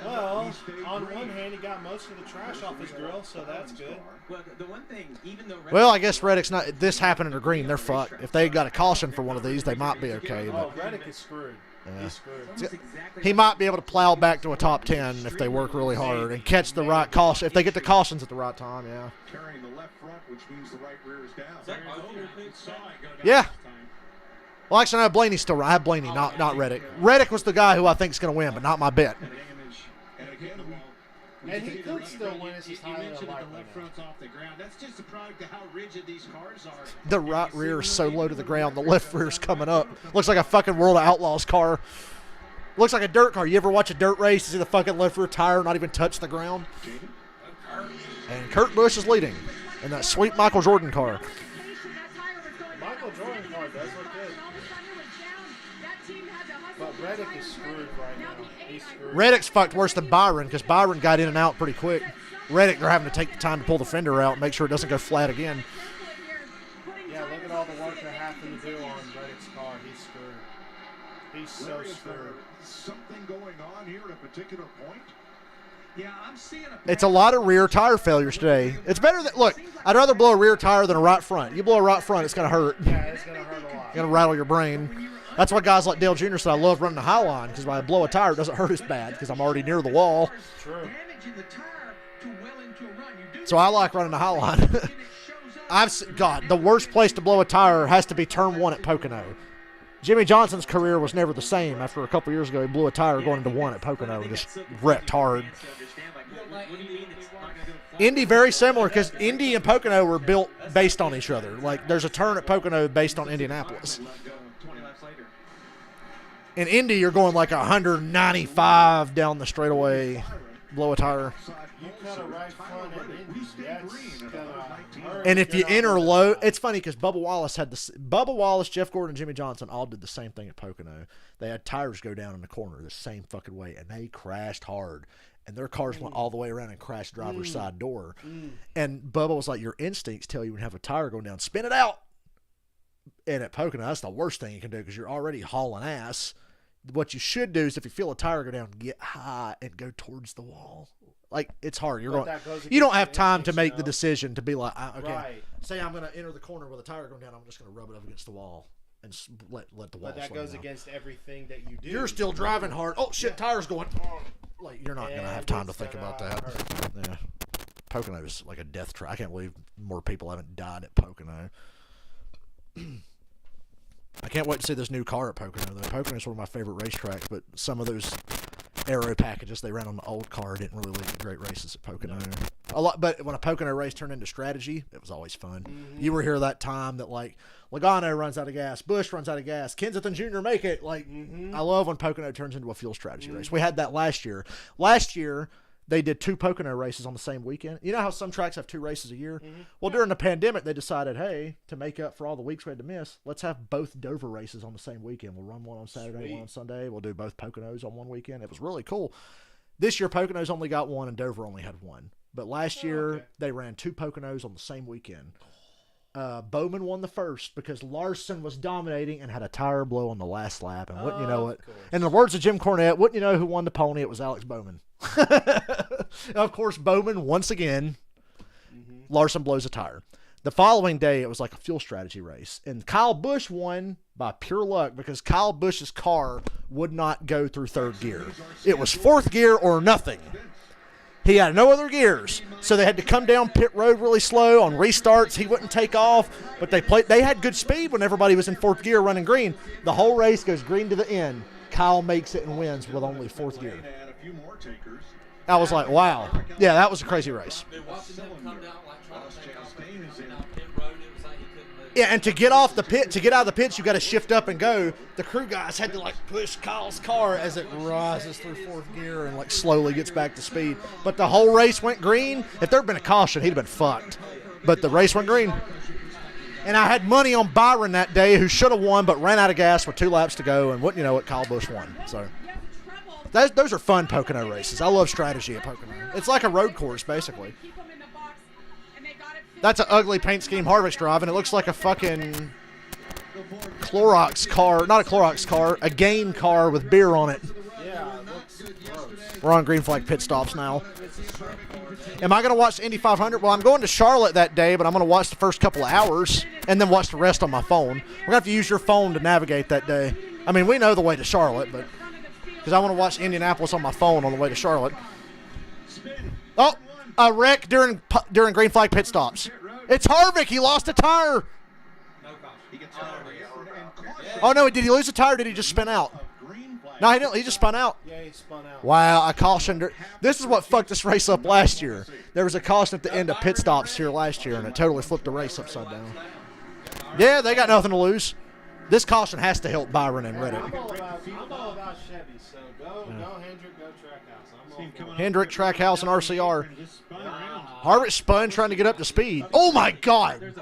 Well, on one hand, he got most of the trash off his grill, so that's good. Well, the one thing, even though Well, I guess Reddick's not. This happened under green. They're fucked. If they got a caution for one of these, they might be okay. Oh, But Reddick is screwed. Yeah. He's screwed. he might be able to plow back to a top 10 if they work really hard and catch the right caution. If they get the cautions at the right time, yeah. Carrying the left front, which means the right rear is down. Yeah. Well, actually, no, Blaney's still right. I have Blaney, not Reddick. Reddick was the guy who I think is going to win, but not my bet. And he could still win. It's just You highly mentioned the unlikely. left front's off the ground. That's just a product of how rigid these cars are. The right rear is so low to the ground. The left rear is coming up. Looks like a fucking World of Outlaws car. Looks like a dirt car. You ever watch a dirt race and see the fucking left rear tire not even touch the ground? And Kurt Busch is leading in that sweet Michael Jordan car. Michael Jordan car does look good. But Reddick is screwed right now. He's screwed. Reddick's fucked worse than Byron because Byron got in and out pretty quick. Reddick, they're having to take the time to pull the fender out and make sure it doesn't go flat again. Yeah, look at all the work they're having to do on Reddick's car. He's screwed. He's so screwed. Something going on here at a particular point? Yeah, I'm seeing It's a lot of rear tire failures today. It's better than, look, I'd rather blow a rear tire than a right front. You blow a right front, it's going to hurt. Yeah, it's going to hurt a lot. It's going to rattle your brain. That's why guys like Dale Jr. said I love running the high line because when I blow a tire, it doesn't hurt as bad because I'm already near the wall. True. So I like running the high line. God, the worst place to blow a tire has to be turn 1 at Pocono. Jimmy Johnson's career was never the same. After a couple years ago, he blew a tire going into 1 at Pocono and just wrecked hard. Indy, very similar because Indy and Pocono were built based on each other. Like, there's a turn at Pocono based on Indianapolis. In Indy, you're going like 195 down the straightaway, blow a tire. You cut a right front at Indy. That's gonna hurt. And if you enter low, it's funny because Bubba Wallace, Jeff Gordon, and Jimmy Johnson all did the same thing at Pocono. They had tires go down in the corner the same fucking way, and they crashed hard. And their cars went all the way around and crashed driver's side door. And Bubba was like, your instincts tell you when you have a tire going down, spin it out. And at Pocono, that's the worst thing you can do because you're already hauling ass. What you should do is if you feel a tire go down, get high and go towards the wall. Like, it's hard. You don't have time to make the decision to be like, okay, right. Say I'm going to enter the corner with a tire going down. I'm just going to rub it up against the wall and let the wall But that slow goes down. against everything that you do. You're still driving hard. Oh, shit, tire's going. Like, you're not going to have time to think about that. Yeah. Pocono is like a death trap. I can't believe more people haven't died at Pocono. I can't wait to see this new car at Pocono, though. Pocono is one of my favorite racetracks, but some of those aero packages they ran on the old car didn't really lead to great races at Pocono. A lot, but when a Pocono race turned into strategy, it was always fun. You were here that time that, like, Logano runs out of gas, Busch runs out of gas, Kensington Jr. make it. Like, I love when Pocono turns into a fuel strategy race. We had that last year. Last year, they did 2 Pocono races on the same weekend. You know how some tracks have 2 races a year? Well, during the pandemic, they decided, hey, to make up for all the weeks we had to miss, let's have both Dover races on the same weekend. We'll run one on Saturday, one on Sunday. We'll do both Poconos on one weekend. It was really cool. This year, Poconos only got 1 and Dover only had 1. But last year, they ran 2 Poconos on the same weekend. Bowman won the first because Larson was dominating and had a tire blow on the last lap. And wouldn't you know it? In the words of Jim Cornette, wouldn't you know who won the pony? It was Alex Bowman. Of course, Bowman, once again, Larson blows a tire. The following day, it was like a fuel strategy race. And Kyle Busch won by pure luck because Kyle Busch's car would not go through 3rd gear. It was 4th gear or nothing. He had no other gears, so they had to come down pit road really slow on restarts. He wouldn't take off, but they had good speed when everybody was in 4th gear running green. The whole race goes green to the end. Kyle makes it and wins with only 4th gear. I was like, wow. Yeah, that was a crazy race. Yeah, and to get off the pit, to get out of the pits, you got to shift up and go. The crew guys had to like push Kyle's car as it rises through 4th gear and like slowly gets back to speed. But the whole race went green. If there'd been a caution, he'd have been fucked. But the race went green. And I had money on Byron that day, who should have won, but ran out of gas with 2 laps to go, and wouldn't you know it, Kyle Busch won. So those are fun Pocono races. I love strategy at Pocono. It's like a road course, basically. That's an ugly paint scheme Harvick's driving. It looks like a fucking Clorox car. Not a Clorox car, a Gain car with beer on it. Yeah, it looks gross. We're on green flag pit stops now. Am I going to watch the Indy 500? Well, I'm going to Charlotte that day, but I'm going to watch the first couple of hours and then watch the rest on my phone. We're going to have to use your phone to navigate that day. I mean, we know the way to Charlotte, but because I want to watch Indianapolis on my phone on the way to Charlotte. Oh, a wreck during green flag pit stops. It's Harvick. He lost a tire. Oh, no, did he lose a tire or did he just spin out? No, he didn't. He just spun out. Yeah, he spun out. Wow, I cautioned her. This is what fucked this race up last year. There was a caution at the end of pit stops here last year, and it totally flipped the race upside down. Yeah, they got nothing to lose. This caution has to help Byron and Reddick. I'm all about Chevy, so go Hendrick, go Trackhouse. Hendrick, Trackhouse, and RCR. Harvick spun trying to get up to speed. Oh, my God.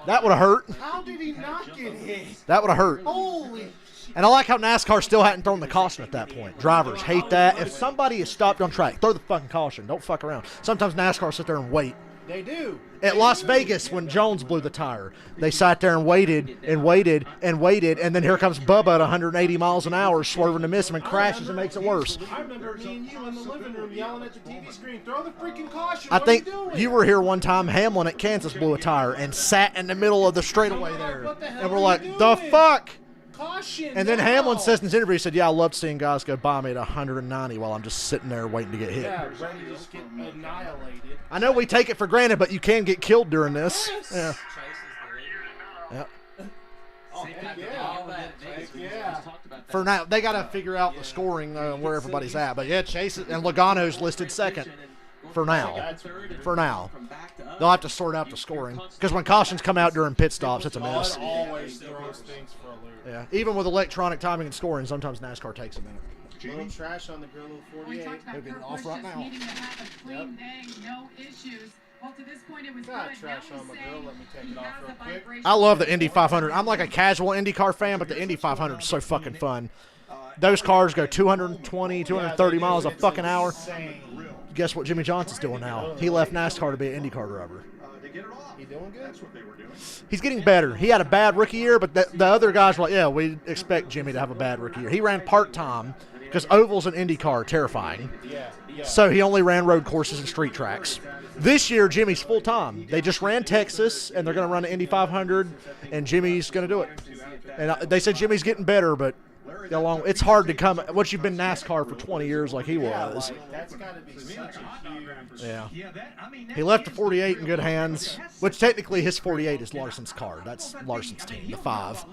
That would have hurt. How did he not get hit? That would have hurt. Holy shit. And I like how NASCAR still hadn't thrown the caution at that point. Drivers hate that. If somebody is stopped on track, throw the fucking caution. Don't fuck around. Sometimes NASCAR sit there and wait. They do. At Las Vegas, when Jones blew the tire, they sat there and waited and waited and waited, and then here comes Bubba at 180 miles an hour, swerving to miss him and crashes and makes it worse. I remember me and you in the living room yelling at the TV screen, throw the freaking caution. I think you were here one time. Hamlin at Kansas blew a tire and sat in the middle of the straightaway there. And we're like, the fuck? Caution. And then Hamlin says in his interview, he said, yeah, I love seeing guys go by me at 190 while I'm just sitting there waiting to get hit. Yeah, ready to just get annihilated. I know we take it for granted, but you can get killed during this. Yes. Yeah. Yeah. For now, they got to figure out the scoring where everybody's at. But yeah, Chase and Logano's listed second for now. For now. They'll have to sort out the scoring. Because when cautions come out during pit stops, it's a mess. Always throws things for a loop. Yeah. Even with electronic timing and scoring, sometimes NASCAR takes a minute. Little trash on the grill, little 48. They're getting off right now. Yep. No issues. Well, to this point, it was Got good. trash on my grill. Let me take it off real quick. I love the Indy 500. I'm like a casual IndyCar fan, but the Indy 500 is so fucking fun. Those cars go 220, 230 miles a fucking hour. Guess what Jimmy Johnson's doing now? He left NASCAR to be an IndyCar driver. He doing good? He's getting better. He had a bad rookie year, but the other guys were like, yeah, we expect Jimmy to have a bad rookie year. He ran part-time because ovals and IndyCar are terrifying. Yeah. So he only ran road courses and street tracks. This year, Jimmy's full-time. They just ran Texas, and they're going to run the Indy 500, and Jimmy's going to do it. And they said Jimmy's getting better, but it's hard to come. Once you've been NASCAR for 20 years like he was. That's got to be such a huge... Yeah. He left the 48 in good hands, which technically his 48 is Larson's car. That's Larson's team, the 5.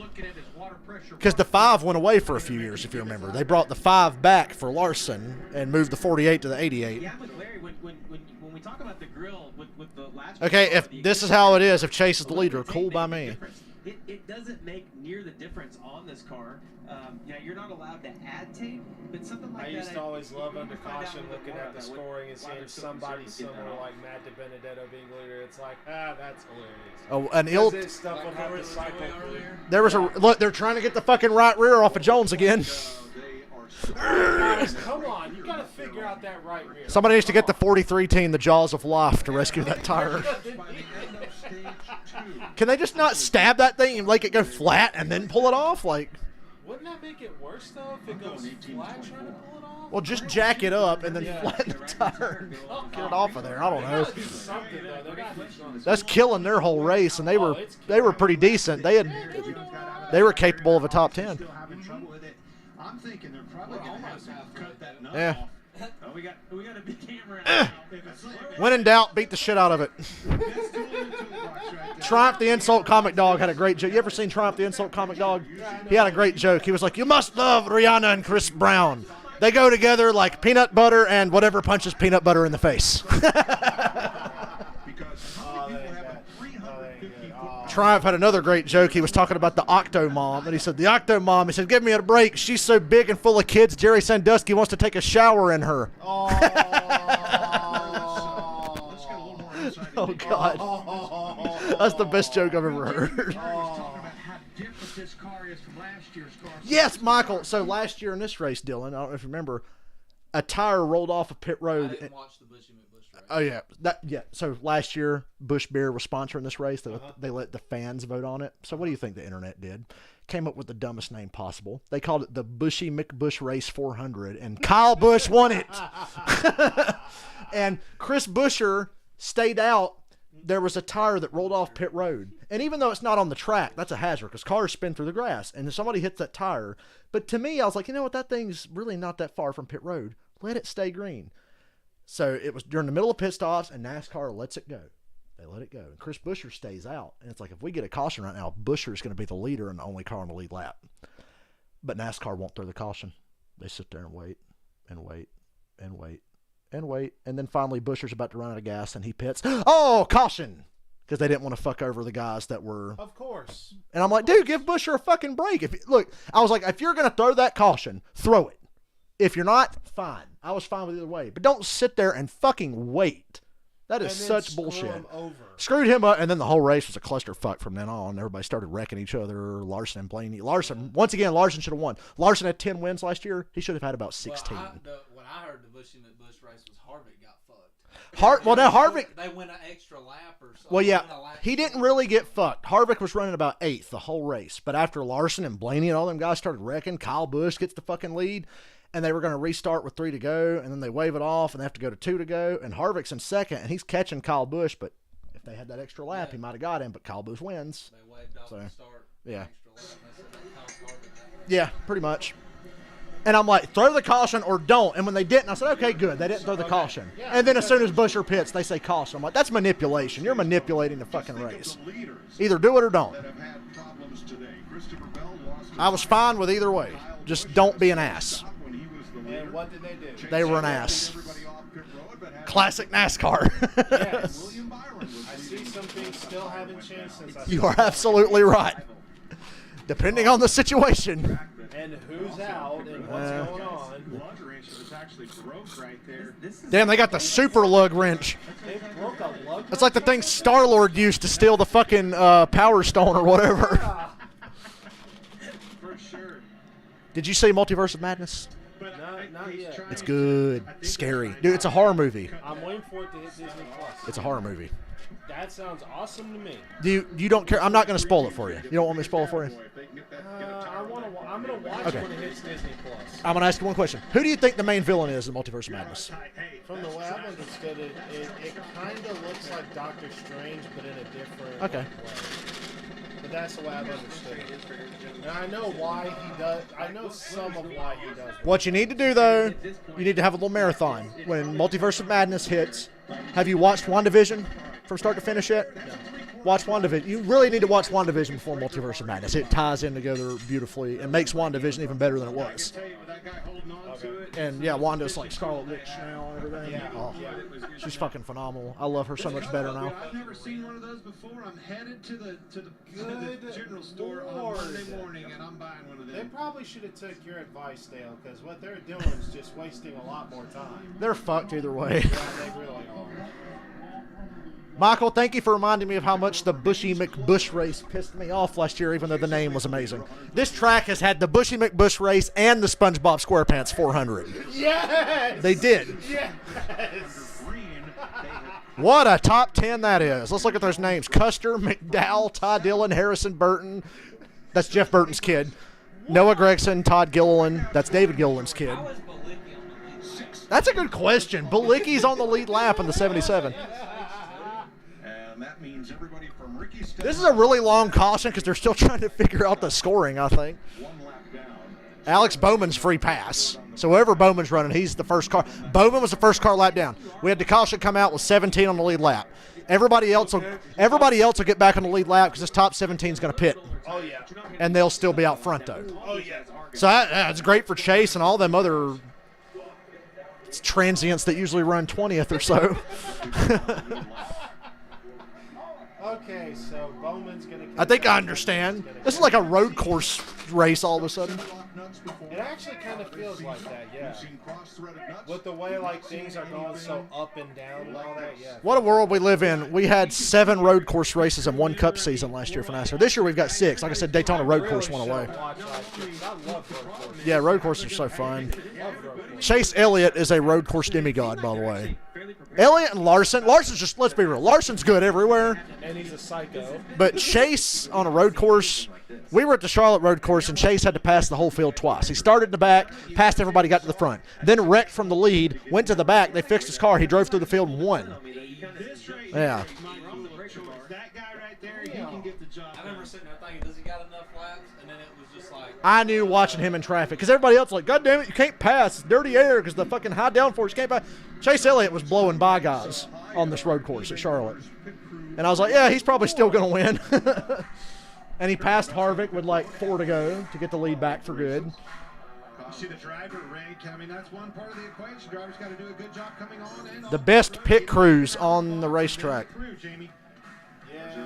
Because the 5 went away for a few years, if you remember. They brought the 5 back for Larson and moved the 48 to the 88. Yeah, but Larry, when we talk about the grill with the last... Okay, if this is how it is, if Chase is the leader, cool by me. It doesn't make near the difference on this car Yeah, you're not allowed to add tape, but something like I that. used to always love under find out caution a little looking more at the about scoring and why seeing they're so somebody concerned with similar getting like Matt DiBenedetto being leader. It's like, that's hilarious. Oh, an ill. This stuff would have to cycle through. There was a look. They're trying to get the fucking right rear off of Jones again. Guys, come on, you gotta figure out that right rear. Somebody needs to get the 43 team, the Jaws of Life, to rescue that tire. Can they just not stab that thing and make it go flat and then pull it off? Like, wouldn't that make it worse though if it goes flat trying to pull it off? well, just jack it up and then flatten the tire and get it off of there. I don't know. Something though. There gotta be something. That's killing their whole race, and they were pretty decent. They were capable of a top 10. I'm thinking they're probably going to have to cut that nut Yeah. off. Oh, we got a big camera out now. When in doubt, beat the shit out of it. Triumph the Insult Comic Dog had a great joke. You ever seen Triumph the Insult Comic Dog? He had a great joke. He was like, "You must love Rihanna and Chris Brown. They go together like peanut butter and whatever punches peanut butter in the face." Triumph had another great joke. He was talking about the Octo Mom, and he said, "The Octo Mom," he said, "give me a break. She's so big and full of kids, Jerry Sandusky wants to take a shower in her." Oh, God. That's the best joke I've ever heard. Yes, Michael. So last year in this race, Dylan, I don't know if you remember, a tire rolled off of pit road. I didn't watch the Busch race. Oh yeah, So last year, Busch Beer was sponsoring this race. They let the fans vote on it. So what do you think the internet did? Came up with the dumbest name possible. They called it the Bushy McBusch Race 400, and Kyle Busch won it. And Chris Buescher stayed out. There was a tire that rolled off pit road, and even though it's not on the track, that's a hazard because cars spin through the grass, and if somebody hits that tire. But to me, I was like, you know what? That thing's really not that far from pit road. Let it stay green. So it was during the middle of pit stops, and NASCAR lets it go. They let it go. And Chris Buescher stays out. And it's like, if we get a caution right now, Buescher's going to be the leader and the only car on the lead lap. But NASCAR won't throw the caution. They sit there and wait and wait and wait and wait. And then finally, Buescher's about to run out of gas, and he pits. Oh, caution! Because they didn't want to fuck over the guys that were. Of course. And I'm like, dude, give Buescher a fucking break. Look, I was like, if you're going to throw that caution, throw it. If you're not, fine. I was fine with either way. But don't sit there and fucking wait. That is such bullshit. Screwed him up, and then the whole race was a clusterfuck from then on. Everybody started wrecking each other. Larson and Blaney. Larson should have won. Larson had 10 wins last year. He should have had about 16. When I heard the Busch race was Harvick got fucked. Harvick. They went an extra lap or something. Well, yeah, he didn't really get fucked. Harvick was running about 8th the whole race. But after Larson and Blaney and all them guys started wrecking, Kyle Busch gets the fucking lead. And they were going to restart with 3 to go, and then they wave it off, and they have to go to 2 to go. And Harvick's in second, and he's catching Kyle Busch. But if they had that extra lap, he might have got him. But Kyle Busch wins. They waved off the start. Yeah. Extra lap, and they said that Kyle Yeah, pretty much. And I'm like, throw the caution or don't. And when they didn't, I said, okay, good. They didn't throw the caution. And then as soon as Buescher pits, they say caution. I'm like, that's manipulation. You're manipulating the fucking race. Either do it or don't. I was fine with either way. Just don't be an ass. And what did they do? They were an ass. Classic NASCAR. Yes. I see some things still haven't changed since I You are absolutely right. Depending on the situation. And who's out and what's going on. Damn, they got the super lug wrench. They broke a lug. It's like the thing Star-Lord used to steal the fucking Power Stone or whatever. For sure. Did you see Multiverse of Madness? Not yet. It's good. Scary. Dude, it's a horror movie. I'm waiting for it to hit Disney Plus. It's a horror movie. That sounds awesome to me. You don't care? I'm not going to spoil it for you. You don't want me to spoil it for you? I'm going to watch it when it hits Disney Plus. I'm going to ask you one question. Who do you think the main villain is in Multiverse of Madness? From the way I've understood it, it kind of looks like Doctor Strange, but in a different way. But that's the way I've understood it. And I know why he does. I know some of why he does. What you need to do, though, you need to have a little marathon. When Multiverse of Madness hits, have you watched WandaVision from start to finish yet? No. Watch WandaVision. You really need to watch WandaVision before Multiverse of Madness. It ties in together beautifully and makes WandaVision even better than it was. And yeah, Wanda's like Scarlet Witch now and everything. Yeah. Oh, she's fucking phenomenal. I love her so much better now. I've never seen one of those before. I'm headed to the general store Lord. on Monday morning, and I'm buying one of them. They probably should have took your advice, Dale, because what they're doing is just wasting a lot more time. They're fucked either way. Yeah, they really are. Michael, thank you for reminding me of how much the Bushy McBusch race pissed me off last year, even though the name was amazing. This track has had the Bushy McBusch race and the SpongeBob SquarePants 400. Yes! They did. Yes! What a top 10 that is. Let's look at those names. Custer, McDowell, Todd Dillon, Harrison Burton. That's Jeff Burton's kid. Noah Gregson, Todd Gilliland. That's David Gilliland's kid. That's a good question. Balicki's on the lead lap in the 77. That means everybody from Ricky This is a really long caution because they're still trying to figure out the scoring, I think. Alex Bowman's free pass. So whoever Bowman's running, he's the first car. Bowman was the first car lap down. We had DeKalsha come out with 17 on the lead lap. Everybody else will get back on the lead lap because this top 17 is going to pit. Oh, yeah. And they'll still be out front, though. Oh, yeah. So that's great for Chase and all them other transients that usually run 20th or so. Okay, so Bowman's going to... I think I understand. This is like a road course race all of a sudden. It actually kind of feels like that, yeah. With the way like things are going so up and down and all that, yeah. What a world we live in. We had 7 road course races and 1 cup season last year for NASCAR. This year we've got 6. Like I said, Daytona road course went away. Yeah, road courses are so fun. Chase Elliott is a road course demigod, by the way. Elliott and Larson. Larson's just, let's be real, Larson's good everywhere. And he's a psycho. But Chase on a road course, we were at the Charlotte road course, and Chase had to pass the whole field twice. He started in the back, passed everybody, got to the front. Then wrecked from the lead, went to the back. They fixed his car. He drove through the field and won. Yeah. That guy right there, he can get the job. I remember sitting there thinking, does he got enough laps? And then it was just like... I knew watching him in traffic because everybody else was like, God damn it, you can't pass. It's dirty air because the fucking high downforce, you can't pass. Chase Elliott was blowing by guys on this road course at Charlotte. And I was like, yeah, he's probably still going to win. And he passed Harvick with like 4 to go to get the lead back for good. See the driver rank. I mean, that's one part of the equation. Driver's got to do a good job coming on and The best pit crews on the racetrack.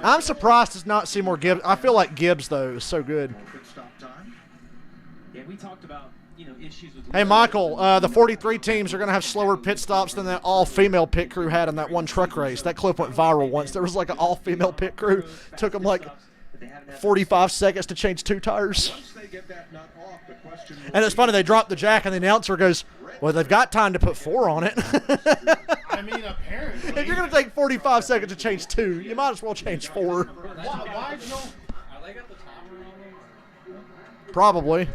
I'm surprised to not see more Gibbs. I feel like Gibbs, though, is so good. Yeah, we talked about, issues with... Hey, Michael, the 43 teams are going to have slower pit stops than that all-female pit crew had in that one truck race. That clip went viral once. There was like an all-female pit crew. Took them like 45 seconds to change 2 tires. And it's funny, they dropped the jack, and the announcer goes, well, they've got time to put 4 on it. I mean, apparently. If you're going to take 45 seconds to change 2, you might as well change 4. Why don't... Are they got the timer on them? Probably.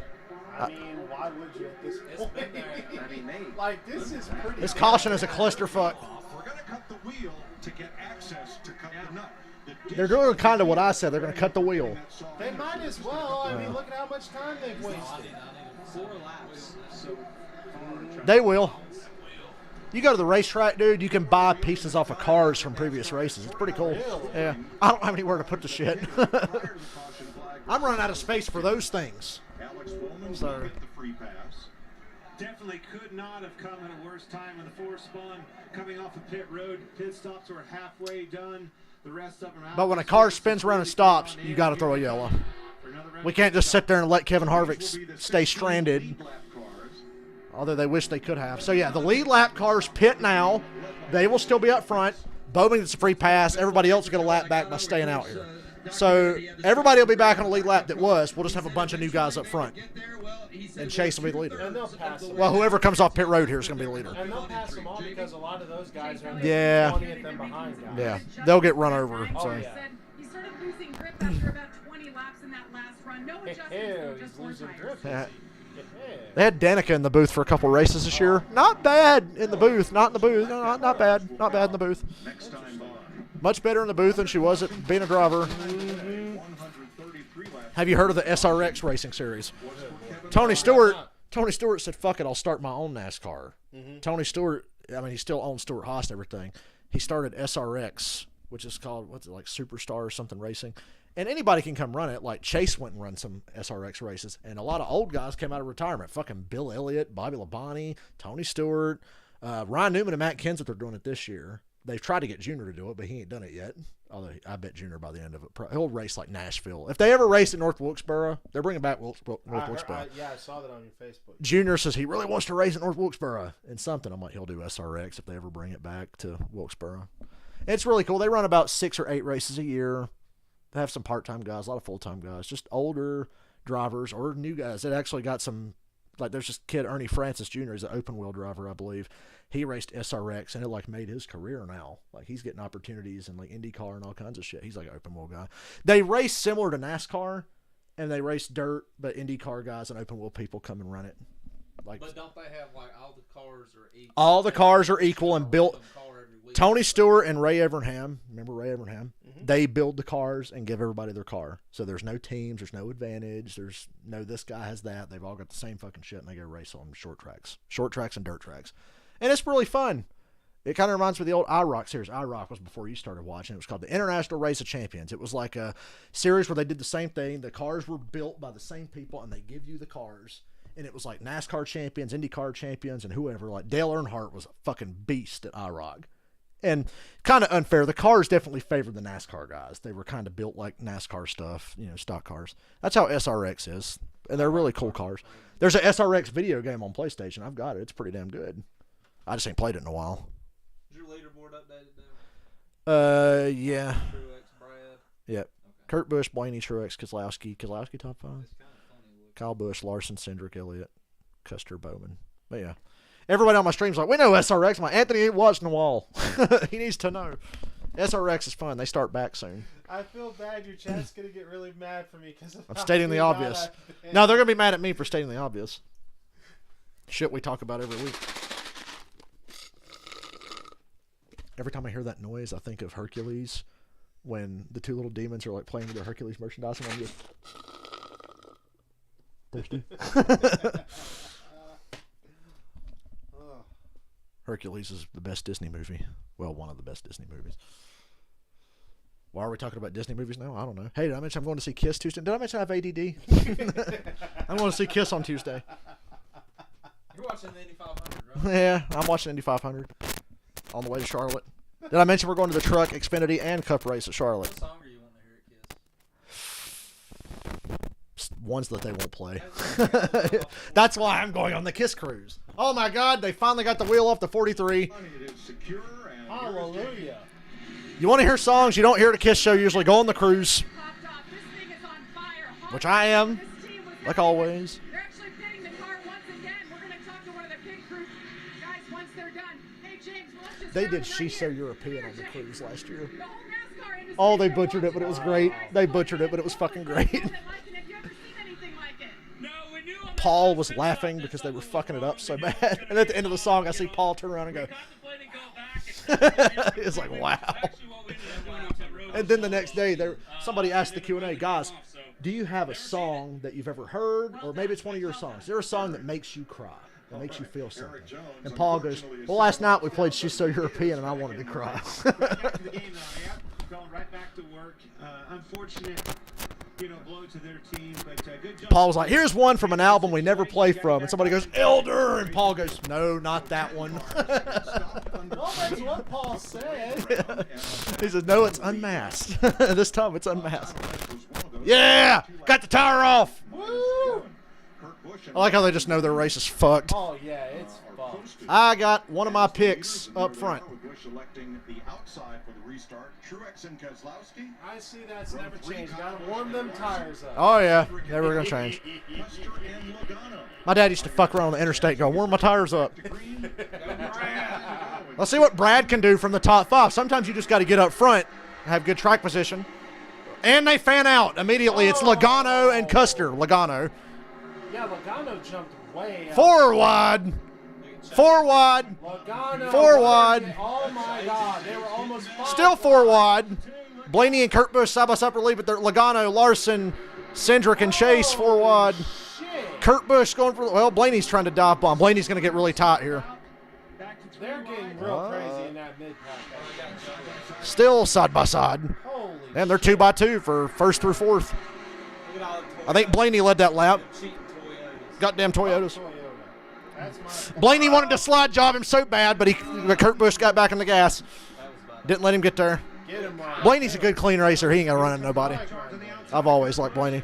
I mean, why would you at this point? I mean, like, this is pretty... This caution is a clusterfuck. We're going to cut the wheel to get access to cut the nut. They're doing kind of what I said. They're going to cut the wheel. They might as well. I mean, look at how much time they've wasted. 4 laps. They will. You go to the racetrack, dude, you can buy pieces off of cars from previous races. It's pretty cool. Yeah. I don't have anywhere to put the shit. I'm running out of space for those things. So. Definitely could not have come at a worse time in the 4-spun. Coming off of pit road, pit stops were halfway done. The rest of them out. But when a car spins around and stops, you got to throw a yellow. We can't just sit there and let Kevin Harvick stay stranded. Although they wish they could have. So, yeah, the lead lap cars pit now. They will still be up front. Bowman gets a free pass. Everybody else will get a lap back by staying out here. So, everybody will be back on the lead lap that was. We'll just have a bunch of new guys up front. And Chase will be the leader. And they'll pass them. Well, whoever comes off pit road here is going to be the leader. And they'll pass them all because a lot of those guys are Yeah. 20th and behind guys. Yeah. They'll get run over. So. yeah. He started losing grip after about 20 laps in that last run. No adjustments, though, just more tires. Yeah. They had Danica in the booth for a couple races this year. Not bad in the booth. Not in the booth. No, not bad. Not bad in the booth. Much better in the booth than she was at being a driver. Have you heard of the SRX racing series? Tony Stewart said, fuck it, I'll start my own NASCAR. Tony Stewart, I mean, he still owns Stewart Haas and everything. He started SRX, which is called, what's it, like Superstar or something racing. And anybody can come run it. Like Chase went and run some SRX races. And a lot of old guys came out of retirement. Fucking Bill Elliott, Bobby Labonte, Tony Stewart, Ryan Newman and Matt Kenseth are doing it this year. They've tried to get Junior to do it, but he ain't done it yet. Although I bet Junior by the end of it, he'll race like Nashville. If they ever race at North Wilkesboro, they're bringing back North Wilkesboro. Yeah, I saw that on your Facebook. Junior says he really wants to race at North Wilkesboro and something. I'm like, he'll do SRX if they ever bring it back to Wilkesboro. It's really cool. They run about 6 or 8 races a year. They have some part-time guys, a lot of full-time guys, just older drivers or new guys. It actually got some, like there's this kid, Ernie Francis Jr. He's an open-wheel driver, I believe. He raced SRX, and it like made his career now. Like he's getting opportunities in like IndyCar and all kinds of shit. He's like an open-wheel guy. They race similar to NASCAR, and they race dirt, but IndyCar guys and open-wheel people come and run it. Like, but don't they have like all the cars are equal? All the cars are equal and built. Tony Stewart and Ray Evernham, remember Ray Evernham? Mm-hmm. They build the cars and give everybody their car. So there's no teams, there's no advantage, there's no this guy has that. They've all got the same fucking shit, and they go race on short tracks and dirt tracks. And it's really fun. It kind of reminds me of the old IROC series. IROC was before you started watching. It was called the International Race of Champions. It was like a series where they did the same thing. The cars were built by the same people, and they give you the cars. And it was like NASCAR champions, IndyCar champions, and whoever. Like Dale Earnhardt was a fucking beast at IROC. And kind of unfair. The cars definitely favored the NASCAR guys. They were kind of built like NASCAR stuff, stock cars. That's how SRX is. And they're really cool cars. There's an SRX video game on PlayStation. I've got it. It's pretty damn good. I just ain't played it in a while. Is your leaderboard updated now? Yeah. Truex, Brad? Yep. Okay. Kurt Busch, Blaney, Truex, Keselowski top 5. Kyle Busch, Larson, Cindric, Elliott, Custer, Bowman. But yeah. Everybody on my stream's like, we know SRX. My Anthony ain't watched in a while. He needs to know. SRX is fun. They start back soon. I feel bad. Your chat's going to get really mad for me because I'm stating the obvious. No, they're going to be mad at me for stating the obvious. Shit we talk about every week. Every time I hear that noise, I think of Hercules when the 2 little demons are like playing with their Hercules merchandise and I'm just thirsty. Hercules is the best Disney movie. Well, one of the best Disney movies. Why are we talking about Disney movies now? I don't know. Hey, did I mention I'm going to see Kiss Tuesday? Did I mention I have ADD? I'm going to see Kiss on Tuesday. You're watching the Indy 500, right? Yeah, I'm watching Indy 500 on the way to Charlotte. Did I mention we're going to the Truck, Xfinity, and Cup race at Charlotte? What song are you wanting to hear at Kiss? Ones that they won't play. That's why I'm going on the Kiss cruise. Oh my God, they finally got the wheel off the 43. Hallelujah. You want to hear songs you don't hear at a Kiss show usually, go on the cruise. Which I am, like always. They're actually pitting the car once again. We're going to talk to one of the pit crew guys once they're done. Hey, James, let's just they did She's So European on the cruise last year. The whole NASCAR industry. Oh, they butchered it, but it was great. They butchered it, but it was fucking great. Paul was laughing because they were fucking it up so bad. And at the end of the song, I see Paul turn around and go, it's like, wow. And then the next day, somebody asked the Q&A, guys, do you have a song that you've ever heard? Or maybe it's one of your songs. Is there a song that makes you cry? That makes you feel something? And Paul goes, well, last night we played She's So European and I wanted to cry. Going right back to work. Unfortunate, blow to their team, but good job. Paul was like, here's one from an album we never play from. And somebody goes, Elder. And Paul goes, no, not that one. Well, that's what Paul said. Yeah. He says, no, it's unmasked. This time it's unmasked. Yeah, got the tire off. Woo! I like how they just know their race is fucked. Oh, yeah, it's fucked. I got one of my picks up front. I see that's never changed. Gotta warm them tires up. Oh, yeah. Never gonna change. My dad used to fuck around on the interstate go, warm my tires up. Let's see what Brad can do from the top 5. Sometimes you just got to get up front and have good track position. And they fan out immediately. It's Logano and Custer. Logano. Yeah, Logano jumped way out. 4 wide. 4 wide. Logano 4 wide. Oh, my God. They were almost 5. Still 4 wide. Blaney and Kurt Busch side by side for lead, but they're Logano, Larson, Cindric, and Chase 4 wide. Shit. Kurt Busch going for, well, Blaney's trying to dive bomb. Blaney's going to get really tight here. They're getting real crazy in that mid-pack. Still side by side. Holy And they're 2x2 for first through fourth. I think Blaney led that lap. Goddamn Toyotas. Blaney wanted to slide job him so bad, but Kurt Busch got back in the gas. Didn't let him get there. Blaney's a good clean racer. He ain't gonna run into nobody. I've always liked Blaney.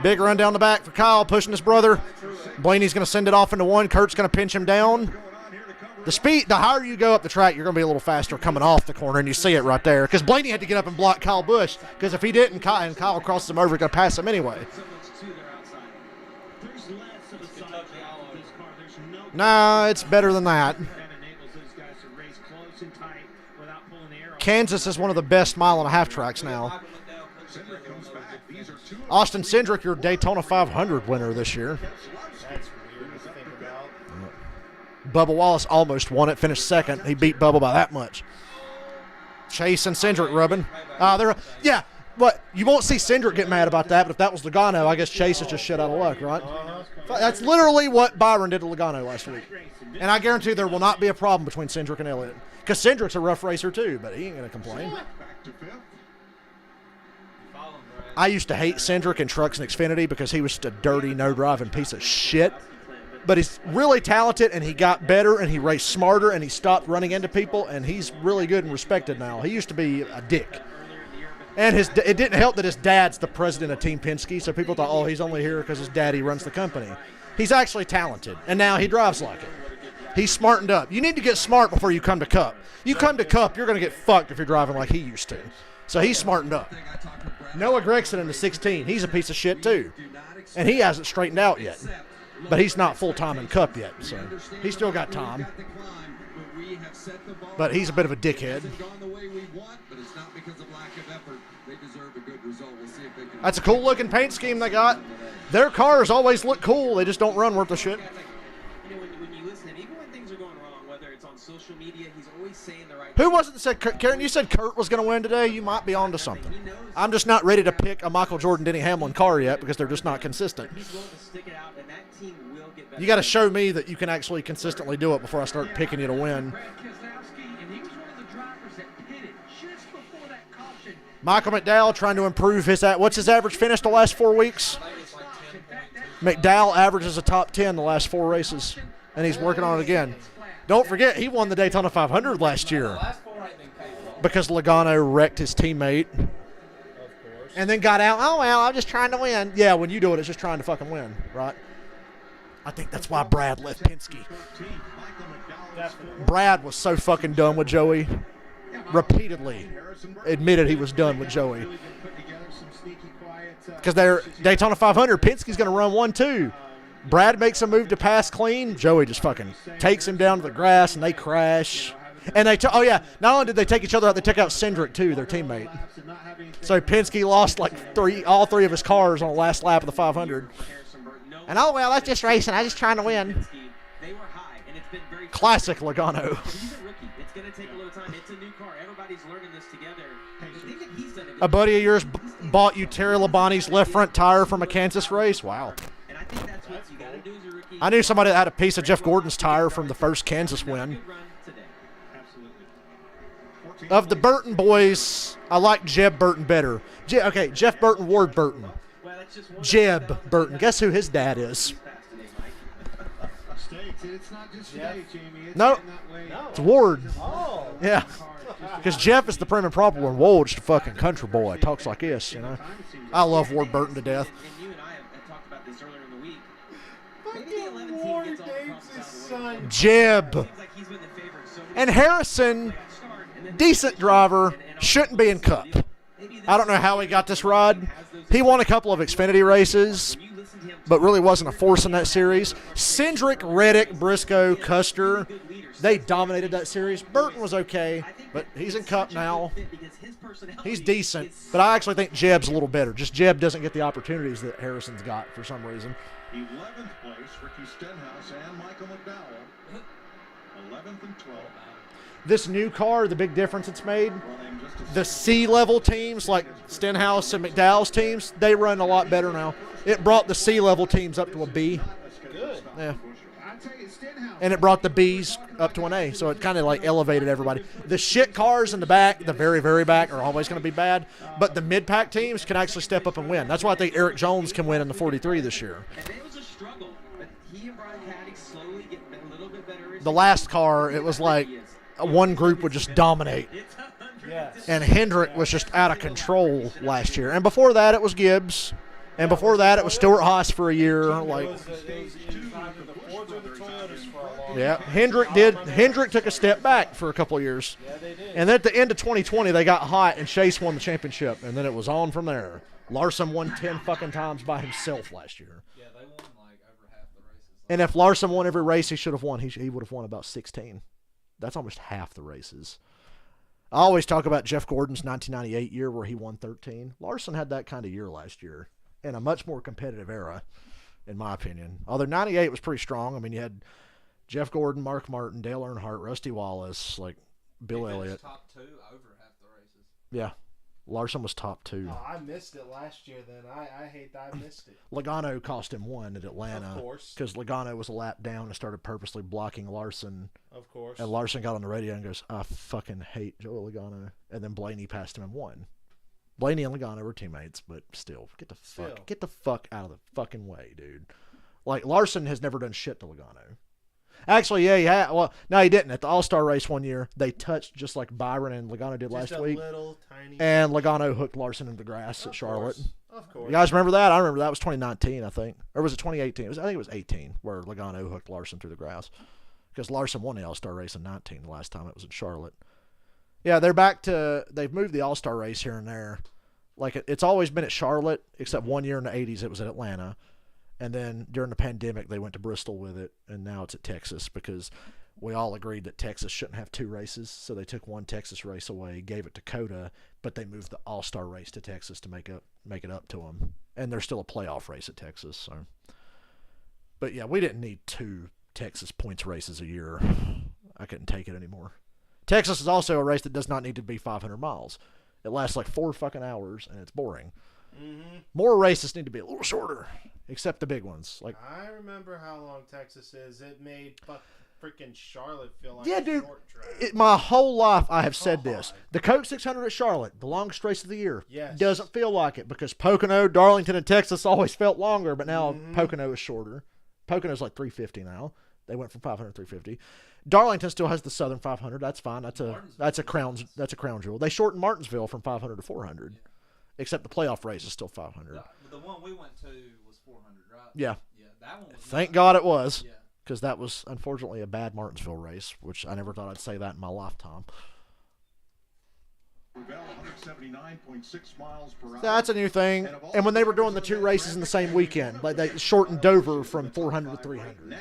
Big run down the back for Kyle, pushing his brother. Blaney's gonna send it off into one. Kurt's gonna pinch him down. The higher you go up the track, you're gonna be a little faster coming off the corner, and you see it right there. Because Blaney had to get up and block Kyle Busch. Because if he didn't, Kyle crosses him over, he's gonna pass him anyway. Nah, it's better than that. Kansas is one of the best mile-and-a-half tracks now. Austin Cindric, your Daytona 500 winner this year. That's weird to think about. Bubba Wallace almost won it, finished second. He beat Bubba by that much. Chase and Cindric rubbing. Yeah, but you won't see Cindric get mad about that, but if that was Logano, I guess Chase is just shit out of luck, right? That's literally what Byron did to Logano last week. And I guarantee there will not be a problem between Cindric and Elliott. Because Cindric's a rough racer too, but he ain't going to complain. I used to hate Cindric in trucks and Xfinity because he was just a dirty, no-driving piece of shit. But he's really talented, and he got better, and he raced smarter, and he stopped running into people, and he's really good and respected now. He used to be a dick. And it didn't help that his dad's the president of Team Penske, so people thought, oh, he's only here because his daddy runs the company. He's actually talented, and now he drives like it. He's smartened up. You need to get smart before you come to Cup. You come to Cup, you're going to get fucked if you're driving like he used to. So he's smartened up. Noah Gragson in the 16, he's a piece of shit too. And he hasn't straightened out yet. But he's not full-time in Cup yet, so he's still got time. But he's a bit of a dickhead. That's a cool-looking paint scheme they got. Their cars always look cool. They just don't run worth a shit. When you listen, even when things are going wrong, whether it's on social media, he's always saying the right Who was it that said, Karen, you said Kurt was going to win today? You might be onto something. I'm just not ready to pick a Michael Jordan, Denny Hamlin car yet because they're just not consistent. He's willing to stick it out, and that team will get better. You got to show me that you can actually consistently do it before I start picking you to win. Michael McDowell trying to improve his – what's his average finish the last 4 weeks? McDowell averages a top 10 the last 4 races, and he's working on it again. Don't forget, he won the Daytona 500 last year because Logano wrecked his teammate and then got out, oh, well, I'm just trying to win. Yeah, when you do it, it's just trying to fucking win, right? I think that's why Brad left Penske. Brad was so fucking done with Joey. Repeatedly admitted he was done with Joey. Because they're Daytona 500, Penske's going to run 1-2. Brad makes a move to pass clean. Joey just fucking takes him down to the grass, and they crash. And not only did they take each other out, they took out Cindric too, their teammate. So Penske lost like all three of his cars on the last lap of the 500. And oh well, that's just racing. I'm just trying to win. Classic Logano. It's going to take a little time. It's a new car. Everybody's learning this together. The thing that he's done a buddy of yours bought you Terry Labonte's left front tire from a Kansas race. Wow. And I think that's what you got to do as a rookie. I knew somebody that had a piece of Jeff Gordon's tire from the first Kansas win. Of the Burton boys, I like Jeb Burton better. Jeff Burton, Ward Burton. Jeb Burton. Guess who his dad is? It's not just today, Jamie. No, it's Ward. Oh. Yeah. Because Jeff is the prim and proper one. Ward's the fucking country boy. Talks like this, you know. I love Ward Burton to death. And you and I have talked about this earlier in the week. Maybe the 11 team gets all the problems out of the way. Jeb. And Harrison, decent driver, shouldn't be in Cup. I don't know how he got this rod. He won a couple of Xfinity races, but really wasn't a force in that series. Cindric, Reddick, Briscoe, Custer, they dominated that series. Burton was okay, but he's in Cup now. He's decent, but I actually think Jeb's a little better. Just Jeb doesn't get the opportunities that Harrison's got for some reason. 11th place, Ricky Stenhouse and Michael McDowell. 11th and 12th. This new car, the big difference it's made, the C-level teams like Stenhouse and McDowell's teams, they run a lot better now. It brought the C-level teams up to a B. Good. Yeah. And it brought the Bs up to an A, so it kind of like elevated everybody. The shit cars in the back, the very, very back, are always going to be bad, but the mid-pack teams can actually step up and win. That's why I think Eric Jones can win in the 43 this year. And it was a struggle, but he and Brian Caddy slowly get a little bit better. The last car, it was like one group would just dominate. Yes. And Hendrick was just out of control last year. And before that, it was Gibbs. And before that, it was Stuart Haas for a year. Like, yeah, Hendrick took a step back for a couple of years. Yeah, they did. And then at the end of 2020, they got hot, and Chase won the championship. And then it was on from there. Larson won 10 fucking times by himself last year. Yeah, they won like over half the races. And if Larson won every race he should have won, he would have won about 16. That's almost half the races. I always talk about Jeff Gordon's 1998 year where he won 13. Larson had that kind of year last year in a much more competitive era, in my opinion. Although 98 was pretty strong. I mean, you had Jeff Gordon, Mark Martin, Dale Earnhardt, Rusty Wallace, like Bill Elliott. Top 2 over half the races. Yeah. Larson was top 2. Oh, I missed it last year then. I hate that I missed it. Logano cost him 1 at Atlanta. Of course. Because Logano was a lap down and started purposely blocking Larson. Of course. And Larson got on the radio and goes, I fucking hate Joey Logano. And then Blaney passed him and won. Blaney and Logano were teammates, but still, get the fuck out of the fucking way, dude. Like, Larson has never done shit to Logano. Actually, yeah, he had. Well, no, he didn't. At the All-Star race one year, they touched just like Byron and Logano did last week. Little, tiny and Logano hooked Larson into the grass at Charlotte. Of course. You guys remember that? I remember that was 2019, I think. Or was it 2018? I think it was 18 where Logano hooked Larson through the grass. Because Larson won the All-Star race in 19 the last time it was in Charlotte. Yeah, they're back to, they've moved the All-Star race here and there. Like, it's always been at Charlotte, except one year in the 80s it was at Atlanta. And then during the pandemic, they went to Bristol with it, and now it's at Texas because we all agreed that Texas shouldn't have 2 races. So they took one Texas race away, gave it to COTA, but they moved the All-Star race to Texas to make it up to them. And there's still a playoff race at Texas. So, but yeah, we didn't need 2 Texas points races a year. I couldn't take it anymore. Texas is also a race that does not need to be 500 miles. It lasts like 4 fucking hours, and it's boring. Mm-hmm. More races need to be a little shorter, except the big ones. Like, I remember how long Texas is. It made freaking Charlotte feel like yeah, a dude. short track. My whole life I have said this. The Coke 600 at Charlotte, the longest race of the year, doesn't feel like it because Pocono, Darlington, and Texas always felt longer, but now Pocono is shorter. Pocono's like 350 now. They went from 500 to 350. Darlington still has the Southern 500. That's fine. That's a crown jewel. They shortened Martinsville from 500 to 400. Yeah. Except the playoff race is still 500. The one we went to was 400, right? Yeah. Yeah, that one was Thank God it was. Yeah. Because that was, unfortunately, a bad Martinsville race, which I never thought I'd say that in my lifetime. 179.6 miles per hour. That's a new thing. And when they were doing the 2 races in the same weekend, like they shortened Dover from 400 to 300.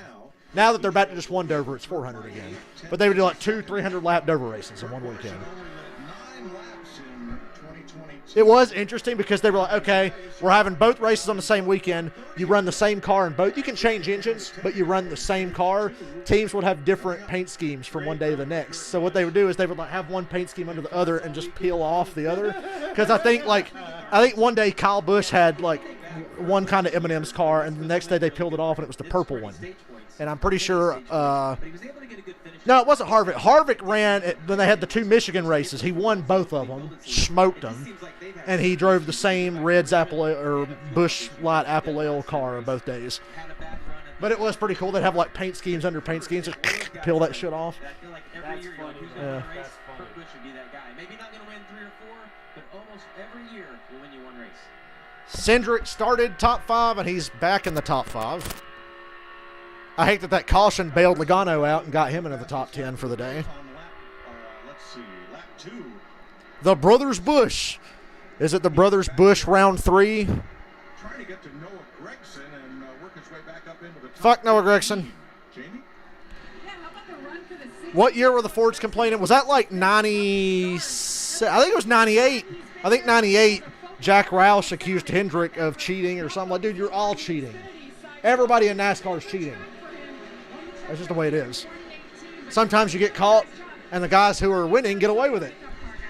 Now that they're back to just one Dover, it's 400 again. But they would do like 2 300-lap Dover races in one weekend. It was interesting because they were like, okay, we're having both races on the same weekend. You run the same car in both. You can change engines, but you run the same car. Teams would have different paint schemes from one day to the next. So what they would do is they would like have one paint scheme under the other and just peel off the other. Because I think one day Kyle Busch had like one kind of M&M's car, and the next day they peeled it off and it was the purple one. And I'm pretty sure no, it wasn't Harvick. Harvick ran when they had the 2 Michigan races. He won both of them, smoked them, and he drove the same Busch Light Apple Ale car both days. But it was pretty cool. They'd have like paint schemes under paint schemes, just peel that shit off. That's funny. Yeah. That's funny. Busch would be that guy. Maybe not going to win 3 or 4, but almost every year will win you 1 race. Cindric started top 5, and he's back in the top 5. I hate that caution bailed Logano out and got him into the top 10 for the day. Lap 2. The Brothers Busch. Is it the Brothers Busch round 3? Trying to get to Noah Gragson and work his way back up into the top. Fuck Noah Gragson. Jamie? Yeah, how about the run for the 6? What year were the Fords complaining? Was that like 90? I think it was 98. I think 98. Jack Roush accused Hendrick of cheating or something. Like, dude, you're all cheating. Everybody in NASCAR is cheating. That's just the way it is. Sometimes you get caught, and the guys who are winning get away with it.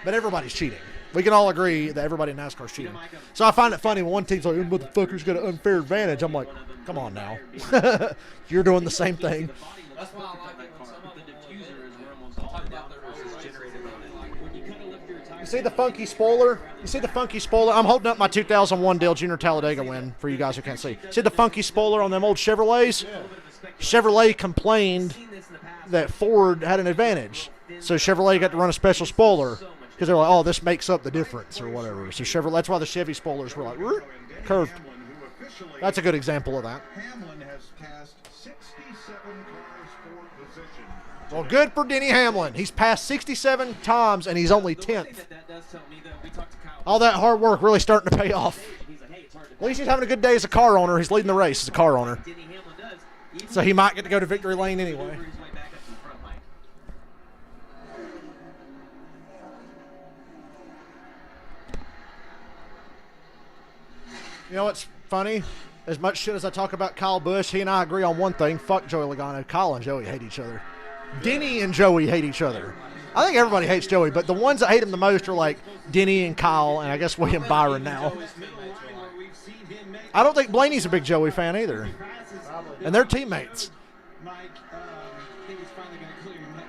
But everybody's cheating. We can all agree that everybody in NASCAR is cheating. So I find it funny when one team's like, motherfucker's got an unfair advantage. I'm like, Come on now. You're doing the same thing. That's why I like it when some of them diffuser is where almost all the downforce is generated on it. You see the funky spoiler? You see the funky spoiler? I'm holding up my 2001 Dale Jr. Talladega win for you guys who can't see. See the funky spoiler on them old Chevrolets? Chevrolet complained that Ford had an advantage. So Chevrolet got to run a special spoiler because they're like, oh, this makes up the difference or whatever. So Chevrolet, that's why the Chevy spoilers were like, curved. That's a good example of that. Hamlin has passed 67 cars for position. Well, good for Denny Hamlin. He's passed 67 times, and he's only 10th. All that hard work really starting to pay off. At least he's having a good day as a car owner. He's leading the race as a car owner. So he might get to go to victory lane anyway. You know what's funny? As much shit as I talk about Kyle Busch, he and I agree on one thing. Fuck Joey Logano. Kyle and Joey hate each other. Denny and Joey hate each other. I think everybody hates Joey, but the ones that hate him the most are like Denny and Kyle, and I guess William Byron now. I don't think Blaney's a big Joey fan either. And they're teammates.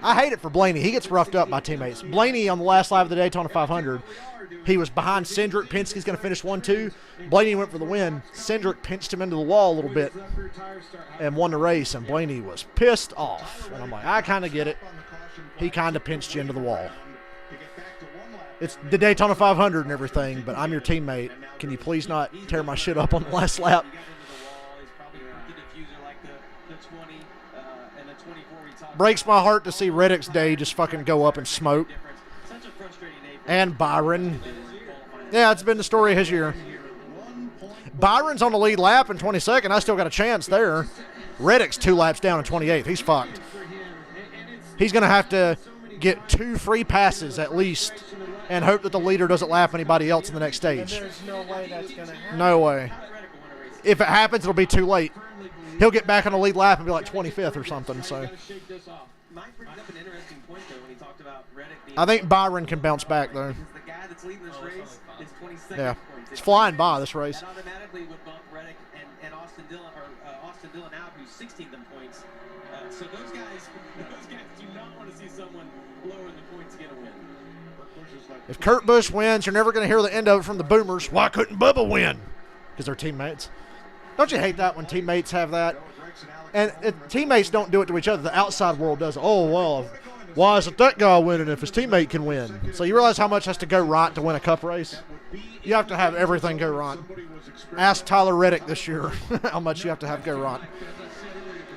I hate it for Blaney. He gets roughed up by teammates. Blaney on the last lap of the Daytona 500, he was behind Cindric. Penske's going to finish 1-2. Blaney went for the win. Cindric pinched him into the wall a little bit and won the race, and Blaney was pissed off. And I'm like, I kind of get it. He kind of pinched you into the wall. It's the Daytona 500 and everything, but I'm your teammate. Can you please not tear my shit up on the last lap? Breaks my heart to see Reddick's day just fucking go up in smoke. And Byron. Yeah, it's been the story of his year. Byron's on the lead lap in 22nd. I still got a chance there. Reddick's 2 laps down in 28th. He's fucked. He's going to have to get 2 free passes at least and hope that the leader doesn't lap anybody else in the next stage. There's no way that's going to happen. No way. If it happens, it'll be too late. He'll get back on the lead lap and be like 25th or something. So I think Byron can bounce back, though. Yeah. It's flying by this race. That automatically would bump Reddick and Austin Dillon out, who's 16th in points. So those guys do not want to see someone lower in the points get a win. If Kurt Busch wins, you're never going to hear the end of it from the Boomers. Why couldn't Bubba win? Because they're teammates. Don't you hate that when teammates have that? And teammates don't do it to each other. The outside world does. Oh, well, why isn't that guy winning if his teammate can win? So you realize how much has to go right to win a cup race? You have to have everything go right. Ask Tyler Reddick this year how much you have to have go right.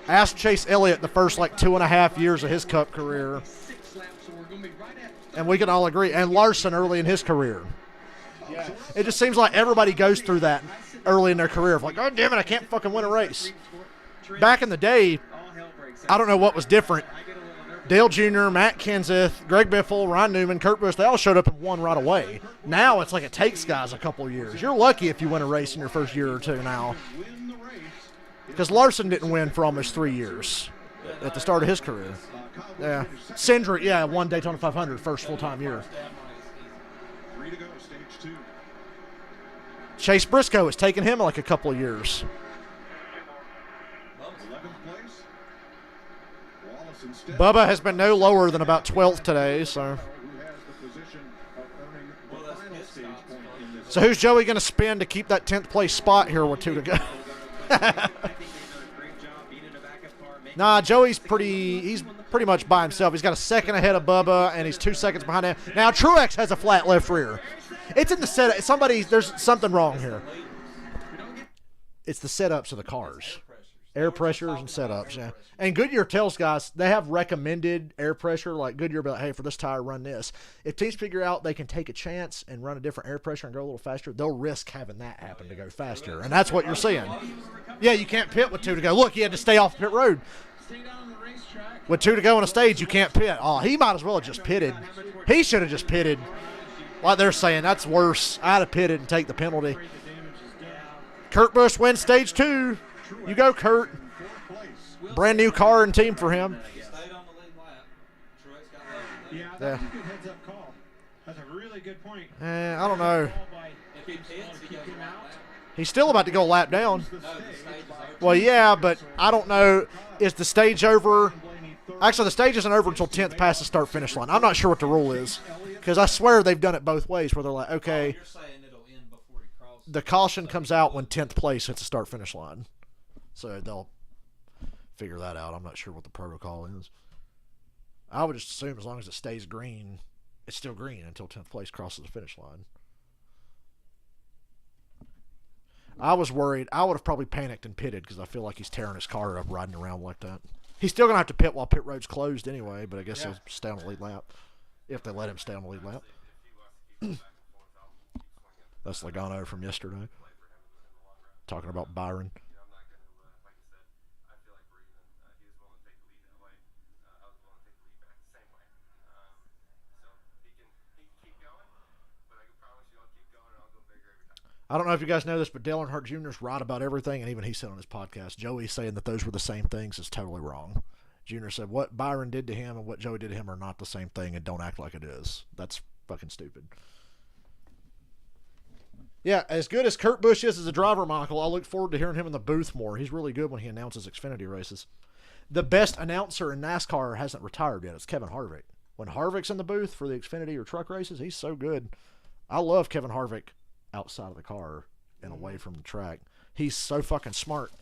Ask Chase Elliott the first like 2.5 years of his cup career. And we can all agree. And Larson early in his career. It just seems like everybody goes through that early in their career. Like, oh, damn it, I can't fucking win a race. Back in the day, I don't know what was different. Dale Jr., Matt Kenseth, Greg Biffle, Ryan Newman, Kurt Busch, they all showed up and won right away. Now it's like it takes guys a couple of years. You're lucky if you win a race in your first year or two now. Because Larson didn't win for almost 3 years at the start of his career. Yeah. Cindric, won Daytona 500 first full-time year. Chase Briscoe, it's taken him like a couple of years. Bubba has been no lower than about 12th today, so. So who's Joey going to spin to keep that 10th place spot here with 2 to go? Nah, Joey's he's pretty much by himself. He's got a second ahead of Bubba, and he's 2 seconds behind him. Now, Truex has a flat left rear. It's in the setup. There's something wrong here. It's the setups of the cars. Air pressures and setups, yeah. And Goodyear tells guys they have recommended air pressure. Like Goodyear will be like, hey, for this tire, run this. If teams figure out they can take a chance and run a different air pressure and go a little faster, they'll risk having that happen to go faster. And that's what you're seeing. Yeah, you can't pit with 2 to go. Look, he had to stay off pit road. With 2 to go on a stage, you can't pit. Oh, he might as well have just pitted. He should have just pitted. Like they're saying, that's worse. I'd have pitted and take the penalty. Kurt Busch wins stage 2. You go, Kurt. Brand new car and team for him. Yeah, that's a good heads-up call. That's a really good point. I don't know. He's still about to go lap down. Well, yeah, but I don't know. Is the stage over? Actually, the stage isn't over until 10th past the start-finish line. I'm not sure what the rule is because I swear they've done it both ways where they're like, okay, the caution comes out when 10th place hits the start-finish line. So they'll figure that out. I'm not sure what the protocol is. I would just assume as long as it stays green, it's still green until 10th place crosses the finish line. I was worried. I would have probably panicked and pitted because I feel like he's tearing his car up riding around like that. He's still going to have to pit while pit road's closed anyway, but I guess he'll stay on the lead lap if they let him stay on the lead lap. That's Logano from yesterday talking about Byron. I don't know if you guys know this, but Dale Earnhardt Jr. is right about everything, and even he said on his podcast, Joey saying that those were the same things is totally wrong. Jr. said what Byron did to him and what Joey did to him are not the same thing, and don't act like it is. That's fucking stupid. Yeah, as good as Kurt Busch is as a driver, Michael, I look forward to hearing him in the booth more. He's really good when he announces Xfinity races. The best announcer in NASCAR hasn't retired yet. It's Kevin Harvick. When Harvick's in the booth for the Xfinity or truck races, he's so good. I love Kevin Harvick outside of the car and away from the track. He's so fucking smart.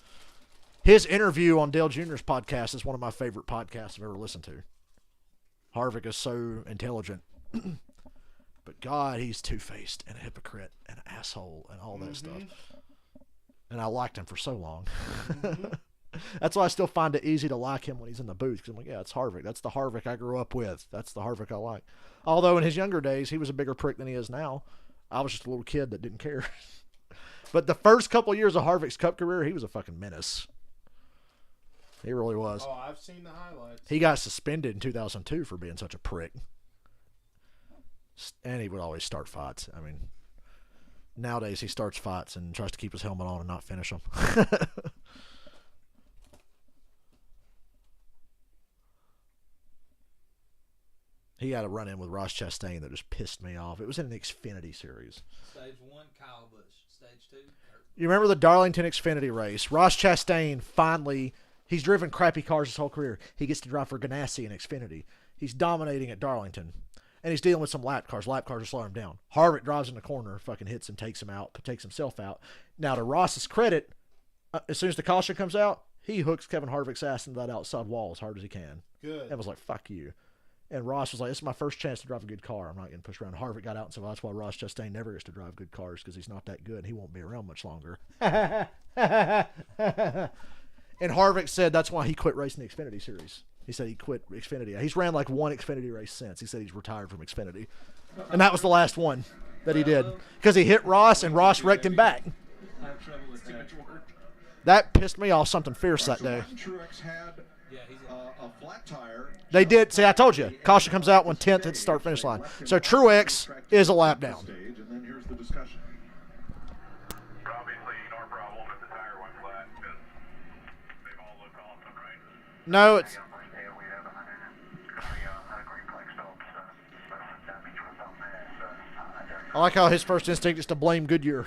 His interview on Dale Jr.'s podcast is one of my favorite podcasts I've ever listened to. Harvick is so intelligent. But God, he's two-faced and a hypocrite and an asshole and all that stuff. And I liked him for so long. That's why I still find it easy to like him when he's in the booth. Because I'm like, yeah, it's Harvick. That's the Harvick I grew up with. That's the Harvick I like. Although in his younger days, he was a bigger prick than he is now. I was just a little kid that didn't care. But the first couple years of Harvick's Cup career, he was a fucking menace. He really was. Oh, I've seen the highlights. He got suspended in 2002 for being such a prick. And he would always start fights. I mean, nowadays he starts fights and tries to keep his helmet on and not finish them. He had a run-in with Ross Chastain that just pissed me off. It was in an Xfinity series. Stage 1, Kyle Busch. Stage 2, Kurt. You remember the Darlington Xfinity race? Ross Chastain finally, he's driven crappy cars his whole career. He gets to drive for Ganassi in Xfinity. He's dominating at Darlington. And he's dealing with some lap cars. Lap cars are slowing him down. Harvick drives in the corner, fucking hits him, takes him out, takes himself out. Now, to Ross's credit, as soon as the caution comes out, he hooks Kevin Harvick's ass into that outside wall as hard as he can. Good. And was like, fuck you. And Ross was like, this is my first chance to drive a good car. I'm not getting pushed around. Harvick got out and said, well, that's why Ross Chastain never gets to drive good cars because he's not that good. He won't be around much longer. And Harvick said that's why he quit racing the Xfinity series. He said he quit Xfinity. He's ran like one Xfinity race since. He said he's retired from Xfinity. And that was the last one that he did. Because he hit Ross and Ross wrecked him back. I have trouble with too much work. That pissed me off something fierce that day. Truex had a flat tire. They did. See, I told you. Caution comes out when 10th hits the start-finish line. So Truex is a lap down. And then here's the discussion. Obviously, no problem if the tire went flat because they've all looked awesome, right? No, it's... I like how his first instinct is to blame Goodyear.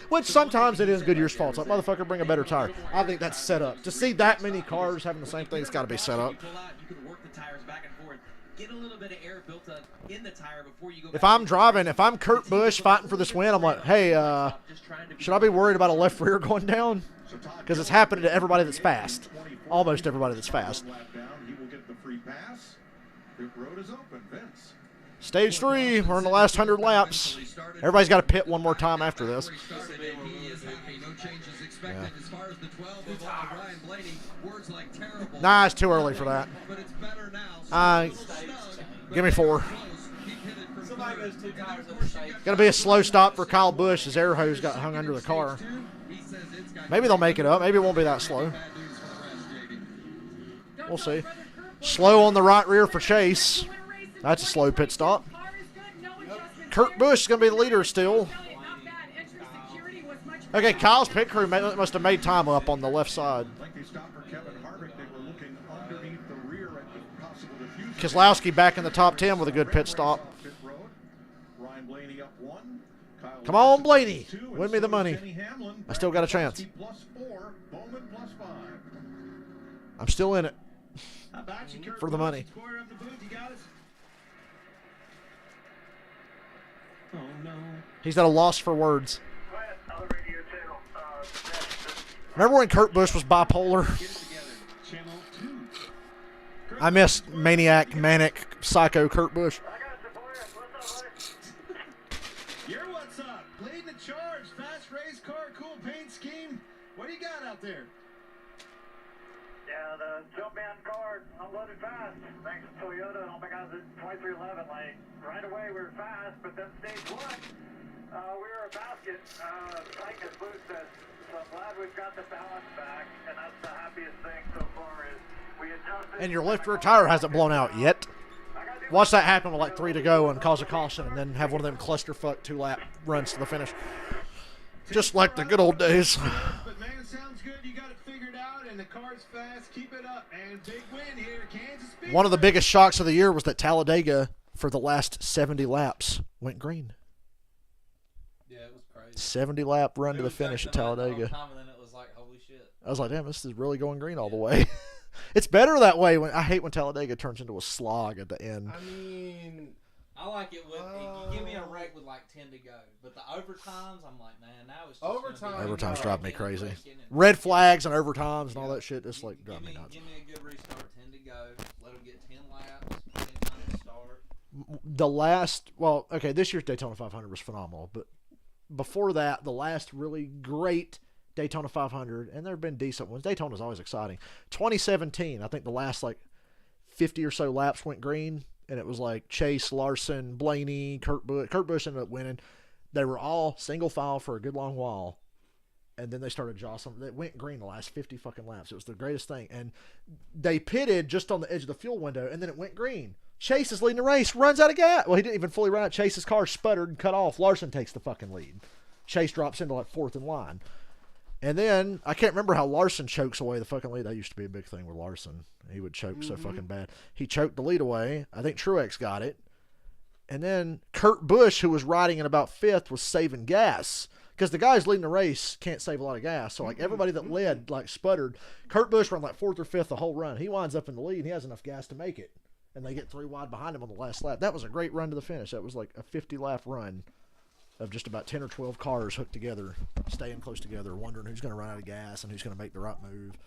Which sometimes it is Goodyear's fault. It's like, motherfucker, bring a better tire. I think that's set up. To see that many cars having the same thing, it's got to be set up. You can work the tires back and forth. Get a little bit of air built up in the tire before you go. If I'm driving, if I'm Kurt Busch fighting for this win, I'm like, hey, should I be worried about a left rear going down? Because it's happening to everybody that's fast. Almost everybody that's fast. He will get the free pass. The road is open, Vince. Stage 3, we're in the last 100 laps. Everybody's got to pit one more time after this. Nah, it's too early for that. Give me 4. Gonna be a slow stop for Kyle Busch as air hose got hung under the car. Maybe they'll make it up. Maybe it won't be that slow. We'll see. Slow on the right rear for Chase. That's a slow pit stop. Kurt Busch is going to be the leader still. Okay, Kyle's pit crew must have made time up on the left side. Keselowski back in the top 10 with a good pit stop. Ryan Blaney up 1. Kyle Come on, Blaney. 2, Win me the money. Denny Hamlin, I still got a chance. +4, Bowman +5. I'm still in it How about you, Kurt for the Busch? money. Square up the booth, you got it? Oh no. He's at a loss for words. Remember when Kurt Busch was bipolar? Channel 2. I miss maniac, manic, psycho Kurt Busch. You're what's up? Leading the charge. Fast race car, cool paint scheme. What do you got out there? Yeah, the Jumpman car unloaded fast. Thanks to Toyota. I don't think I was at 2311 lane. Right away we were fast, but then stage 1, we were a basket. Tightness boosted. So I'm glad we've got the balance back, and that's the happiest thing so far is we adjusted. And your lift rear tire hasn't blown out yet. Watch that happen with like 3 to go and cause a caution, and then have one of them clusterfuck 2-lap runs to the finish. Just like the good old days. But man, it sounds good. You got it figured out, and the car's fast. Keep it up, and big win here, Kansas Speedway. One of the biggest shocks of the year was that Talladega, for the last 70 laps, went green. Yeah, it was crazy. 70-lap run to the finish at Talladega. And then it was like, holy shit. I was like, damn, this is really going green all the way. It's better that way. I hate when Talladega turns into a slog at the end. I mean, I like it with you give me a wreck with like 10 to go, but the overtimes, I'm like, man, now it's just Overtimes drive me crazy. Red flags and overtimes and all that shit just like drive me nuts. Give me a good restart, 10 to go. Let them get 10 laps, 10 time to start. This year's Daytona 500 was phenomenal, but before that, the last really great Daytona 500, and there have been decent ones. Daytona's always exciting. 2017, I think the last like 50 or so laps went green, and it was like Chase, Larson, Blaney, Kurt Busch. Kurt Busch ended up winning. They were all single file for a good long while, and then they started jostling. They went green the last 50 fucking laps. It was the greatest thing, and they pitted just on the edge of the fuel window, and then it went green. Chase is leading the race, runs out of gas. Well, he didn't even fully run out. Chase's car sputtered and cut off. Larson takes the fucking lead. Chase drops into like 4th in line. And then, I can't remember how Larson chokes away the fucking lead. That used to be a big thing with Larson. He would choke so fucking bad. He choked the lead away. I think Truex got it. And then Kurt Busch, who was riding in about 5th, was saving gas. Because the guys leading the race can't save a lot of gas. So, like, everybody that led, like, sputtered. Kurt Busch ran, like, 4th or 5th the whole run. He winds up in the lead. He has enough gas to make it. And they get 3 wide behind him on the last lap. That was a great run to the finish. That was, like, a 50-lap run of just about 10 or 12 cars hooked together, staying close together, wondering who's going to run out of gas and who's going to make the right move.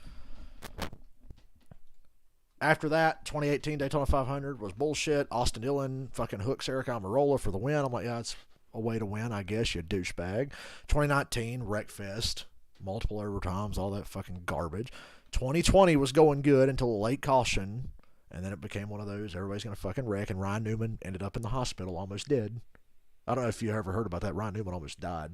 After that, 2018 Daytona 500 was bullshit. Austin Dillon fucking hooks Eric Almirola for the win. I'm like, yeah, it's a way to win, I guess, you douchebag. 2019, Wreckfest, multiple overtimes, all that fucking garbage. 2020 was going good until a late caution, and then it became one of those, everybody's going to fucking wreck, and Ryan Newman ended up in the hospital, almost dead. I don't know if you ever heard about that. Ryan Newman almost died.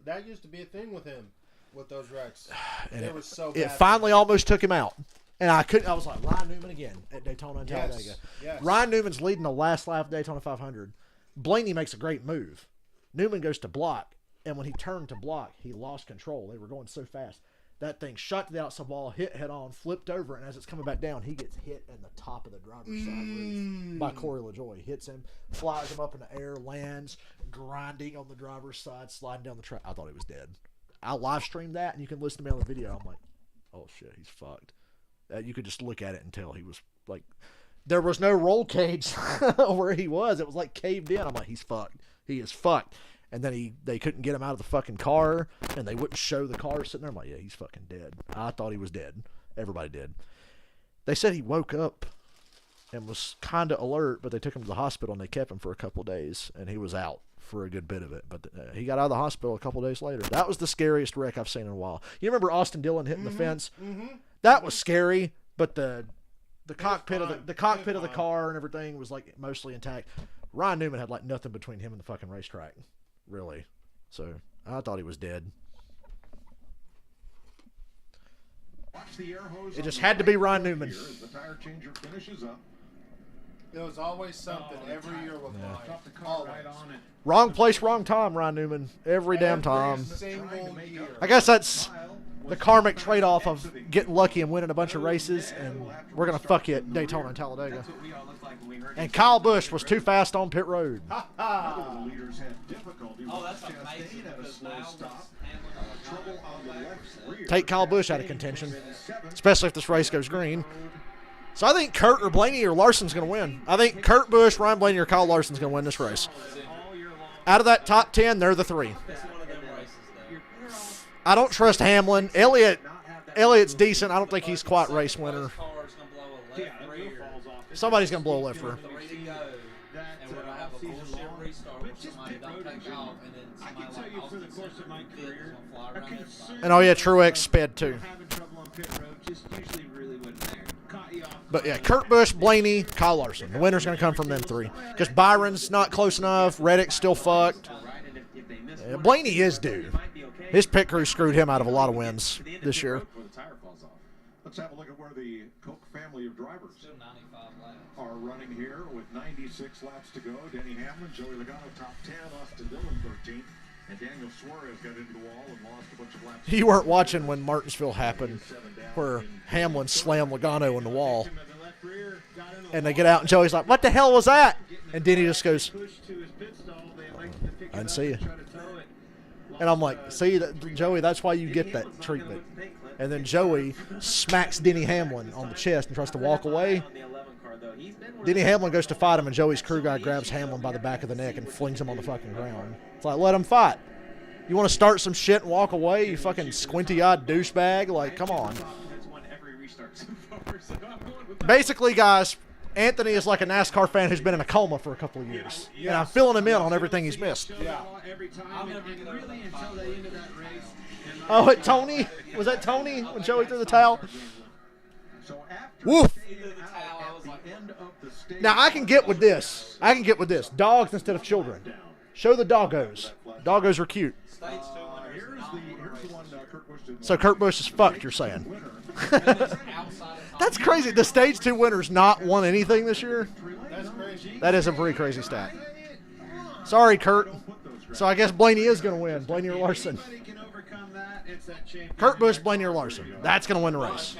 That used to be a thing with him, with those wrecks. And it was so It bad. finally almost took him out. And I was like, Ryan Newman again at Daytona and Talladega. Yes. Ryan Newman's leading the last lap of Daytona 500. Blaney makes a great move. Newman goes to block, and when he turned to block, he lost control. They were going so fast. That thing shot to the outside wall, hit head on, flipped over, and as it's coming back down, he gets hit in the top of the driver's side roof by Corey LaJoie. Hits him, flies him up in the air, lands, grinding on the driver's side, sliding down the track. I thought he was dead. I live streamed that, and you can listen to me on the video. I'm like, oh shit, he's fucked. You could just look at it and tell he was like, there was no roll cage where he was. It was like caved in. I'm like, he's fucked. He is fucked. And then they couldn't get him out of the fucking car, and they wouldn't show the car sitting there. I'm like, yeah, he's fucking dead. I thought he was dead. Everybody did. They said he woke up and was kind of alert, but they took him to the hospital, and they kept him for a couple of days, and he was out for a good bit of it. But he got out of the hospital a couple of days later. That was the scariest wreck I've seen in a while. You remember Austin Dillon hitting the fence? That was scary, but the cockpit of the car and everything was like mostly intact. Ryan Newman had like nothing between him and the fucking racetrack. Really. So, I thought he was dead. It just had to be Ryan Newman. The tire changer finishes up. There was always something every year with mine. Always. Wrong place, wrong time, Ryan Newman. Every damn time. Single year. I guess that's the karmic trade-off of getting lucky and winning a bunch of races, and we're going to fuck you at Daytona and Talladega. And Kyle Busch was too fast on pit road. The leaders had difficulty. Oh, that's amazing. Because now trouble on the left rear. Take Kyle Busch out of contention, especially if this race goes green. So I think Kurt or Blaney or Larson's going to win. I think Kurt Busch, Ryan Blaney, or Kyle Larson's going to win this race. Out of that top 10, they're the three. I don't trust Hamlin. Elliott's decent. I don't think he's quite race winner. Somebody's going to blow a left rear. And oh yeah, Truex sped too. But yeah, Kurt Busch, Blaney, Kyle Larson. The winner's going to come from them three. Because Byron's not close enough. Reddick's still fucked. Yeah, Blaney is due. His pit crew screwed him out of a lot of wins this year. Let's have a look at where the Koch family of drivers are running here with 96 laps to go. Denny Hamlin, Joey Logano top 10, Austin Dillon 13th, and Daniel Suarez got into the wall and lost a bunch of laps. You weren't watching when Martinsville happened, where Hamlin slammed Logano in the wall. And they get out, and Joey's like, what the hell was that? And Denny just goes, I didn't see you. And I'm like, see, Joey, that's why you get that treatment. And then Joey smacks Denny Hamlin on the chest and tries to walk away. Denny Hamlin goes to fight him, and Joey's crew guy grabs Hamlin by the back of the neck and flings him on the fucking ground. It's like, let him fight. You want to start some shit and walk away, you fucking squinty-eyed douchebag? Like, come on. Basically, guys, Anthony is like a NASCAR fan who's been in a coma for a couple of years. And I'm filling him in on everything he's missed. Yeah. Oh, Tony? Was that Tony when Joey threw the towel? Woof. Now, I can get with this. Dogs instead of children. Show the doggos. Doggos are cute. So Kurt Busch is fucked, you're saying? That's crazy. The Stage 2 winner's not won anything this year? That is a pretty crazy stat. Sorry, Kurt. So I guess Blaney is going to win. Blaney or Larson. Kurt Busch, Blaney or Larson. That's going to win the race.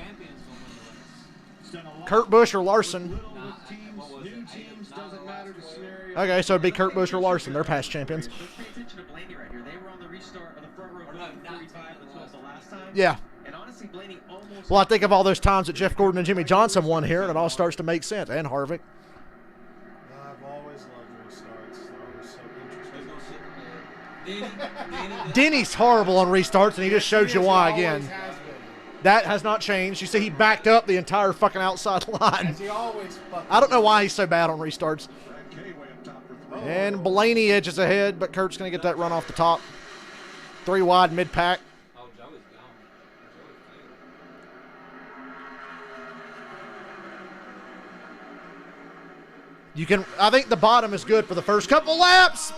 Kurt Busch or Larson. Okay, so it'd be Kurt Busch or Larson. They're past champions. Yeah. Well, I think of all those times that Jeff Gordon and Jimmy Johnson won here, and it all starts to make sense. And Harvick. I've always loved restarts. They're so interesting. Denny's horrible on restarts, and he just showed you why again. That has not changed. You see, he backed up the entire fucking outside line. I don't know why he's so bad on restarts. And Blaney edges ahead, but Kurt's going to get that run off the top. 3 wide mid-pack. I think the bottom is good for the first couple laps.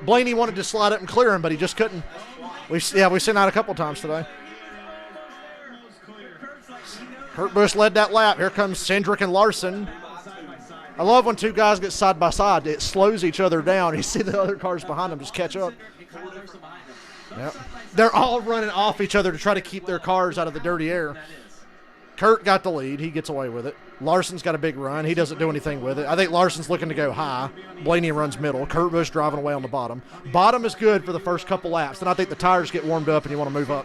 Blaney wanted to slide it and clear him, but he just couldn't. We've seen that a couple times today. Kurt Busch led that lap. Here comes Cindric and Larson. I love when two guys get side by side. It slows each other down. You see the other cars behind them just catch up. Yep. They're all running off each other to try to keep their cars out of the dirty air. Kurt got the lead. He gets away with it. Larson's got a big run. He doesn't do anything with it. I think Larson's looking to go high. Blaney runs middle. Kurt Busch driving away on the bottom. Bottom is good for the first couple laps. Then I think the tires get warmed up and you want to move up.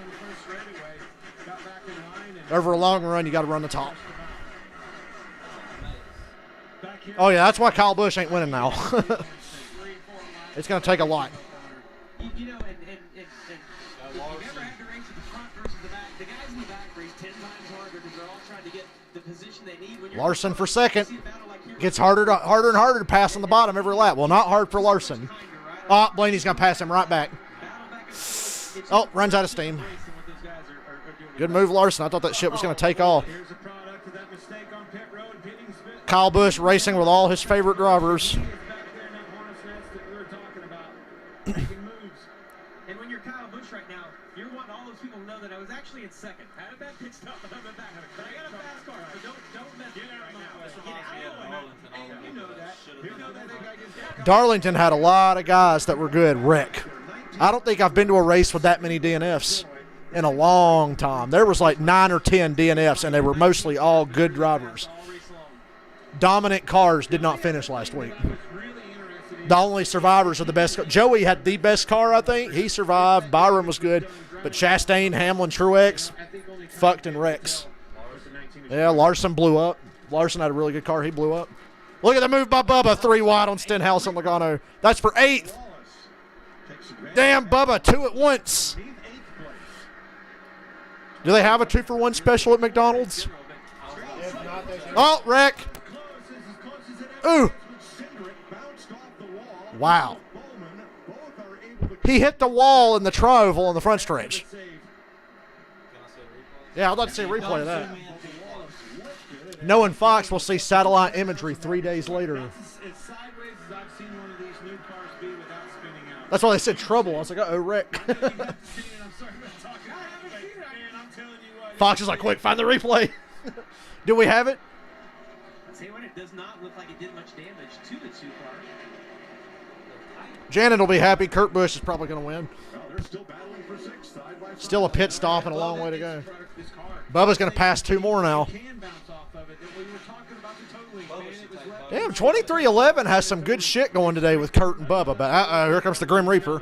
Over a long run, you got to run the top. Oh, yeah, that's why Kyle Busch ain't winning now. It's going to take a lot. You know, and if you ever have to race at the front versus the back, the guys in the back race 10 times harder because they're all trying to get the position they need. When Larson for second. Gets harder and harder to pass on the bottom every lap. Well, not hard for Larson. Oh, Blaney's going to pass him right back. Oh, runs out of steam. Good move, Larson. I thought that shit was going to take off. Kyle Busch racing with all his favorite drivers. And when you're Kyle Busch right now, you're wanting all those people to know that I was actually in second. I had a bad pit stop, but I'm in back. But I got a fast car, so don't mess with me right now. You know that. You know that. Darlington had a lot of guys that were good. Rick. I don't think I've been to a race with that many DNFs. in a long time. There was like 9 or 10 DNFs, and they were mostly all good drivers. Dominant cars did not finish last week. The only survivors are the best. Joey had the best car, I think. He survived. Byron was good. But Chastain, Hamlin, Truex, fucked in wrecks. Yeah, Larson blew up. Larson had a really good car. He blew up. Look at the move by Bubba. 3 wide on Stenhouse and Logano. That's for 8th. Damn, Bubba, 2 at once. Do they have a 2-for-1 special at McDonald's? Oh, wreck. Ooh. Wow. He hit the wall in the tri-oval on the front stretch. Yeah, I'd like to see a replay of that. Knowing Fox, we'll see satellite imagery 3 days later. That's why they said trouble. I was like, uh-oh, wreck. Fox is like, quick, find the replay. Do we have it? I'll tell you what, it does not look like it did much damage to the 2 car. Janet will be happy. Kurt Busch is probably going to win. Still a pit stop and a long way to go. Bubba's going to pass 2 more now. Damn, 23-11 has some good shit going today with Kurt and Bubba. But uh-oh, here comes the Grim Reaper.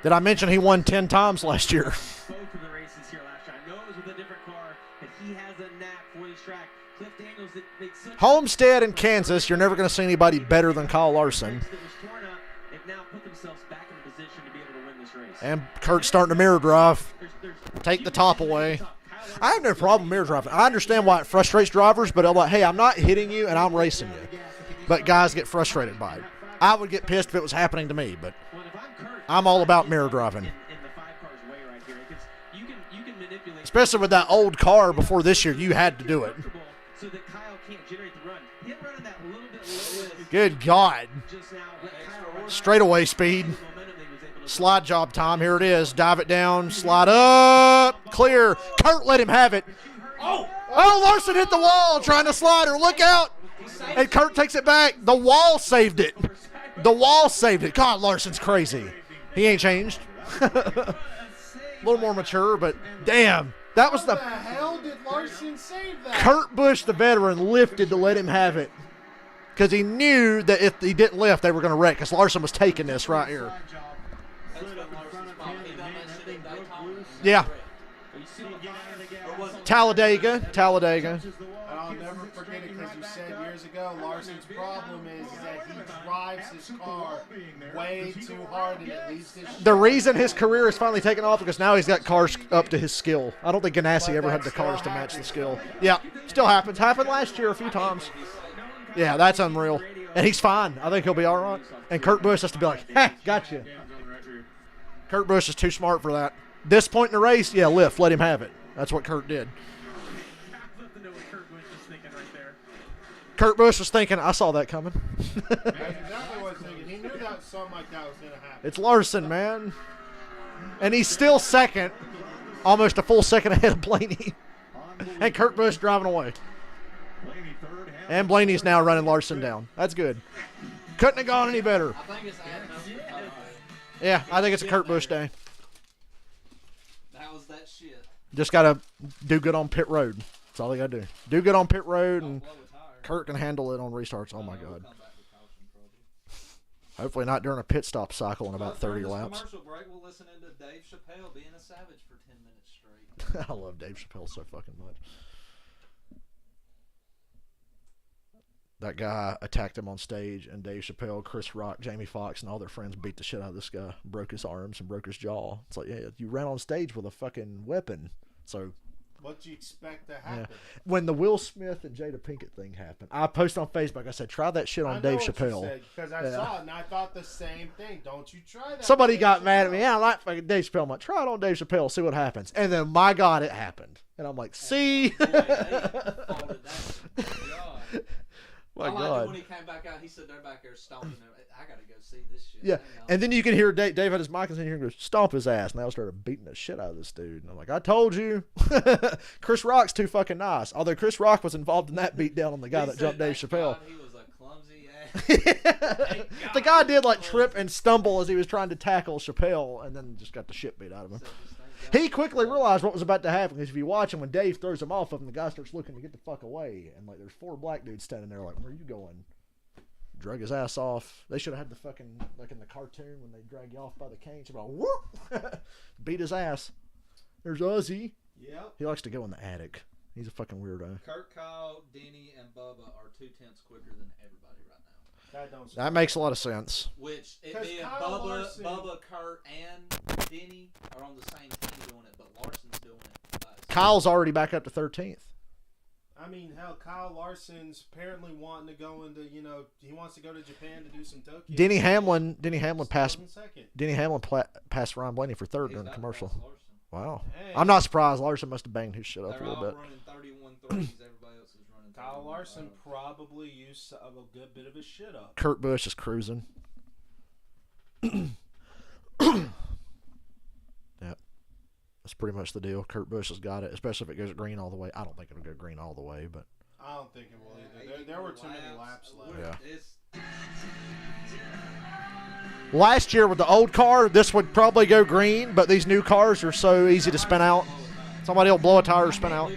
Did I mention he won 10 times last year? Both of the races here last year. I know it was with a different car, but he has a knack for this track. Cliff Daniels makes such Homestead in Kansas, you're never going to see anybody better than Kyle Larson. And Kurt's starting to mirror drive. Take the top away. I have no problem mirror driving. I understand why it frustrates drivers, but I'm like, hey, I'm not hitting you and I'm racing you. But guys get frustrated by it. I would get pissed if it was happening to me, but I'm all about mirror driving. Especially with that old car before this year, you had to do it. Good God. Straightaway speed. Slide job time. Here it is. Dive it down. Slide up. Clear. Kurt let him have it. Oh, Larson hit the wall trying to slide her. Look out. And Kurt takes it back. The wall saved it. The wall saved it. God, Larson's crazy. He ain't changed. A little more mature, but damn. That was How the hell did Larson save that? Kurt Busch, the veteran, lifted to let him have it. Because he knew that if he didn't lift, they were going to wreck. Because Larson was taking this right here. Yeah. Talladega. I'll never forget it because you said years ago Larson's problem is that he drives his car way too hard and it leads to The reason his career is finally taken off because now he's got cars up to his skill. I don't think Ganassi ever had the cars to match the skill. Yeah, still happens. Happened last year a few times. Yeah, that's unreal. And he's fine. I think he'll be all right. And Kurt Busch has to be like, ha, gotcha. Kurt Busch is too smart for that. This point in the race, yeah, lift. Let him have it. That's what Kurt did. Kurt Busch was thinking, I saw that coming. That's exactly what I was thinking. He knew that something like that was going to happen. It's Larson, man. And he's still second, almost a full second ahead of Blaney. And Kurt Busch driving away. And Blaney's now running Larson down. That's good. Couldn't have gone any better. Yeah, I think it's a Kurt Busch day. That was that shit. Just got to do good on pit road. That's all they got to do. Do good on pit road, and Kurt can handle it on restarts. Oh, my God. Hopefully not during a pit stop cycle in about 30 laps. Commercial break, we'll listen to Dave Chappelle being a savage for 10 minutes straight. I love Dave Chappelle so fucking much. That guy attacked him on stage, and Dave Chappelle, Chris Rock, Jamie Foxx, and all their friends beat the shit out of this guy, broke his arms and broke his jaw. It's like, yeah, you ran on stage with a fucking weapon. So, what do you expect to happen? Yeah. When the Will Smith and Jada Pinkett thing happened, I posted on Facebook, I said, try that shit on Dave Chappelle. Because I saw it, and I thought the same thing. Don't you try that. Somebody got mad at me. Yeah, I like fucking Dave Chappelle. I'm like, try it on Dave Chappelle, see what happens. And then, my God, it happened. And I'm like, see? My God. When he came back out, he said they're back there stomping. I got to go see this shit. Yeah, and then you can hear Dave had his mic and he goes, stomp his ass. And they all started beating the shit out of this dude. And I'm like, I told you. Chris Rock's too fucking nice. Although Chris Rock was involved in that beatdown on the guy that jumped Dave Chappelle. He was a clumsy The guy did like trip and stumble as he was trying to tackle Chappelle, and then just got the shit beat out of him. He quickly realized what was about to happen, because if you watch him, when Dave throws him off of him, the guy starts looking to get the fuck away, and like there's 4 black dudes standing there like, where are you going? Drug his ass off. They should have had the fucking, like in the cartoon when they drag you off by the cane, so like, whoop, beat his ass. There's Ozzy. Yep. He likes to go in the attic. He's a fucking weirdo. Kurt, Kyle, Denny, and Bubba are 2/10 quicker than everybody right now. That makes a lot of sense. Which, it being Bubba, Kurt, and Denny are on the same team doing it, but Larson's doing it. Kyle's already back up to 13th. I mean, hell, Kyle Larson's apparently wanting to go into, he wants to go to Japan to do some Tokyo. Denny Hamlin passed Ryan Blaney for 3rd during the commercial. Wow. Hey. I'm not surprised. Larson must have banged his shit up a little bit. Running 31 threes. Everybody else is running. Kyle Larson probably used a good bit of his shit up. Kurt Busch is cruising. Yep. That's pretty much the deal. Kurt Busch has got it, especially if it goes green all the way. I don't think it'll go green all the way, but I don't think it will either. There were too many laps left. Yeah. Last year with the old car, this would probably go green, but these new cars are so easy to spin out. Somebody will blow a tire or spin out.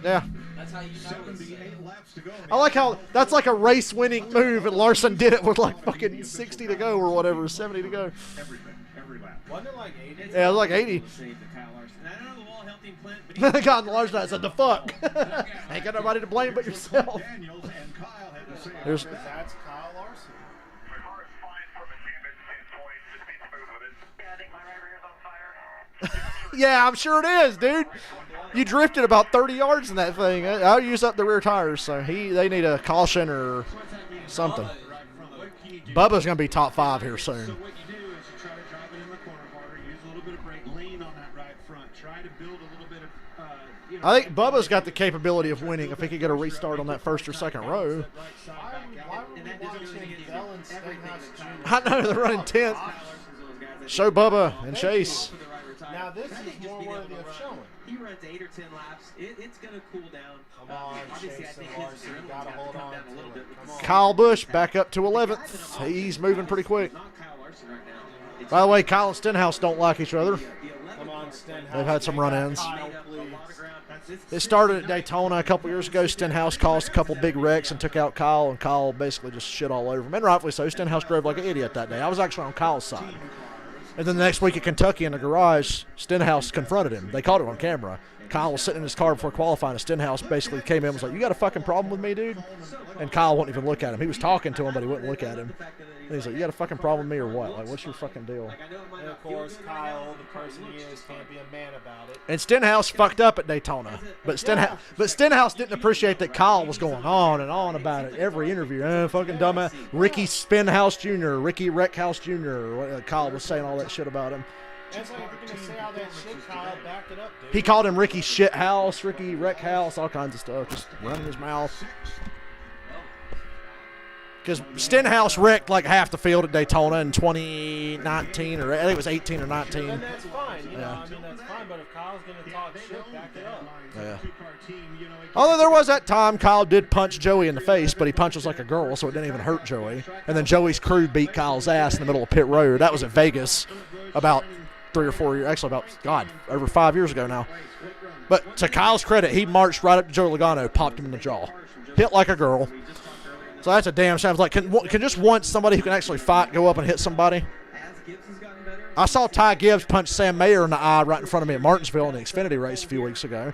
Yeah. That's how you know 78 laps to go. I like how that's like a race-winning move, and Larson did it with like fucking 60 to go or whatever, 70 to go. Every lap. Wasn't it like 80? Yeah, it was like 80. God, Larson, I said, the fuck? Ain't got nobody to blame but yourself. Daniels and Kyle had to say That's Kyle Larson. Yeah, I'm sure it is, dude. You drifted about 30 yards in that thing. I'll use up the rear tires, so they need a caution or something. Bubba's going to be top 5 here soon. So what you do is you try to drive it in the corner harder, use a little bit of brake, lean on that right front, try to build a little bit of, I think Bubba's got the capability of winning if he could get a restart on that first or second row. I know, they're running 10th. Show Bubba and Chase. Now this is more worthy of showing. He runs 8 or 10 laps. It's going to cool down. Come on, obviously, I Chase think and his Larson, you adrenaline's gotta got to hold come on down a little to bit. it. Kyle Busch back up to 11th. He's moving pretty quick. Not Kyle Larson right now. By the way, Kyle and Stenhouse don't like each other. Come on, Stenhouse. They've had some run-ins. Kyle, It started at Daytona a couple years ago. Stenhouse caused a couple big wrecks and took out Kyle, and Kyle basically just shit all over him. And rightfully so. Stenhouse drove like an idiot that day. I was actually on Kyle's side. And then the next week at Kentucky in the garage, Stenhouse confronted him. They caught it on camera. Kyle was sitting in his car before qualifying, and Stenhouse basically came in and was like, "You got a fucking problem with me, dude?" And Kyle wouldn't even look at him. He was talking to him, but he wouldn't look at him. And he's like, "You got a fucking problem with me or what? Like, what's your fucking deal?" And of course, Kyle, the person he is, can't be a man about it. And Stenhouse fucked up at Daytona. But Stenhouse didn't appreciate that Kyle was going on and on about it every interview. Fucking dumbass. Ricky Spinhouse Jr., Ricky Wreckhouse Jr. Kyle was saying all that shit about him. That's like, if you're going to say all that shit, Kyle, back it up, dude. He called him Ricky Shithouse, Ricky Wreckhouse, all kinds of stuff. Just running his mouth. Because Stenhouse wrecked like half the field at Daytona in 2019, or I think it was 18 or 19. And that's fine, that's fine. But if Kyle's going to talk shit, back it up. Yeah. Although there was that time Kyle did punch Joey in the face, but he punches like a girl, so it didn't even hurt Joey. And then Joey's crew beat Kyle's ass in the middle of pit road. That was at Vegas about 3 or 4 years, actually over 5 years ago now. But to Kyle's credit, he marched right up to Joe Logano, popped him in the jaw. Hit like a girl. So that's a damn shame. Like, can just once somebody who can actually fight go up and hit somebody? I saw Ty Gibbs punch Sam Mayer in the eye right in front of me at Martinsville in the Xfinity race a few weeks ago.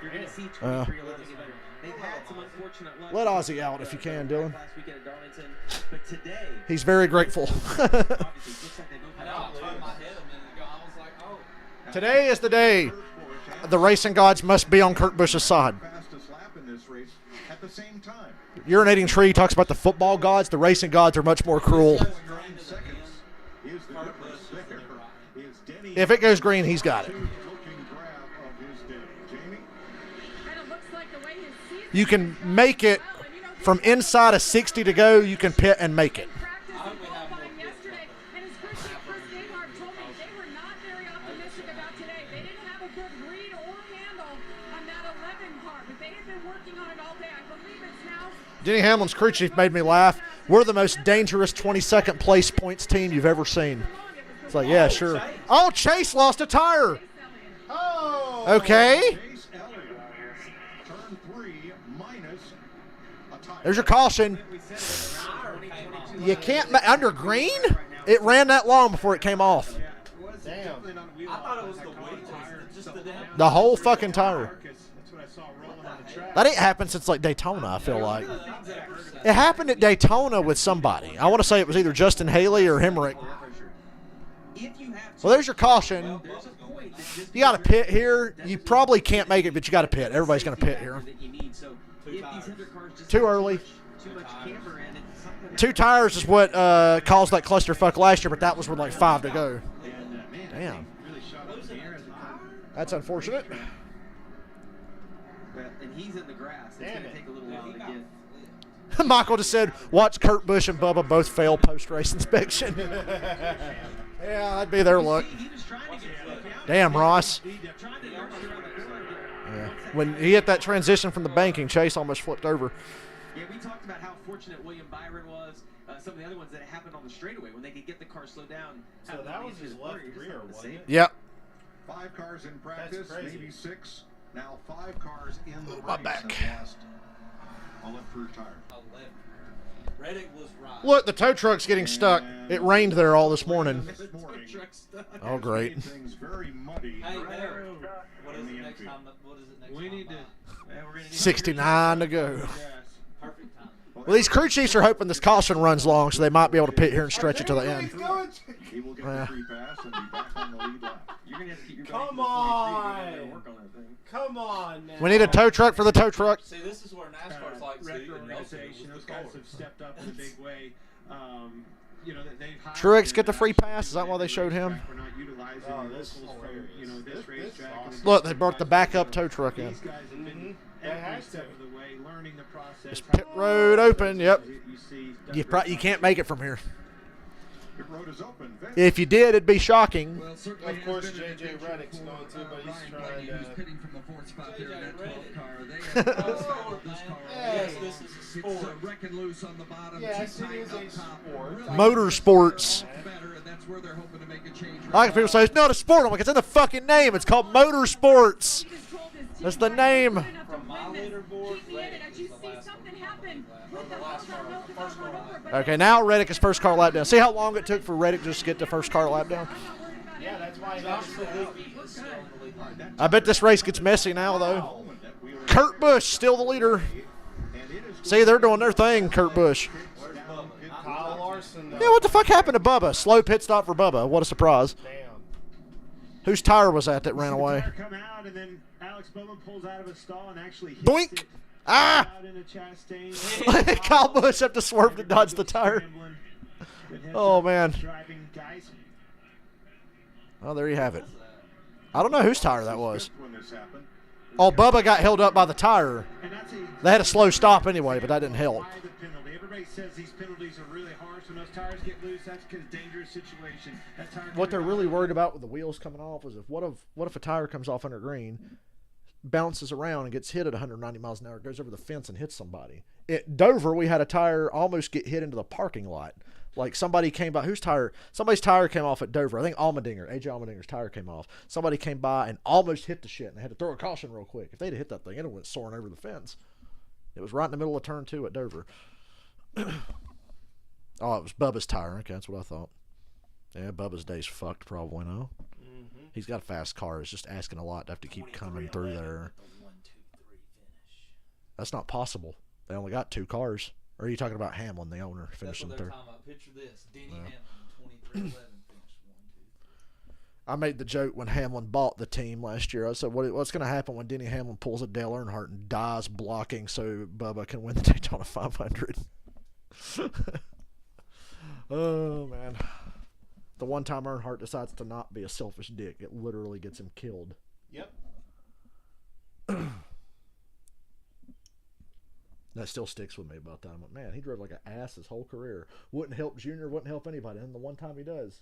Let Ozzy out if you can, Dylan. He's very grateful. Today is the day. The racing gods must be on Kurt Busch's side. Urinating Tree talks about the football gods. The racing gods are much more cruel. If it goes green, he's got it. You can make it from inside a 60 to go. You can pit and make it. Denny Hamlin's crew chief made me laugh. We're the most dangerous 22nd place points team you've ever seen. It's like, yeah, sure. Oh, Chase lost a tire. Oh. Okay. There's your caution. You can't under green. It ran that long before it came off. Damn. I thought it was the weight. Just the damn. The whole fucking tire. That ain't happened since like Daytona, I feel like. It happened at Daytona with somebody. I want to say it was either Justin Haley or Hemrick. Well, there's your caution. You got to pit here. You probably can't make it, but you got to pit. Everybody's going to pit here. Too early. 2 tires is what caused that clusterfuck last year, but that was with like 5 to go. Damn. That's unfortunate. And he's in the grass. It's going to take a little while to get. Michael just said, watch Kurt Busch and Bubba both fail post-race inspection. Yeah, that'd be their luck. Damn, Ross. Yeah. When he hit that transition from the banking, Chase almost flipped over. Yeah, we talked about how fortunate William Byron was. Some of the other ones that happened on the straightaway when they could get the car slowed down. So that was his left rear, wasn't it? Yep. 5 cars in practice, maybe 6. Now 5 cars in the race. My back. A left rear tire. Reddick was right. Look, the tow truck's getting stuck. It rained there all this morning. Oh, great. Things very muddy. Hey, what is it next time? What is it next We time? need to. 69 to go. Perfect time. Well, these crew chiefs are hoping this caution runs long, so they might be able to pit here and stretch it to the end. He will get the free pass and be back on the lead lap. You're going to have to keep your Come on. Come on, man. We need a tow truck for the tow truck. See, this is where NASCAR's like Retro organization. Those guys have stepped up in a big way. You know, they've hired Truex get the free pass? Is that why they showed him? We're not utilizing this is from, this racetrack. Look, they brought the backup tow truck in. These guys have been every step of the way learning the process. This pit road open, yep. You see, You can't make it from here. Pit road is open. If you did, it'd be shocking. Well, certainly Of course, has been an J.J. adventure Reddick's for, going to, but he's Ryan trying Blaney, to- who's pitting from the 4th spot there in that 12 Reddick. car. They have Oh, this car. yes, this is a It's sport. wrecking loose on the bottom. Yes, too it tight is up a top. sport. Really Motorsports. better, and that's where they're hoping to make a change. I like people say it's not a sport. I'm like, it's in the fucking name. It's called motorsports. That's the name. From my leaderboard, Reddick is the last one. Okay, now Reddick is first car lap down. See how long it took for Reddick just to get the first car lap down? Yeah, that's why he got the lead. I bet this race gets messy now, though. Kurt Busch still the leader. See, they're doing their thing, Kurt Busch. Kyle Larson, though. Yeah, what the fuck happened to Bubba? Slow pit stop for Bubba. What a surprise. Damn. Whose tire was that ran away? Come out, and then Alex Bowman pulls out of a stall and actually hits Boink! it Ah! out into Chastain. Kyle Busch have to swerve to dodge the tire. Oh, man. Driving guys. Oh, there you have it. I don't know whose tire that was. When this happened. Oh, Bubba got held up by the tire. And that's They had a slow stop anyway, but that didn't help. why the penalty. Everybody says these penalties are really harsh when those tires get loose. That's because dangerous situation. That tire What they're really worried about with the wheels coming off is what if a tire comes off under green, bounces around and gets hit at 190 miles an hour, goes over the fence and hits somebody. At Dover, we had a tire almost get hit into the parking lot. Like somebody came by, somebody's tire came off at Dover. I think AJ Allmendinger's tire came off. Somebody came by and almost hit the shit, and they had to throw a caution real quick. If they'd have hit that thing, it would have went soaring over the fence. It was right in the middle of turn 2 at Dover. Oh, it was Bubba's tire. Okay, that's what I thought. Yeah, Bubba's day's fucked probably now. He's got a fast car. It's just asking a lot to have to keep coming through there. That's not possible. They only got 2 cars. Or are you talking about Hamlin, the owner, finishing That's what they're third? talking about. Picture this. Denny Hamlin, 23-11, finished 1-2. I made the joke when Hamlin bought the team last year. I said, what's going to happen when Denny Hamlin pulls a Dale Earnhardt and dies blocking so Bubba can win the Daytona 500? Oh, man. The one time Earnhardt decides to not be a selfish dick, it literally gets him killed. Yep. That still sticks with me about that. I'm like, man, he drove like an ass his whole career. Wouldn't help Junior, wouldn't help anybody. And the one time he does,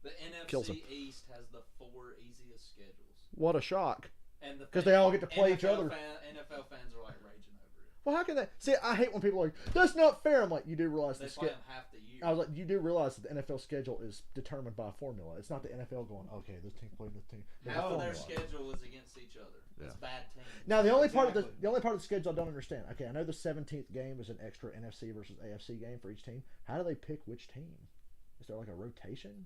The kills him. NFC East has the 4 easiest schedules. What a shock. And Because they all get to play each other. NFL fans are like raging over it. Well, how can that? See, I hate when people are like, that's not fair. I'm like, you do realize They the play them half the year. I was like, you do realize that the NFL schedule is determined by a formula. It's not the NFL going, okay, this team played this team. Half of their schedule is against each other. It's bad teams. Now the only part of the schedule I don't understand. Okay, I know the 17th game is an extra NFC versus AFC game for each team. How do they pick which team? Is there like a rotation?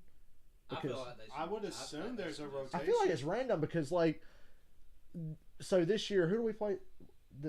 Because I feel like I would assume there's a rotation. I feel like it's random because like, so this year who do we play?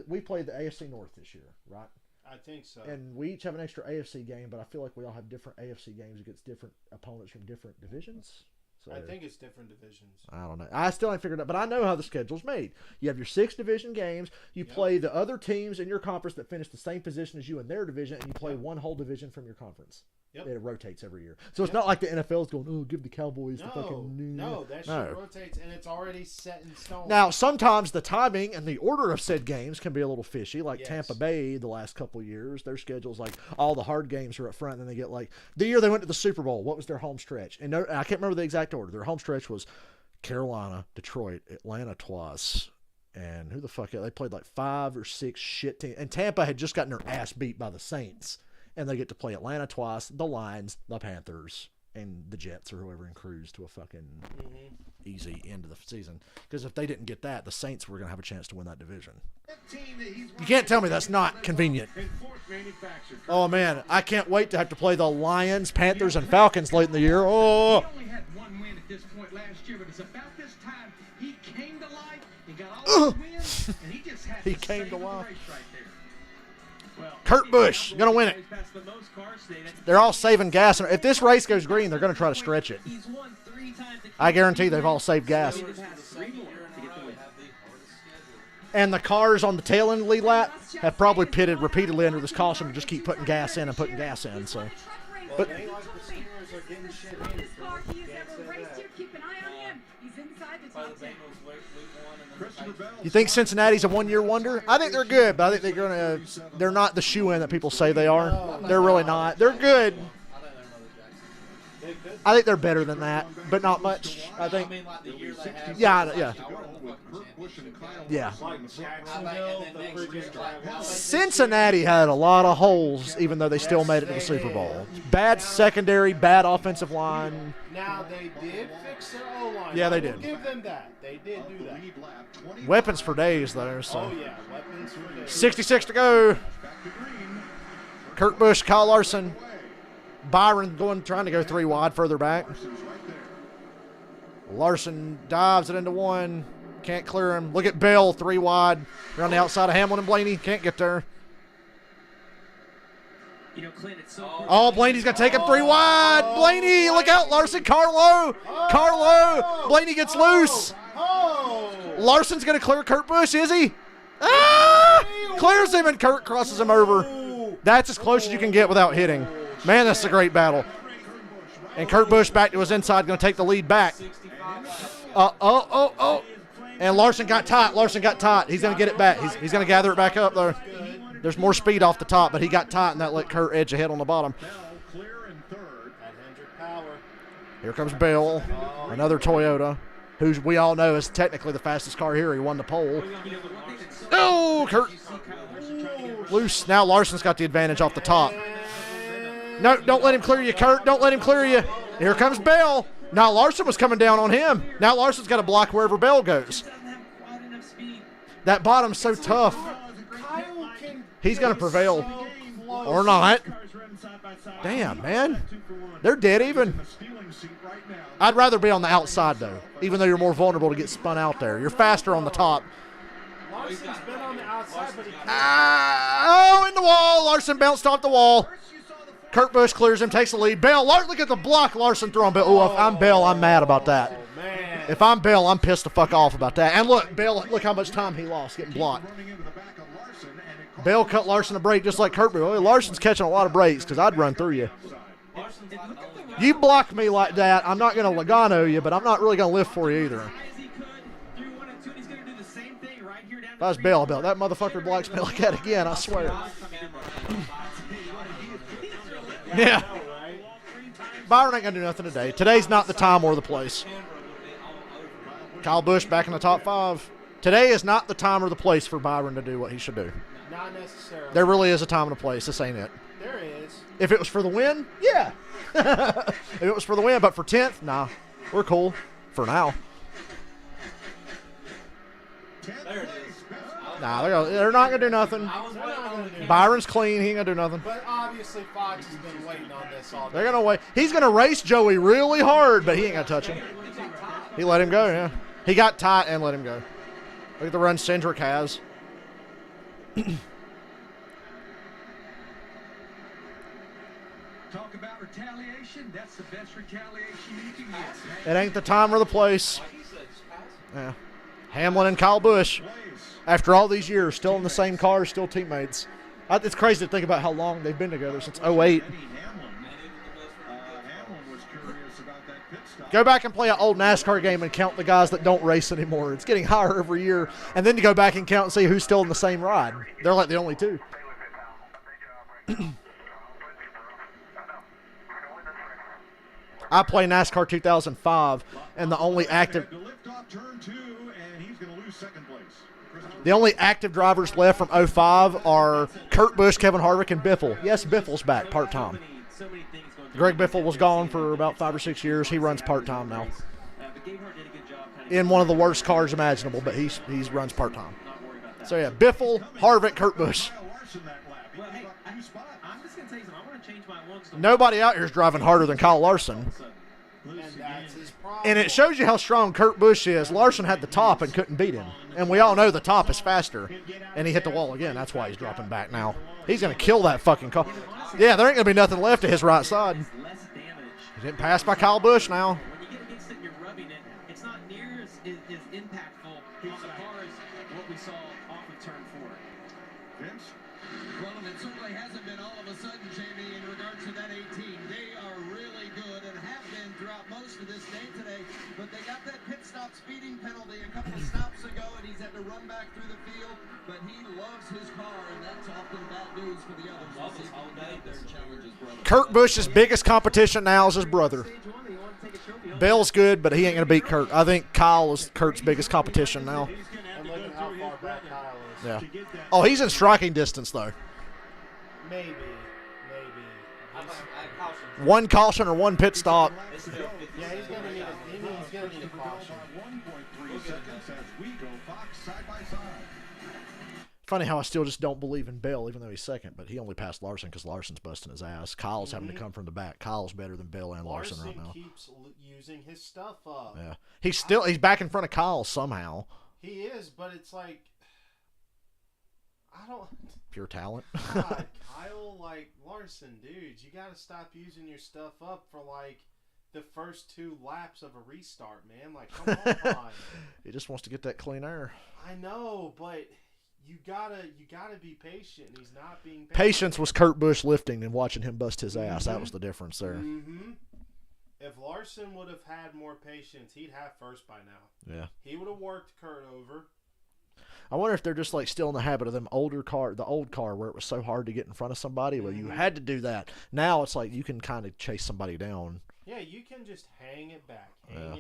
We played the AFC North this year, right? I think so. And we each have an extra AFC game, but I feel like we all have different AFC games against different opponents from different divisions. So I think it's different divisions. I don't know. I still ain't figured it out, but I know how the schedule's made. You have your 6 division games. You play the other teams in your conference that finish the same position as you in their division, and you play one whole division from your conference. Yep. It rotates every year. So it's not like the NFL's going, oh, give the Cowboys the fucking... No, that shit rotates, and it's already set in stone. Now, sometimes the timing and the order of said games can be a little fishy. Like Tampa Bay, the last couple of years, their schedule's like all the hard games are up front, and then they get like... The year they went to the Super Bowl, what was their home stretch? And I can't remember the exact order. Their home stretch was Carolina, Detroit, Atlanta twice, and who the fuck... They played like 5 or 6 shit teams. And Tampa had just gotten their ass beat by the Saints. And they get to play Atlanta twice, the Lions, the Panthers, and the Jets or whoever, and cruise to a fucking easy end of the season. Because if they didn't get that, the Saints were going to have a chance to win that division. You can't tell me that's not convenient. Oh, man. I can't wait to have to play the Lions, Panthers, and Falcons late in the year. Oh! He only had 1 win at this point last year, but it's about this time he came to life and got all the wins, and he just had He came to life. Race right there. Well, Kurt Busch going to win it. They're all saving gas. If this race goes green, they're going to try to stretch it. I guarantee they've all saved gas. And the cars on the tail end lead lap have probably pitted repeatedly under this caution to just keep putting gas in and putting gas in. So, but you think Cincinnati's a one-year wonder? I think they're good, but I think they're not the shoe-in that people say they are. They're really not. They're good. I think they're better than that, but not much. I think. Yeah. Cincinnati had a lot of holes, even though they still made it to the Super Bowl. Bad secondary, bad offensive line. Now they did fix their O-line. Yeah, they did. We'll give them that. They did do that. Weapons for days, though. So. Oh yeah, weapons for days. 66 to go. Kurt Busch, Kyle Larson. Byron trying to go 3 wide further back. Larson dives it into 1. Can't clear him. Look at Bell, 3 wide. They're on the outside of Hamlin and Blaney. Can't get there. You know, Clint, it's so Oh, Blaney's going to take him 3 wide. Blaney, look out. Larson, Carlo. Blaney gets loose. Larson's going to clear Kurt Busch, is he? Clears him, and Kurt crosses him over. That's as close as you can get without hitting. Man, that's a great battle. And Kurt Busch back to his inside, going to take the lead back. And Larson got tight. He's going to get it back. He's going to gather it back up, though. There's more speed off the top, but he got tight, and that let Kurt edge ahead on the bottom. Here comes Bell, another Toyota, who we all know is technically the fastest car here. He won the pole. Oh, Kurt. Loose. Now Larson's got the advantage off the top. No, don't let him clear you, Kurt. Don't let him clear you. Here comes Bell. Now Larson was coming down on him. Now Larson's got to block wherever Bell goes. That bottom's so tough. He's going to prevail. Or not. Damn, man. They're dead even. I'd rather be on the outside, though, even though you're more vulnerable to get spun out there. You're faster on the top. Larson's been on the outside, but he in the wall. Larson bounced off the wall. Kurt Busch clears him, takes the lead. Bell, look at the block Larson threw on Bell. Oh, if I'm Bell, I'm mad about that. man. If I'm Bell, I'm pissed the fuck off about that. And look, Bell, look how much time he lost getting blocked. Bell cut Larson a break just like Kurt. Well, Larson's catching a lot of breaks because I'd run through you. You block me like that, I'm not going to Logano you, but I'm not really going to lift for you either. If I was Bell, that motherfucker blocks me like that again, I swear. Yeah. Byron ain't going to do nothing today. Today's not the time or the place. Kyle Busch back in the top 5. Today is not the time or the place for Byron to do what he should do. Not necessarily. There really is a time and a place. This ain't it. There is. If it was for the win, yeah. If it was for the win, but for 10th, nah. We're cool for now. There it is. Nah, they're not going to do nothing. Byron's clean. He ain't going to do nothing. But obviously Fox has been waiting on this all day. They're going to wait. He's going to race Joey really hard, but he ain't going to touch him. He let him go, yeah. He got tight and let him go. Look at the run Cindric has. Talk about retaliation. That's the best retaliation you can get. It ain't the time or the place. Yeah. Hamlin and Kyle Busch, after all these years, still in the same car, still teammates. It's crazy to think about how long they've been together, since 08. Go back and play an old NASCAR game and count the guys that don't race anymore. It's getting higher every year. And then you go back and count and see who's still in the same ride. They're like the only two. I play NASCAR 2005, and the only active drivers left from 05 are Kurt Busch, Kevin Harvick, and Biffle. Yes, Biffle's back part-time. Greg Biffle was gone for about 5 or 6 years. He runs part-time now. In one of the worst cars imaginable, but he runs part-time. So, yeah, Biffle, Harvick, Kurt Busch. Nobody out here is driving harder than Kyle Larson. And it shows you how strong Kurt Busch is. Larson had the top and couldn't beat him. And we all know the top is faster. And he hit the wall again. That's why he's dropping back now. He's going to kill that fucking car. Yeah, there ain't going to be nothing left to his right side. He's getting passed by Kyle Busch now. When you get against it, you're rubbing it. It's not near as impactful on the car as what we saw off of turn 4. Vince? Well, and it certainly hasn't been all of a sudden, Jamie, in regards to that 18. They are really good and have been throughout most of this day today. But they got that pit stop speeding penalty a couple of stops ago, and he's had to run back through the field. But he loves his car, and that's often bad news for the others. Kurt Busch's biggest competition now is his brother. Bell's good, but he ain't going to beat Kurt. I think Kyle is Kurt's biggest competition now. And look at how far back Kyle is. Yeah. Oh, he's in striking distance, though. Maybe. One caution or one pit stop. Yeah, he's going to need a caution. 1.3 seconds as we go Fox side by side. Funny how I still just don't believe in Bell, even though he's second, but he only passed Larson because Larson's busting his ass. Kyle's having to come from the back. Kyle's better than Bell and Larson right now. Keeps using his stuff up. Yeah, he's back in front of Kyle somehow. He is, but it's like I don't pure talent. God, Kyle, like Larson, dude, you got to stop using your stuff up for like the first 2 laps of a restart, man. Like, come on. He just wants to get that clean air. I know, but. You gotta be patient. He's not being patient. Patience was Kurt Busch lifting and watching him bust his ass. That was the difference there. Mm-hmm. If Larson would have had more patience, he'd have first by now. Yeah. He would have worked Kurt over. I wonder if they're just like still in the habit of the old car where it was so hard to get in front of somebody where you had to do that. Now it's like you can kind of chase somebody down. Yeah, you can just hang it back, and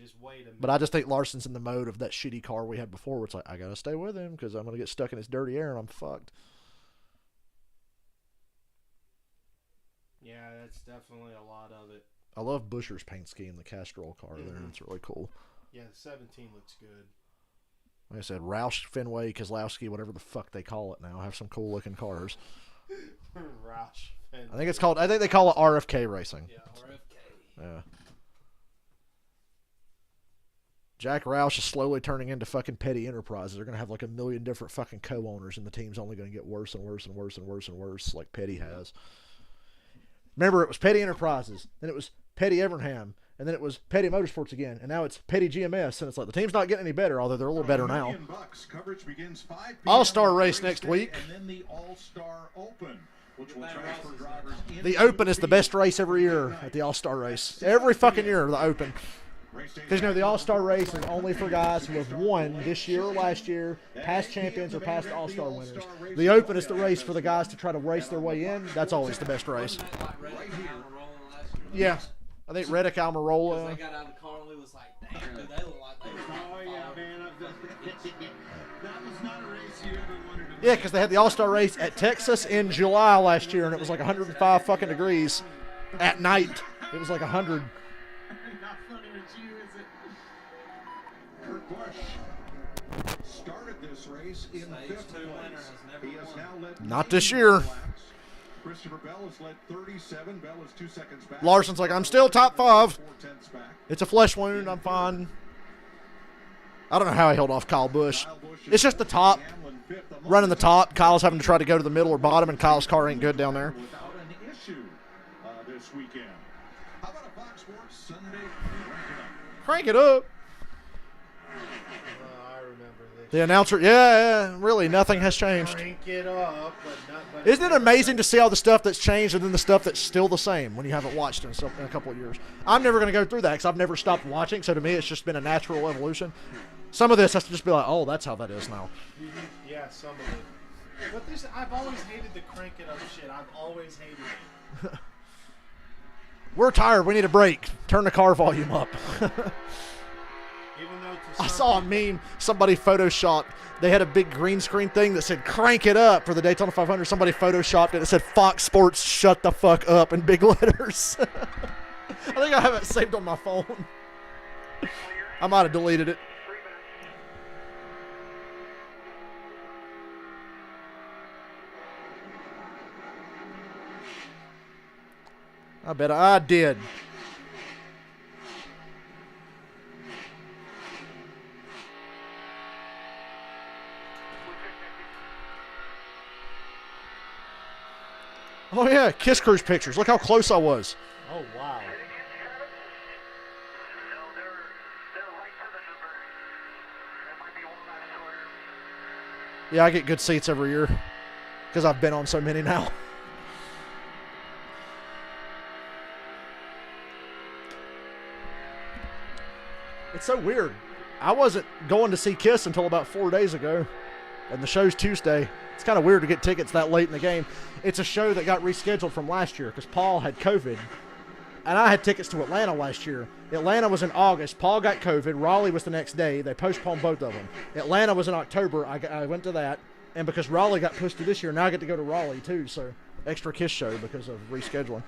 just wait a minute. But I just think Larson's in the mode of that shitty car we had before where it's like, I got to stay with him because I'm going to get stuck in his dirty air and I'm fucked. Yeah, that's definitely a lot of it. I love Buscher's paint scheme, the Castrol car there. It's really cool. Yeah, the 17 looks good. Like I said, Roush, Fenway, Kozlowski, whatever the fuck they call it now, have some cool looking cars. Roush, Fenway. I think they call it RFK racing. Yeah, RFK. Yeah. Jack Roush is slowly turning into fucking Petty Enterprises. They're going to have like 1 million different fucking co-owners, and the team's only going to get worse and worse and worse and worse and worse, like Petty has. Remember, it was Petty Enterprises, then it was Petty Evernham, and then it was Petty Motorsports again, and now it's Petty GMS, and it's like the team's not getting any better, although they're a little better now. Coverage begins 5 p.m. All-Star race next week. And then the All-Star Open, which will transfer drivers. The Open is the best race every year at the All-Star race. Every fucking year, the Open. Because, the All-Star race is only for guys who have won this year or last year, past champions or past All-Star winners. The Open is the race for the guys to try to race their way in. That's always the best race. Yeah. I think Reddick Almirola. They got out of the car and we was like, damn, dude, they look like they were Oh, yeah, man. Yeah, because they had the All-Star race at Texas in July last year, and it was like 105 fucking degrees at night. It was like 100. Not funny with you, is it? Kurt Busch started this race in fifth place. He has now led Not this year. laps. Christopher Bell has led 37. Bell is 2 seconds back. Larson's like, I'm still top 5. 4/10 back. It's a flesh wound. I'm fine. I don't know how he held off Kyle Busch. It's just the top. Running the top. Kyle's having to try to go to the middle or bottom, and Kyle's car ain't good down there. Without an issue this weekend. How about a Fox Sports Sunday? Crank it up. I remember this. The announcer, yeah, really, nothing has changed. Crank it up, but Isn't it amazing to see all the stuff that's changed and then the stuff that's still the same when you haven't watched in a couple of years? I'm never going to go through that because I've never stopped watching, so to me it's just been a natural evolution. Some of this has to just be like, oh, that's how that is now. Yeah, some of it. But this, I've always hated the crank it up shit. I've always hated it. We're tired. We need a break. Turn the car volume up. Even though I saw a meme. Somebody photoshopped. They had a big green screen thing that said "Crank it up" for the Daytona 500. Somebody photoshopped it. It said "Fox Sports, shut the fuck up" in big letters. I think I have it saved on my phone. I might have deleted it. I bet I did. Oh yeah, Kiss Cruise pictures. Look how close I was. Oh wow. Yeah, I get good seats every year because I've been on so many now. It's so weird. I wasn't going to see Kiss until about 4 days ago, and the show's Tuesday. It's kind of weird to get tickets that late in the game. It's a show that got rescheduled from last year because Paul had COVID, and I had tickets to Atlanta last year. Atlanta was in August. Paul got COVID. Raleigh was the next day. They postponed both of them. Atlanta was in October. I went to that, and because Raleigh got pushed to this year, now I get to go to Raleigh too, so extra Kiss show because of rescheduling.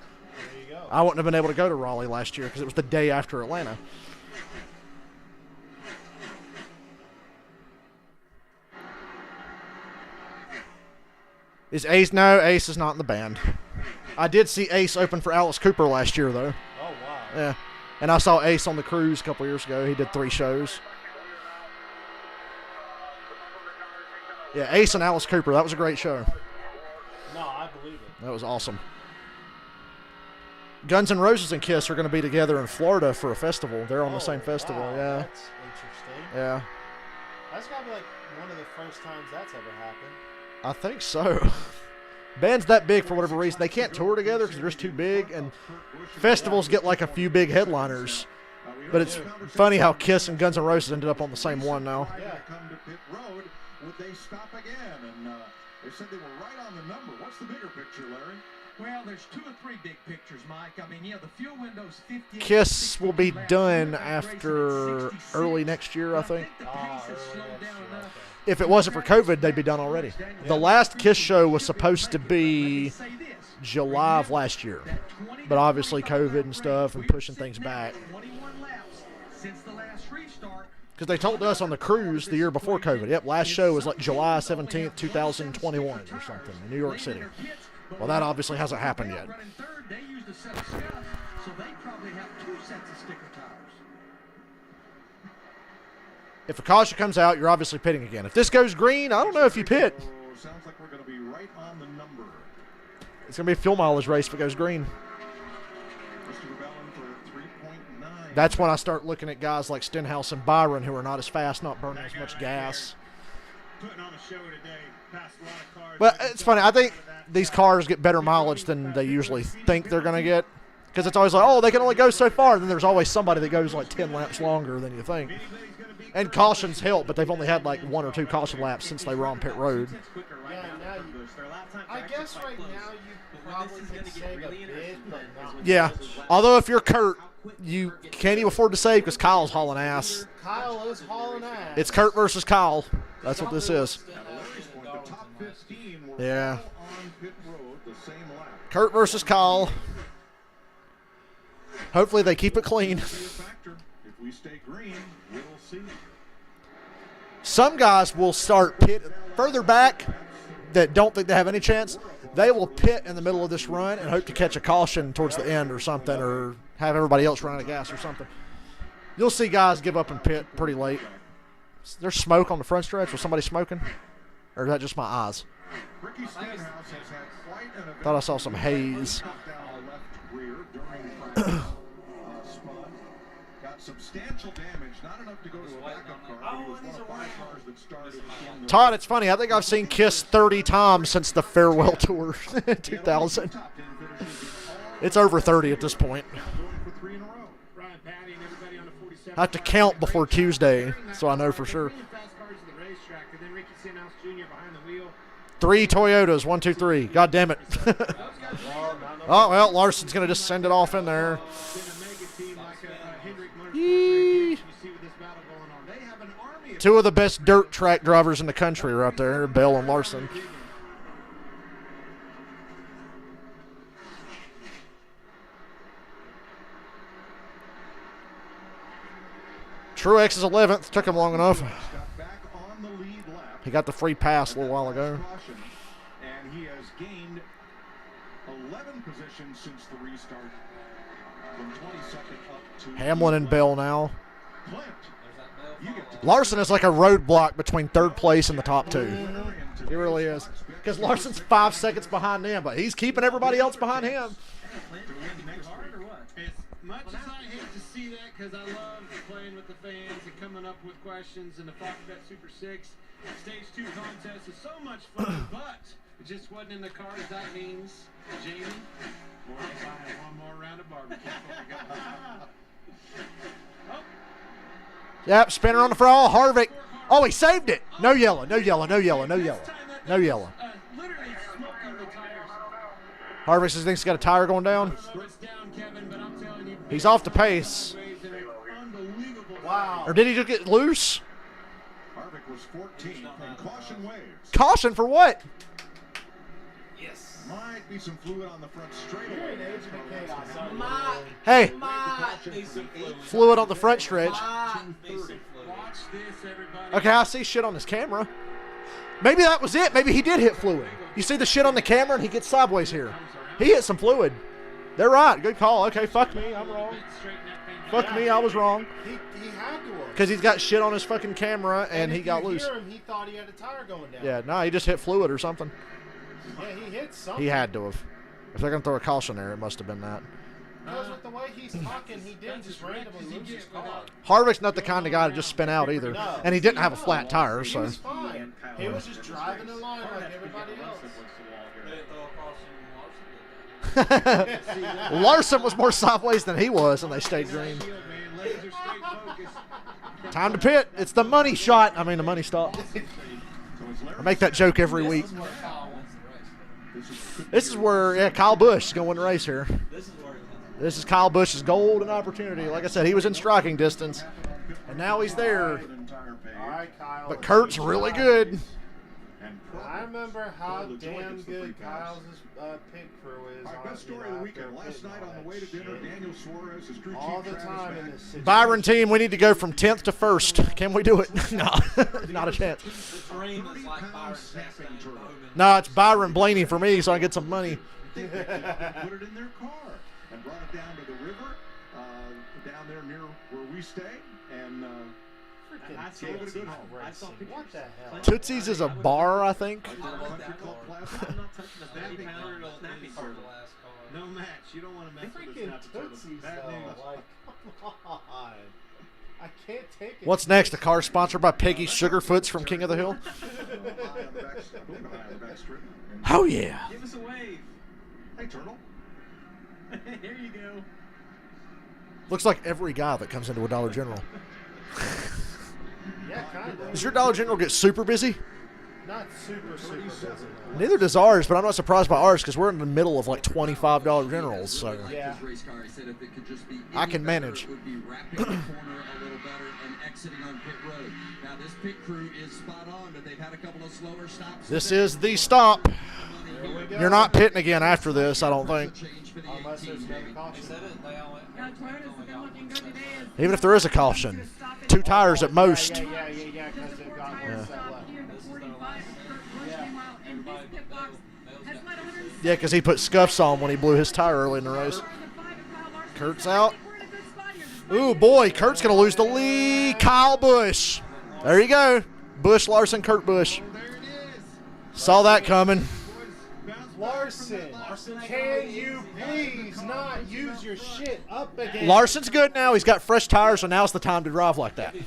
There you go. I wouldn't have been able to go to Raleigh last year because it was the day after Atlanta. Is Ace? No, Ace is not in the band. I did see Ace open for Alice Cooper last year, though. Oh, wow. Yeah. And I saw Ace on the cruise a couple years ago. He did 3 shows. Yeah, Ace and Alice Cooper. That was a great show. No, I believe it. That was awesome. Guns N' Roses and Kiss are going to be together in Florida for a festival. They're on the same festival, wow, yeah. That's interesting. Yeah. That's got to be like one of the first times that's ever happened. I think so. Bands that big, for whatever reason, they can't tour together because they're just too big, and festivals get like a few big headliners. But it's funny how Kiss and Guns N' Roses ended up on the same one now. Yeah. Come to pit road, would they stop again? And they said they were right on the number. What's the bigger picture, Larry? Well, there's 2 or 3 big pictures, Mike. I mean, yeah, the fuel window's 50. Kiss will be done after early next year, I think. If it wasn't for COVID, they'd be done already. The last Kiss show was supposed to be July of last year, but obviously COVID and stuff and pushing things back. Because they told us on the cruise the year before COVID, yep, last show was like July 17th, 2021 or something in New York City. Well, that obviously hasn't happened yet. If a caution comes out, you're obviously pitting again. If this goes green, I don't know if you pit. Sounds like we're going to be right on the number. It's going to be a fuel mileage race if it goes green. That's when I start looking at guys like Stenhouse and Byron who are not as fast, not burning as much gas. But it's funny. I think these cars get better mileage than they usually think they're going to get. Because it's always like, oh, they can only go so far. Then there's always somebody that goes like 10 laps longer than you think. And cautions help, but they've only had like 1 or 2 caution laps since they were on pit road. Yeah, I guess right now you probably could save a bit, but not. Yeah. Although if you're Kurt, you can't even afford to save because Kyle's hauling ass. Kyle is hauling ass. It's Kurt versus Kyle. That's what this is. 15 were Yeah. all on pit road the same lap. Kurt versus Kyle. Hopefully they keep it clean. Be a factor. If we stay green, we'll see. Some guys will start pit further back that don't think they have any chance. They will pit in the middle of this run and hope to catch a caution towards the end or something, or have everybody else run out of gas or something. You'll see guys give up and pit pretty late. There's smoke on the front stretch. Was somebody smoking? Or is that just my eyes? Ricky Stenhouse has had quite an event. Thought I saw some haze. Down the left rear during practice. Spun. Got substantial damage, not enough to go to a backup car, but he was one of 5 cars that started in the Todd, it's funny. I think I've seen Kiss 30 times since the farewell tour in 2000. It's over 30 at this point. I have to count before Tuesday, so I know for sure. 3 Toyotas, 1, 2, 3. God damn it. Oh, well, Larson's going to just send it off in there. Yee. 2 of the best dirt track drivers in the country right there, Bell and Larson. Truex is 11th. Took him long enough. He got the free pass a little while ago. And he has gained 11 positions since the restart. From 22nd up to Hamlin and Bell now. Clint. Larson is like a roadblock between 3rd place and the top 2. He really is. Because Larson's 5 seconds behind them, but he's keeping everybody else behind him. As much as I hate to see that, because I love playing with the fans and coming up with questions, and the Foxbet Super 6 Stage 2 contest is so much fun, but it just wasn't in the cards. That means, Jamie, we're going to buy one more round of barbecue before we go. Oh. Yep, spinner on the front. Harvick. Oh, he saved it. No yellow, no yellow, no yellow, no yellow. No yellow. Literally smoking the tires. Harvick thinks he's got a tire going down. He's off the pace. Wow. Or did he just get loose? Harvick was 14th, and caution waves. Caution for what? Yes. Might be some fluid on the front straightaway. Hey, fluid on the front stretch. Okay, I see shit on this camera. Maybe that was it. Maybe he did hit fluid. You see the shit on the camera and he gets sideways here. He hit some fluid. They're right. Good call. Okay, fuck me. I'm wrong. Fuck me. I was wrong. He had to have. Because he's got shit on his fucking camera and he got loose. He thought he had a tire going down. Yeah, no, he just hit fluid or something. Yeah, he hit something. He had to have. If they're going to throw a caution there, it must have been that. Because with the way he's talking, he didn't just randomly lose his car. Harvick's not the kind of guy to just spin out either. No. And he didn't have a flat tire, so. He was fine. He was just driving the line like everybody else. Larson was more sideways than he was, and they stayed green. Time to pit. It's the money shot. I mean, the money stop. I make that joke every week. This is where Kyle Busch is going to win the race here. This is Kyle Busch's golden opportunity. Like I said, he was in striking distance, and now he's there. But Kurt's really good. I remember how damn good Kyle's pit crew is. Our best story of the weekend. Last night on the way to dinner, Daniel Suarez, his crew all chief the time in this situation. Byron team, we need to go from 10th to 1st. Can we do it? No, not a chance. No, it's Byron Blaney for me, so I get some money. Put it in their car and brought it down to the river, down there near where we stay, and gave it a good home. What the hell? Tootsie's is a bar, I think. No match. You don't want to mess with Freaking this. Tootsies, though. Like, come on. I can't take it. What's next? A car sponsored by Peggy Sugarfoots from King of the Hill? Oh, yeah. Give us a wave. Hey, Turtle. Here you go. Looks like every guy that comes into a Dollar General. Yeah, kind of. Does your Dollar General get super busy? Not super busy. Neither does ours, but I'm not surprised by ours because we're in the middle of like $25 generals, so yeah. I can manage. Would be wrapping the corner a little better and exiting on pit road. Now this pit crew is spot on, but they've had a couple of slower stops. This is the stop. You're not pitting again after this, I don't think. Unless there's another caution. Even if there is a caution. 2 tires at most. Yeah, because they've got one set left. Yeah, because he put scuffs on when he blew his tire early in the race. Kurt's out. Ooh, boy, Kurt's going to lose the lead. Kyle Busch. There you go. Busch, Larson, Kurt Busch. Saw that coming. Larson, can you please not use your shit up again? Larson's good now. He's got fresh tires, so now's the time to drive like that. He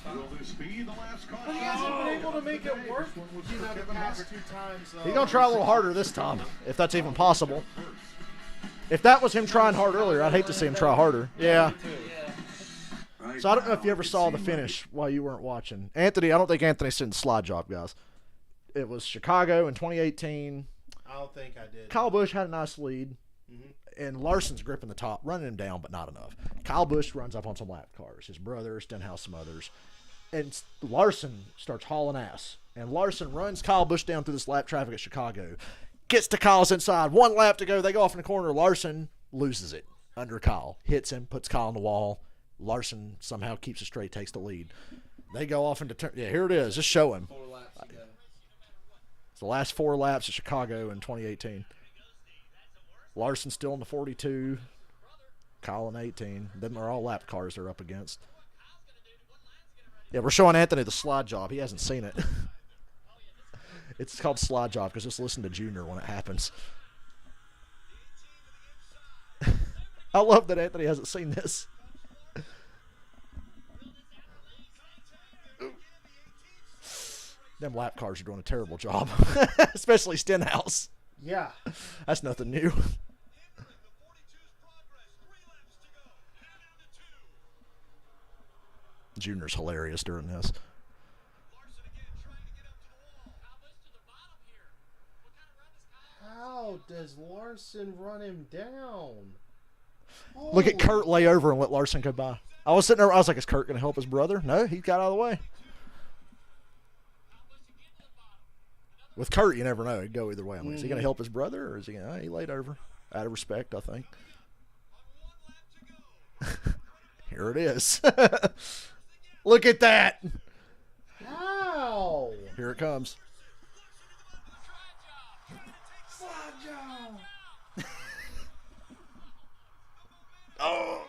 hasn't been able to make it work, the past 2 times. He's going to try a little harder this time, if that's even possible. If that was him trying hard earlier, I'd hate to see him try harder. Yeah. So I don't know if you ever saw the finish while you weren't watching. Anthony, I don't think Anthony's seen the slide job, guys. It was Chicago in 2018. I don't think I did. Kyle Busch had a nice lead, and Larson's gripping the top, running him down, but not enough. Kyle Busch runs up on some lap cars. His brother, Stenhouse, some others. And Larson starts hauling ass. And Larson runs Kyle Busch down through this lap traffic at Chicago. Gets to Kyle's inside. 1 lap to go. They go off in the corner. Larson loses it under Kyle. Hits him, puts Kyle on the wall. Larson somehow keeps it straight, takes the lead. They go off into turn. Yeah, here it is. Just show him. 4 laps to go. It's the last 4 laps of Chicago in 2018. Larson still in the 42. Kyle in 18. Then they're all lap cars they're up against. Yeah, we're showing Anthony the slide job. He hasn't seen it. It's called slide job because just listen to Junior when it happens. I love that Anthony hasn't seen this. Them lap cars are doing a terrible job, especially Stenhouse. Yeah. That's nothing new. Junior's hilarious during this. How does Larson run him down? Look at Kurt lay over and let Larson go by. I was sitting there, I was like, is Kurt going to help his brother? No, he got out of the way. With Kurt, you never know. He'd go either way. I'm like, is he going to help his brother, or is he going to, he laid over? Out of respect, I think. Here it is. Look at that. Wow. Here it comes. Oh.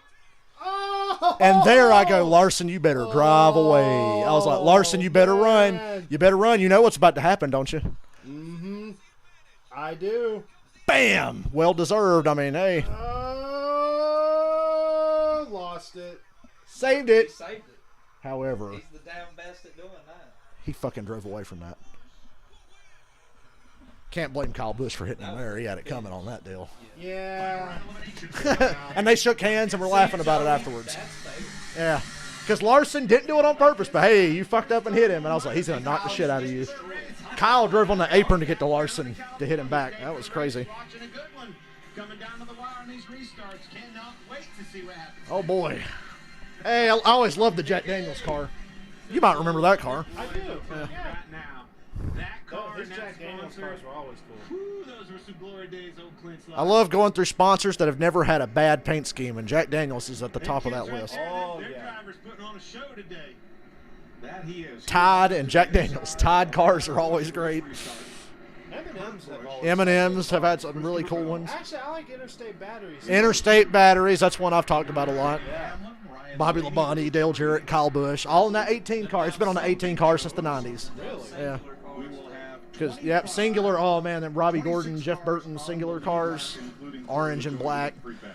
And there I go, Larson, you better drive away. I was like, Larson, you better run. You better run. You know what's about to happen, don't you? Mm-hmm. I do. Bam! Well deserved. I mean, hey. Lost it. Saved it. He saved it. However, He's the damn best at doing that. he fucking drove away from that. Can't blame Kyle Busch for hitting him there. He had it coming on that deal. Yeah. And they shook hands and were laughing about it afterwards. Yeah. Because Larson didn't do it on purpose, but hey, you fucked up and hit him. And I was like, he's going to knock the shit out of you. Kyle drove on the apron to get to Larson to hit him back. That was crazy. Oh, boy. Hey, I always loved the Jack Daniels car. You might remember that car. I do. Yeah. That car His Jack Daniels cars were always cool. Whew, those were some glory days, old Clint's I love going through sponsors that have never had a bad paint scheme, and Jack Daniels is at the top of that list. Oh, Their yeah. driver's putting on a show today. That he is. Tide and Jack Daniels. Tide cars are always great. M&M's have had some really cool ones. Actually, I like Interstate batteries. Interstate batteries, that's one I've talked about a lot. Bobby Labonte, Dale Jarrett, Kyle Busch, all in that 18 car. It's been on the 18 car since the 90s. Really? Yeah. Because, yep, singular, oh man, then Robbie Gordon, Jeff Burton, singular cars, orange and black.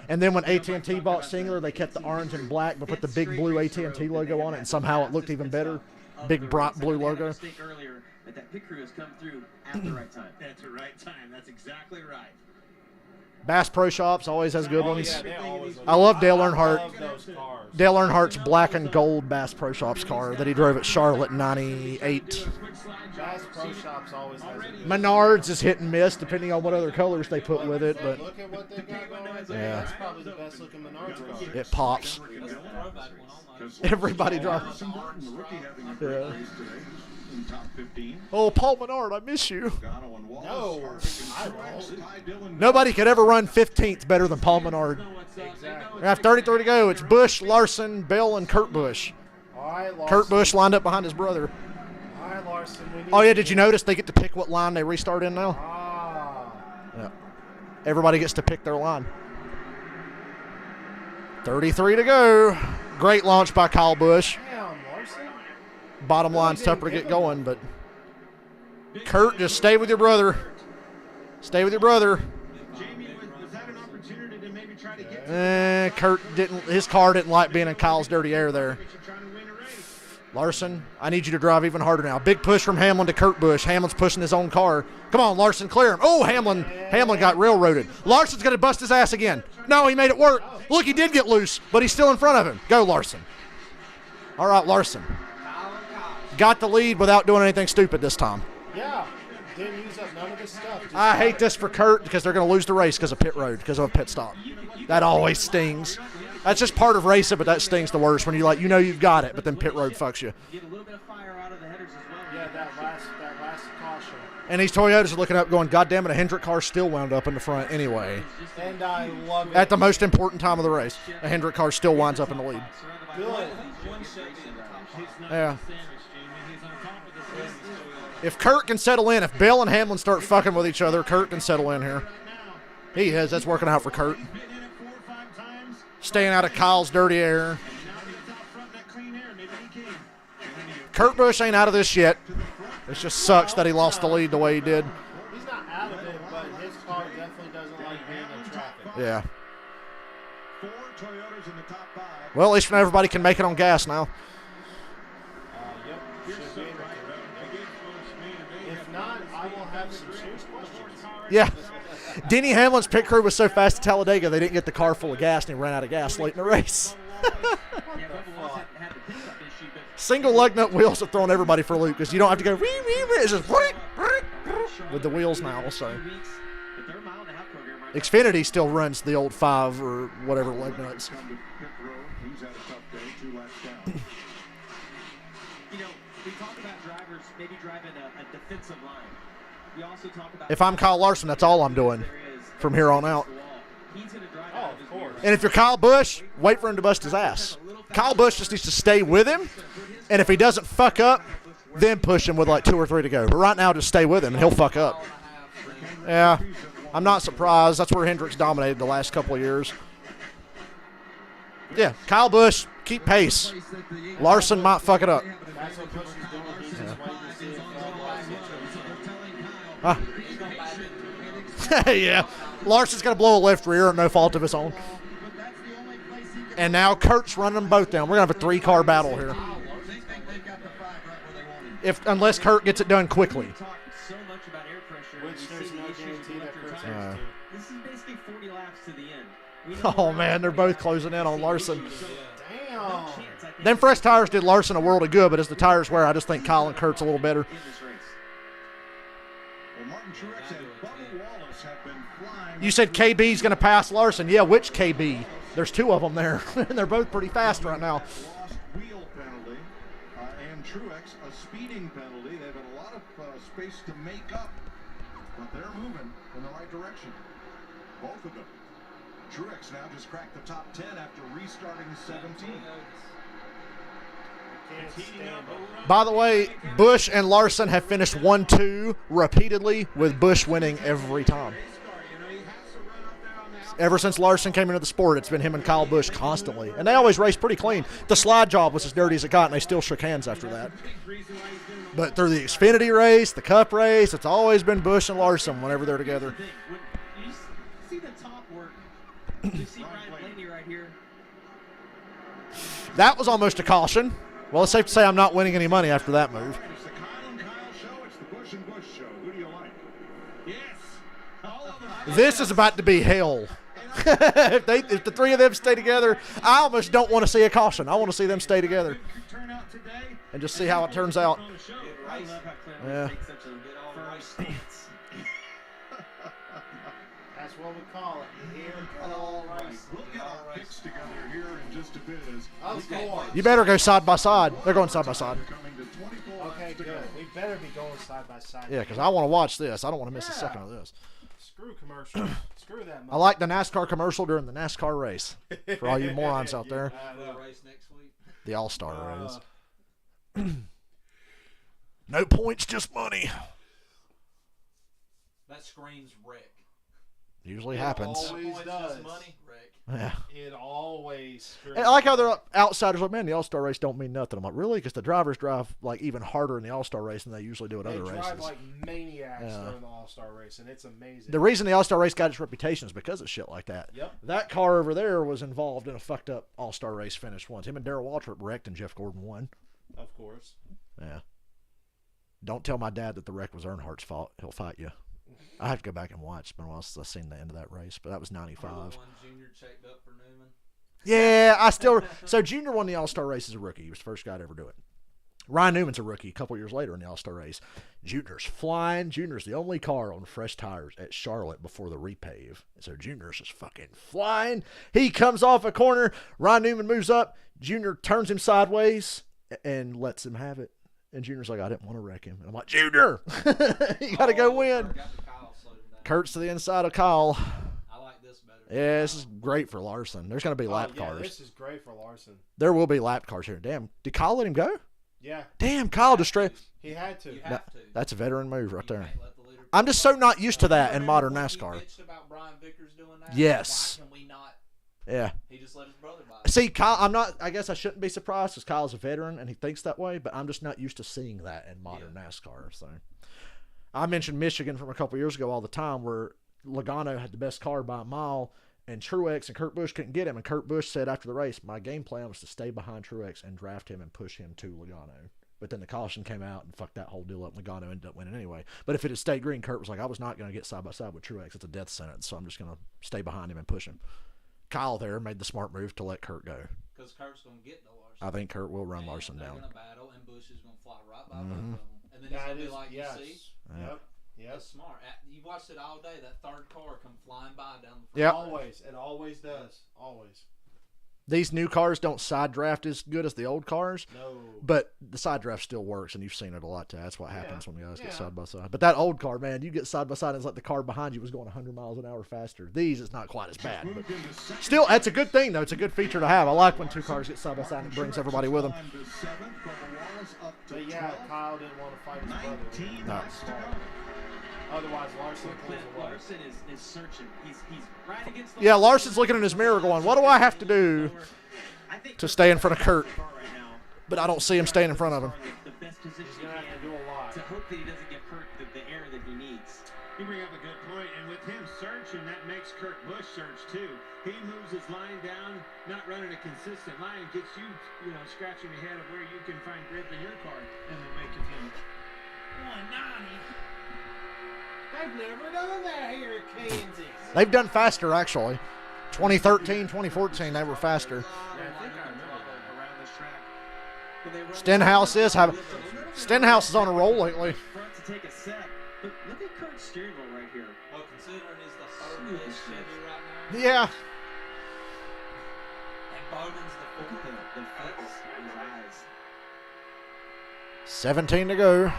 And then when AT&T bought singular, they kept the orange and black, but put the big blue AT&T logo on it, and somehow it looked even better. Big bright blue logo. Earlier that pit crew has come through at the right time. At the right time. That's exactly right. Bass Pro Shops always has good ones. Yeah, they always I love Dale love Earnhardt. those cars. Dale Earnhardt's black and gold Bass Pro Shops car that he drove at Charlotte in '98. Bass Pro Shops always has it. Menards is hit and miss depending on what other colors they put with it, but Look at what they got going right there. Yeah. That's probably the best looking Menards car. it pops. Everybody drives. Yeah. Oh, Paul Menard, I miss you. No, I won't. Nobody could ever run 15th better than Paul Menard. Exactly. We have 33 to go. It's Busch, Larson, Bill, and Kurt Busch. All right, Larson. Kurt Busch lined up behind his brother. All right, Larson. We need Oh, yeah, did you notice they get to pick what line they restart in now? Ah. Yeah. Everybody gets to pick their line. 33 to go. Great launch by Kyle Busch. Damn, Larson. Bottom line's tougher to get going, but Kurt, just stay with your brother. Stay with your brother. Jamie, was that an opportunity to maybe try to get Kurt didn't. His car didn't like being in Kyle's dirty air there. trying to win a race? Larson, I need you to drive even harder now. Big push from Hamlin to Kurt Busch. Hamlin's pushing his own car. Come on, Larson, clear him. Oh, Hamlin got railroaded. Larson's going to bust his ass again. No, he made it work. Look, he did get loose, but he's still in front of him. Go, Larson. All right, Larson. Got the lead without doing anything stupid this time. Yeah. Didn't use up none of this stuff. Just I hate this for Kurt because they're going to lose the race because of pit road, because of a pit stop. That always stings. That's just part of racing, but that stings the worst when you know you've got it, but then pit road fucks you. Get a little bit of fire out of the headers as well. Yeah, that last caution. And these Toyotas are looking up going, God damn it, a Hendrick car still wound up in the front anyway. And I love it. At the most important time of the race, a Hendrick car still winds up in the lead. Good. Yeah. If Kurt can settle in, if Bill and Hamlin start fucking with each other, Kurt can settle in here. He is. That's working out for Kurt. Staying out of Kyle's dirty air. Kurt Busch ain't out of this yet. It just sucks that he lost the lead the way he did. He's not out of it, but his car definitely doesn't like being in traffic. Yeah. 4 Toyotas in the top 5. Well, at least everybody can make it on gas now. Yep. Should be. If not, I will have some serious questions. Yeah. Denny Hamlin's pit crew was so fast at Talladega, they didn't get the car full of gas, and he ran out of gas late in the race. Single lug nut wheels have thrown everybody for a loop because you don't have to go it's just with the wheels now. So Xfinity still runs the old 5 or whatever lug nuts. He's had a tough day, 2 laps down. You know, we talk about drivers maybe driving a defensive line. We also talk about If I'm Kyle Larson, that's all I'm doing from here on out. he's going to drive Oh, of course. And if you're Kyle Busch, wait for him to bust his ass. Kyle Busch just needs to stay with him, and if he doesn't fuck up, then push him with like 2 or 3 to go. But right now, just stay with him, and he'll fuck up. Yeah, I'm not surprised. That's where Hendrick's dominated the last couple of years. Yeah, Kyle Busch, keep pace. Larson might fuck it up. That's what Busch is doing. He's just waiting to see if Larson. Yeah, Larson's going to blow a left rear, no fault of his own. And now Kurt's running them both down. We're going to have a 3-car battle here. Unless Kurt gets it done quickly. Which there's no guarantee that Kurt's going to. This is basically 40 laps to the end. Oh, man, they're both closing in on Larson. Damn. Them fresh tires did Larson a world of good, but as the tires wear, I just think Kyle and Kurt's a little better. Well, Martin Truex and Bubba Wallace have been flying. You said KB's going to pass Larson. Yeah, which KB? There's 2 of them there, and they're both pretty fast right now. Lost wheel penalty, and Truex a speeding penalty. They've had a lot of space to make up, but they're moving in the right direction. Both of them. Truex now just cracked the top 10 after restarting 17. By the way, Busch and Larson have finished 1-2 repeatedly, with Busch winning every time. Ever since Larson came into the sport, it's been him and Kyle Busch constantly. And they always race pretty clean. The slide job was as dirty as it got, and they still shook hands after that. But through the Xfinity race, the Cup race, it's always been Busch and Larson whenever they're together. You see the top work. You see Ryan Blaney right here. That was almost a caution. Well, it's safe to say I'm not winning any money after that move. It's the Kyle and Kyle show. It's the Busch and Busch show. Who do you like? Yes. All of them. This is about to be hell. If the three of them stay together, I almost don't want to see a caution. I want to see them stay together and just see how it turns out. Yeah. That's what we call it. Here, all right. We'll get our picks together here in just a bit. You better go side by side. They're going side by side. Okay, good. We better be going side by side. Yeah, because I want to watch this. I don't want to miss a second of this. Screw commercial. Screw that. I like the NASCAR commercial during the NASCAR race. For all you morons out there. Race next week. The All-Star race. No points, just money. That screams wreck. Usually happens. Always does. Just money, wreck. Yeah. It always. And I like how they're outsiders. Like, man, the All-Star race don't mean nothing. I'm like, really? Because the drivers drive like even harder in the All-Star race than they usually do at other races. They drive like maniacs during the All-Star race, and it's amazing. The reason the All-Star race got its reputation is because of shit like that. Yep. That car over there was involved in a fucked up All-Star race finish once. Him and Darrell Waltrip wrecked and Jeff Gordon won. Of course. Yeah. Don't tell my dad that the wreck was Earnhart's fault. He'll fight you. I have to go back and watch. It's been a while since I've seen the end of that race, but that was 95. One Junior checked up for Newman. Yeah, I still. So Junior won the All-Star race as a rookie. He was the first guy to ever do it. Ryan Newman's a rookie a couple years later in the All-Star race. Junior's flying. Junior's the only car on fresh tires at Charlotte before the repave. So Junior's just fucking flying. He comes off a corner. Ryan Newman moves up. Junior turns him sideways and lets him have it. And Junior's like, I didn't want to wreck him. And I'm like, Junior, you got to go win. Kurt's to the inside of Kyle. I like this better. Yeah, this is great for Larson. There's going to be lap cars. This is great for Larson. There will be lap cars here. Damn, did Kyle let him go? Yeah. Damn, Kyle just straight. He had to. That's a veteran move right there. I'm just so not used to that in modern NASCAR. About Brian Vickers doing that? Yes. Why can we not? Yeah. He just let his brother buy it. See, Kyle, I'm not. I guess I shouldn't be surprised because Kyle's a veteran and he thinks that way. But I'm just not used to seeing that in modern NASCAR. So, I mentioned Michigan from a couple years ago all the time, where Logano had the best car by a mile, and Truex and Kurt Busch couldn't get him. And Kurt Busch said after the race, "My game plan was to stay behind Truex and draft him and push him to Logano." But then the caution came out and fucked that whole deal up. Logano ended up winning anyway. But if it had stayed green, Kurt was like, "I was not going to get side by side with Truex. It's a death sentence. So I'm just going to stay behind him and push him." Kyle there made the smart move to let Kurt go. Because Kurt's going to get the Larson. I think Kurt will run Larson down. They're going to battle, and Busch is going to fly right by both of them. And then he's going to be like, you see? Yep. That's smart. You watched it all day. That third car come flying by down the front. Yep. Always. It always does. Always. These new cars don't side draft as good as the old cars. No. But the side draft still works, and you've seen it a lot too. That's what happens when the guys get side by side. But that old car, man, you get side by side, and it's like the car behind you was going 100 miles an hour faster. These, it's not quite as bad. But still, that's a good thing, though. It's a good feature to have. I like when two cars get side by side and it brings everybody with them. But yeah, Kyle didn't want to fight his brother. No. Otherwise, Larson Larson is searching. He's right against the Larson's looking in his mirror going, what do I have to do to stay in front of Kurt? But I don't see him staying in front of him. The best position he can to hope that he doesn't get Kurt the air that he needs. You bring up a good point, and with him searching, that makes Kurt Busch search too. He moves his line down, not running a consistent line, gets you, scratching your head of where you can find grip in your car, and then make you feel 190. I've never done that here at Kansas. They've done faster, actually. 2013, 2014, they were faster. Stenhouse is on a roll lately. To take a set, but look at Kurt's steering wheel right here. Well, considering he's the third best Chevy right now. Yeah. And Bowden's the fourth. The focus in his eyes. 17 to go.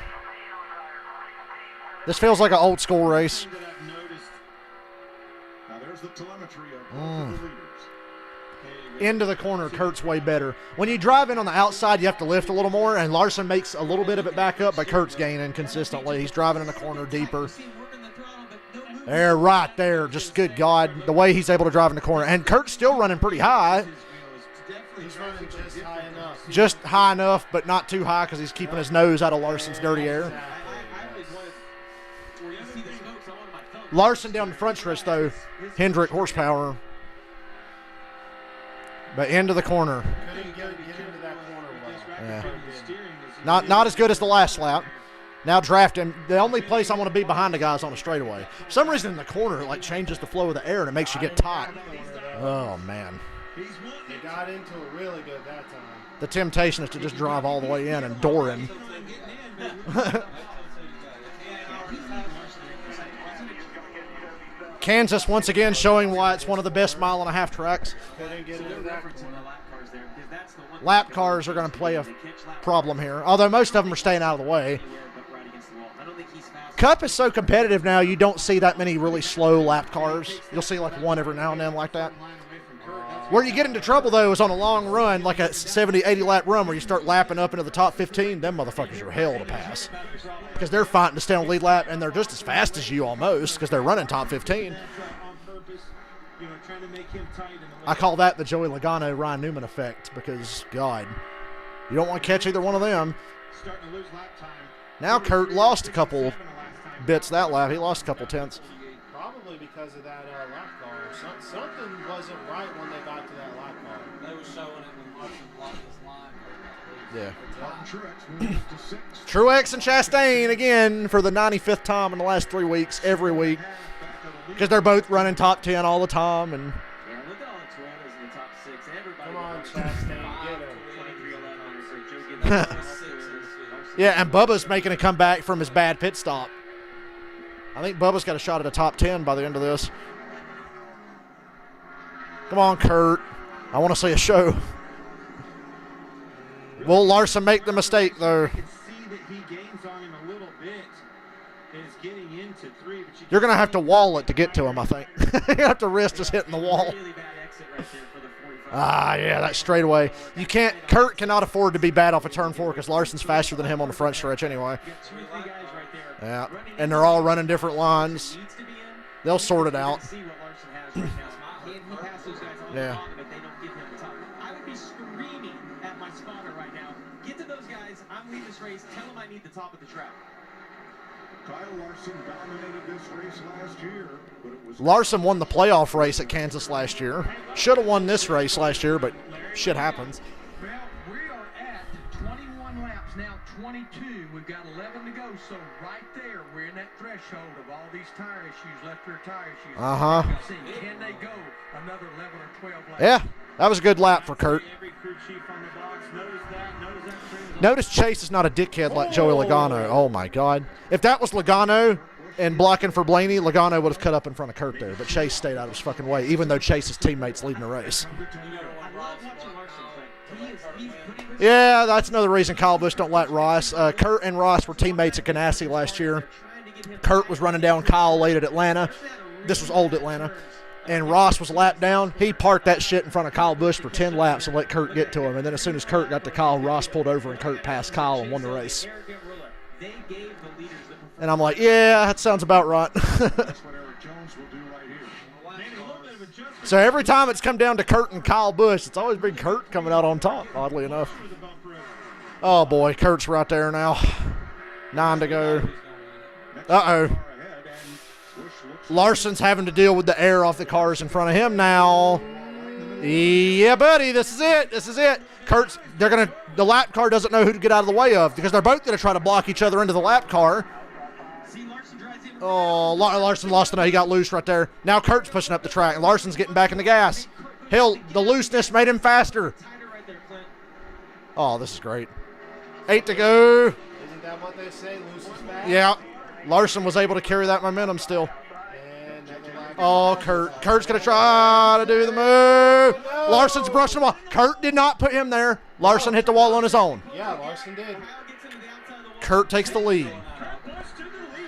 This feels like an old school race. Now there's the telemetry of both of the leaders. Into the corner, Kurt's way better. When you drive in on the outside, you have to lift a little more, and Larson makes a little bit of it back up, but Kurt's gaining consistently. He's driving in the corner deeper. There, right there. Just good God, the way he's able to drive in the corner. And Kurt's still running pretty high. He's running just high enough. Just high enough, but not too high because he's keeping his nose out of Larson's dirty air. Larson down the front stretch, though. Hendrick horsepower. But into the corner. Couldn't get into that corner well. Yeah. Not as good as the last lap. Now drafting. The only place I want to be behind the guy is on a straightaway. For some reason in the corner, it like changes the flow of the air and it makes you get tight. Oh, man. He got into it really good that time. The temptation is to just drive all the way in and door him. Kansas once again showing why it's one of the best mile-and-a-half tracks. Lap cars are going to play a problem here, although most of them are staying out of the way. Cup is so competitive now, you don't see that many really slow lap cars. You'll see like one every now and then like that. Where you get into trouble, though, is on a long run, like a 70, 80 lap run where you start lapping up into the top 15. Them motherfuckers are hell to pass because they're fighting to stay on the lead lap, and they're just as fast as you almost because they're running top 15. I call that the Joey Logano, Ryan Newman effect because, God, you don't want to catch either one of them. Now Kurt lost a couple bits that lap. He lost a couple tenths. Probably because of that lap car. Something wasn't right when they got to that lap car. They were showing it when Larson blocked his line. Yeah. Truex and Chastain again for the 95th time in the last 3 weeks, every week. Because they're both running top 10 all the time. And Yeah, look at all the Toyotas in the top 6. Everybody. Come on, Chastain, get him. 23, 11, yeah, and Bubba's making a comeback from his bad pit stop. I think Bubba's got a shot at a top 10 by the end of this. Come on, Kurt. I want to see a show. Will Larson make the mistake, though? You're going to have to wall it to get to him, I think. You have to risk just hitting the wall. Yeah, that straightaway. You can't. Kurt cannot afford to be bad off a turn 4 because Larson's faster than him on the front stretch anyway. Yeah, and they're all running different lines. They'll sort it out. Yeah. I would be screaming at my spotter right now. Get to those guys. I'm leading this race. Tell them I need the top of the track. Kyle Larson dominated this race last year, but it was Larson won the playoff race at Kansas last year. Should have won this race last year, but shit happens. Well, we are at 21 laps now, 22. We've got 11 to go, so right there, we're in that threshold of all these tire issues, left rear tire issues. Uh-huh. Can they go another 11 or 12 laps? Yeah, that was a good lap for Kurt. Notice Chase is not a dickhead like Joey Logano. Oh, my God. If that was Logano and blocking for Blaney, Logano would have cut up in front of Kurt there. But Chase stayed out of his fucking way, even though Chase's teammates leading the race. Yeah, that's another reason Kyle Busch don't like Ross. Kurt and Ross were teammates at Ganassi last year. Kurt was running down Kyle late at Atlanta. This was old Atlanta. And Ross was lapped down. He parked that shit in front of Kyle Busch for 10 laps and let Kurt get to him. And then as soon as Kurt got to Kyle, Ross pulled over and Kurt passed Kyle and won the race. And I'm like, yeah, that sounds about right. So every time it's come down to Kurt and Kyle Busch, it's always been Kurt coming out on top, oddly enough. Oh, boy, Kurt's right there now. 9 to go. Uh-oh. Larson's having to deal with the air off the cars in front of him now. Yeah, buddy, this is it. This is it. The lap car doesn't know who to get out of the way of because they're both going to try to block each other into the lap car. Oh, Larson lost it. He got loose right there. Now Kurt's pushing up the track, and Larson's getting back in the gas. Hell, the looseness made him faster. Oh, this is great. 8 to go. Isn't that what they say? Loose is fast? Yeah. Larson was able to carry that momentum still. Oh, Kurt's going to try to do the move. No. Larson's brushing the wall. Kurt did not put him there. Larson hit the wall on his own. Yeah, Larson did. Kurt takes the lead.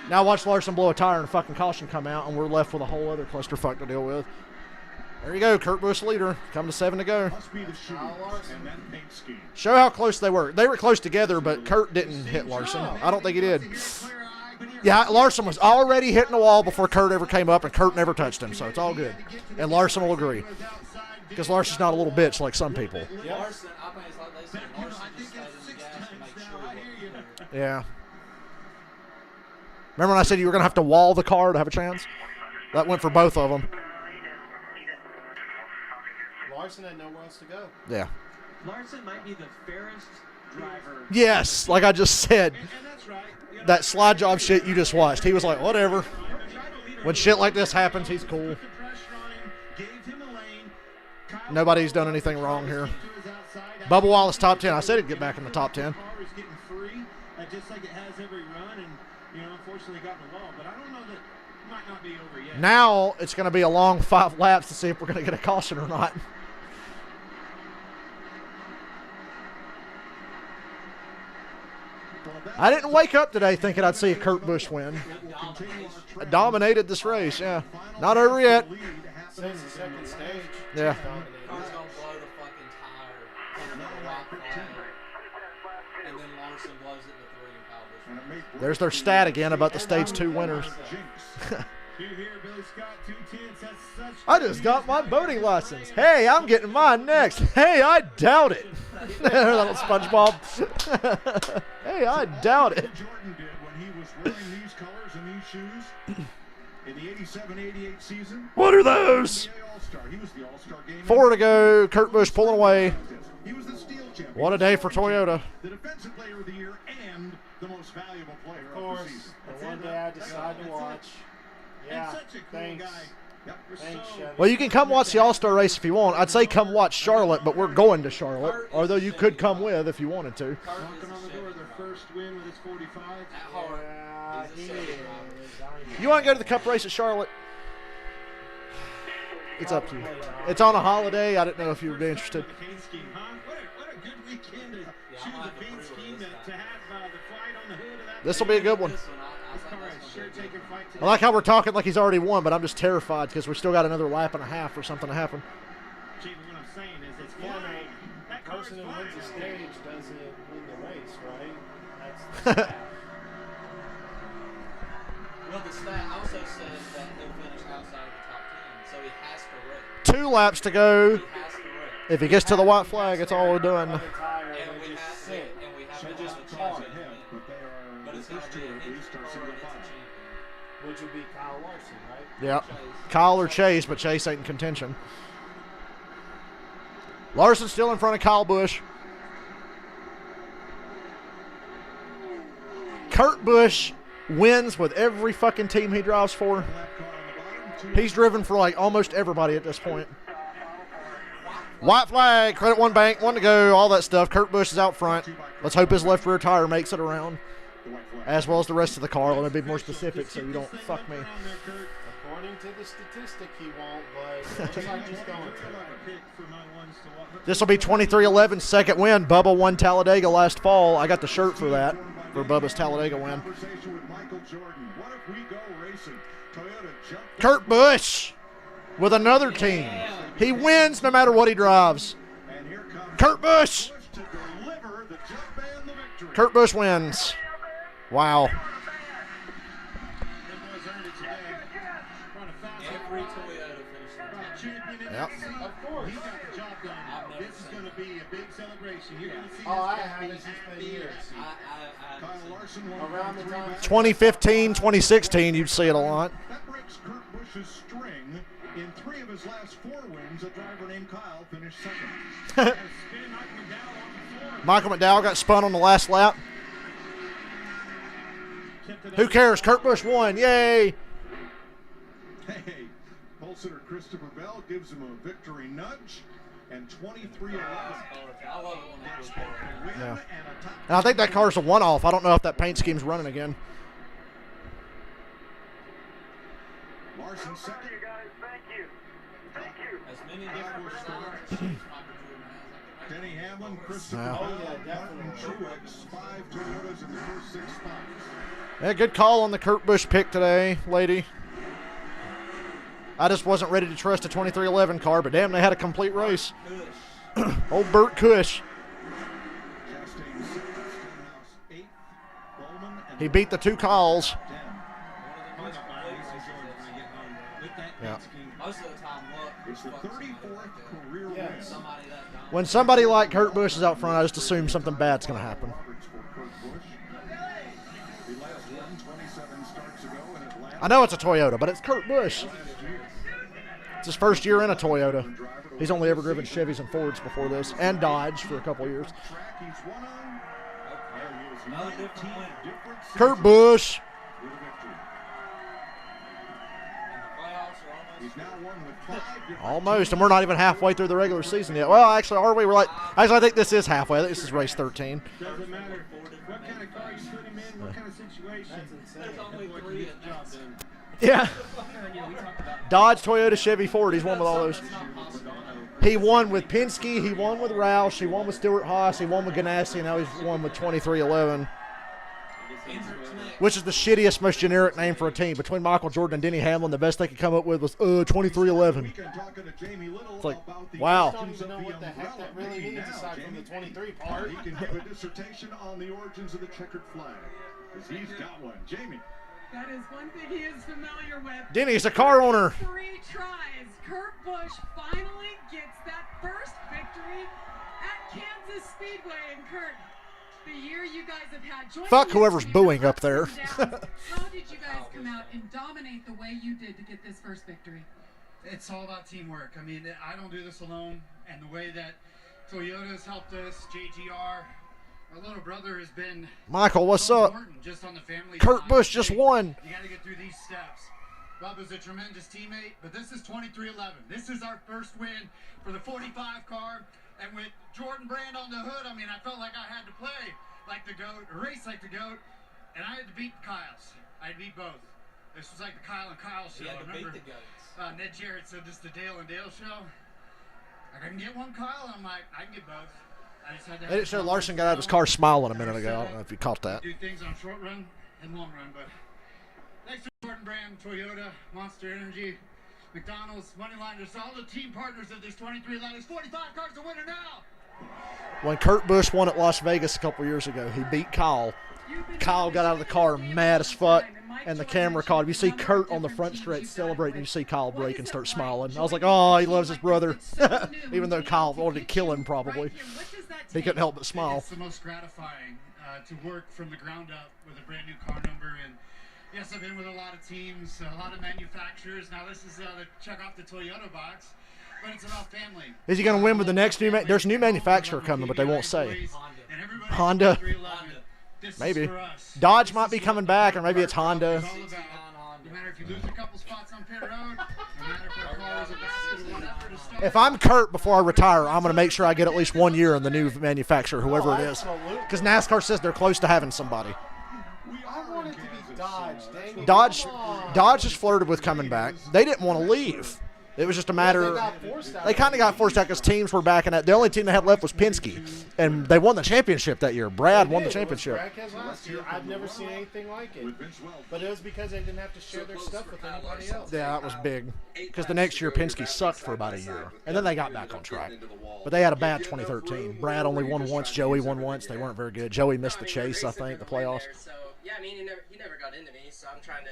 Now watch Larson blow a tire and a fucking caution come out, and we're left with a whole other clusterfuck to deal with. There you go, Kurt Busch leader. Come to 7 to go. Show how close they were. They were close together, but Kurt didn't hit Larson. I don't think he did. Yeah, Larson was already hitting the wall before Kurt ever came up, and Kurt never touched him, so it's all good. And Larson will agree. Because Larson's not a little bitch like some people. Yeah. Remember when I said you were going to have to wall the car to have a chance? That went for both of them. Larson had nowhere else to go. Yeah. Larson might be the fairest driver. Yes, like I just said. And that's right. You know, That slide job shit you just watched. He was like, whatever. When shit like this happens, he's cool. put the pressure on him, gave him a lane. Kyle Nobody's done anything wrong here. to his outside. Bubba Wallace top 10. I said he'd get back in the top 10. The car is getting free, just like it has every run, and unfortunately got involved. But I don't know that it might not be over yet. Now it's going to be a long 5 laps to see if we're going to get a caution or not. I didn't wake up today thinking I'd see a Kurt Busch win. I dominated this race, yeah. Not over yet. Since the second stage. Yeah. Car's gonna blow the fucking tire on the rock flag, and then Larson blows it to 3 and Kyle Busch. There's their stat again about the stage 2 winners. I just got my boating license. Hey, I'm getting mine next. Hey, I doubt it. That little SpongeBob. Hey, I doubt it. Jordan did when he was wearing these colors and these shoes in the 87-88 season. What are those? He was the All-Star game. 4 to go. Kurt Busch pulling away. He was the steel champion. What a day for Toyota. The defensive player of the year and the most valuable player Of course, of the season. the one day I decided to watch. Yeah, Such a cool thanks. guy. Yep. Thanks, Chevy. Well, you can come watch the All-Star race if you want. I'd say come watch Charlotte, but we're going to Charlotte. Although you could come with if you wanted to. Knocking on the door, their first win with his 45. Yeah, he is. You want to go to the Cup race at Charlotte? It's up to you. It's on a holiday. I didn't know if you would be interested. What a good weekend to choose the paint scheme to have the flight on the hood of that. This will be a good one. This car is sure taking flight today. I like how we're talking like he's already won, but I'm just terrified because we still got another lap and a half for something to happen. Chief, what I'm saying is it's Yeah, flying. no, That the car's person who flying. wins the stage doesn't win the race, right? That's the stat. Well, the stat also says that he'll finish outside of the top 10, so he has to wreck. 2 laps to go. He has to wreck. If he gets to the white flag, it's all we're doing. And we have to, So have just a caught chance to him, win. but they are But it's these going to two be are an at least inch are or single it's a file. champion. Which would be Kyle Larson, right? Yeah. Kyle or Chase, but Chase ain't in contention. Larson still in front of Kyle Busch. Kurt Busch wins with every fucking team he drives for. Lap car on the bottom, 2 He's driven for like almost everybody at this point. White flag, credit one bank, 1 to go, all that stuff. Kurt Busch is out front. Let's hope his left rear tire makes it around, the white flag. as well as the rest of the car. Let me be more specific so you don't fuck me. According to the statistic, he won't, but it looks like he's going to. This will be 23-11, second win. Bubba won Talladega last fall. I got the shirt for that, for Bubba's Talladega win. Conversation with Michael Jordan. What if we go racing? Toyota jumped Kurt Busch with another team. He wins no matter what he drives. and here comes Kurt Busch. Busch to deliver the jump and the victory. Kurt Busch wins. Wow. Every Toyota finished the top 10. Yep. Of course. He got the job done. This is going to be a big celebration. You're going to see Oh, I this haven't. guy It's been years. Kyle Larson won Around the time. 2015, 2016, you'd see it a lot. That breaks Kurt Busch's string. In 3 of his last 4 wins, a driver named Kyle finished second. Michael McDowell got spun on the last lap. Who cares? Kurt Busch won. Yay. Hey, pole sitter Christopher Bell gives him a victory nudge, and 23-11. I love it when they do that. Yeah. And I think that car's a one-off. I don't know if that paint scheme's running again. Larson second. Thank you, guys. Thank you. Thank you. As many different stars as Michael Jordan has. Denny Hamlin, Christopher Yeah. Bell, Oh, yeah, Martin definitely. Truex, 5 Toyotas in the first 6 spots. Yeah, good call on the Kurt Busch pick today, lady. I just wasn't ready to trust a 23-11 car, but damn, they had a complete race. Old Burt Cush. Chastain 6th, Stenhouse 8th, Bowman and He beat the 2 calls. 10. Yeah. Most of the time, look. It's the 34th career win. Yes. Somebody that dumb. When somebody like Kurt Busch is out front, I just assume something bad's going to happen. Roberts for Kurt Busch. The last one, 27 starts ago in Atlanta. I know it's a Toyota, but it's Kurt Busch. Last year. It's his first year in a Toyota. He's only ever driven Chevys and Fords before this, and Dodge for a couple years. Kurt Busch. Almost, and we're not even halfway through the regular season yet. Well, actually, are we? Actually, I think this is halfway. I think this is race 13. Doesn't matter what kind of car you put him in, what kind of situation. There's only 3 at job done. Yeah. Dodge, Toyota, Chevy, Ford. He's won with all those. He won with Penske. He won with Roush. He won with Stewart-Haas. He won with Ganassi. Now he's won with 2311. Which is the shittiest, most generic name for a team. Between Michael Jordan and Denny Hamlin, the best they could come up with was 2311. It's like, wow. I don't even know what the heck that really means aside from the 23 part. He can give a dissertation on the origins of the checkered flag. Because he's got one. Jamie. That is one thing he is familiar with. Denny's a car owner. 3 tries. Kurt Busch finally gets that first victory at Kansas Speedway. And Kurt, the year you guys have had. Fuck whoever's booing up there. How did you guys come out and dominate the way you did to get this first victory? It's all about teamwork. I mean, I don't do this alone. And the way that Toyota's helped us, JGR, our little brother has been Michael, what's up? Just on the family Kurt side. Busch just won. You got to get through these steps. Rob is a tremendous teammate, but this is 2311. This is our first win for the 45 car. And with Jordan Brand on the hood, I mean, I felt like I had to play like the GOAT, or race like the GOAT, and I had to beat Kyle's. I had to beat both. This was like the Kyle and Kyle show. You had to Remember, beat the GOATs. Ned Jarrett said this is the Dale and Dale show. I can get one Kyle, and I'm like, I can get both. I just had to. They didn't show Larson got out of his car smiling a minute ago. I don't know if you caught that. Do things on short run and long run, but thanks to Jordan Brand, Toyota, Monster Energy, McDonald's, Moneyline, just all the team partners of this 2311. 45 cars a winner now. When Kurt Busch won at Las Vegas a couple years ago, he beat Kyle. Kyle got out of the car mad as fuck, and the camera caught him. You see Kurt on the front stretch celebrating, you see Kyle break and start smiling. I was like, oh, he loves his brother. Even though Kyle wanted to kill him probably. He couldn't help but smile. It's the most gratifying to work from the ground up with a brand new car number. And yes, I've been with a lot of teams, a lot of manufacturers. Now this is the check off the Toyota box. But it's about family. Is he going to win with the next new? There's a new manufacturer coming, but they won't say. Honda. Maybe. Dodge might be coming back, or maybe it's Honda. No matter if you lose a couple spots on pit road, no matter if the car is a basket or whatever to start. If I'm Kurt before I retire, I'm going to make sure I get at least 1 year in the new manufacturer, whoever it is. Because NASCAR says they're close to having somebody. I want it to be Dodge. Dang it. Dodge has flirted with coming back. They didn't want to leave. It was just a matter. They kind of got forced out because teams were backing out. The only team they had left was Penske, and they won the championship that year. Brad won the championship. Last year. I've never seen anything like it. But it was because they didn't have to share their stuff with anybody else. Yeah, that was big. Because the next year Penske sucked for about a year, and then they got back on track. But they had a bad 2013. Brad only won once. Joey won once. They weren't very good. Joey missed the chase, I think, the playoffs. So yeah, I mean, he never got into me, so I'm trying to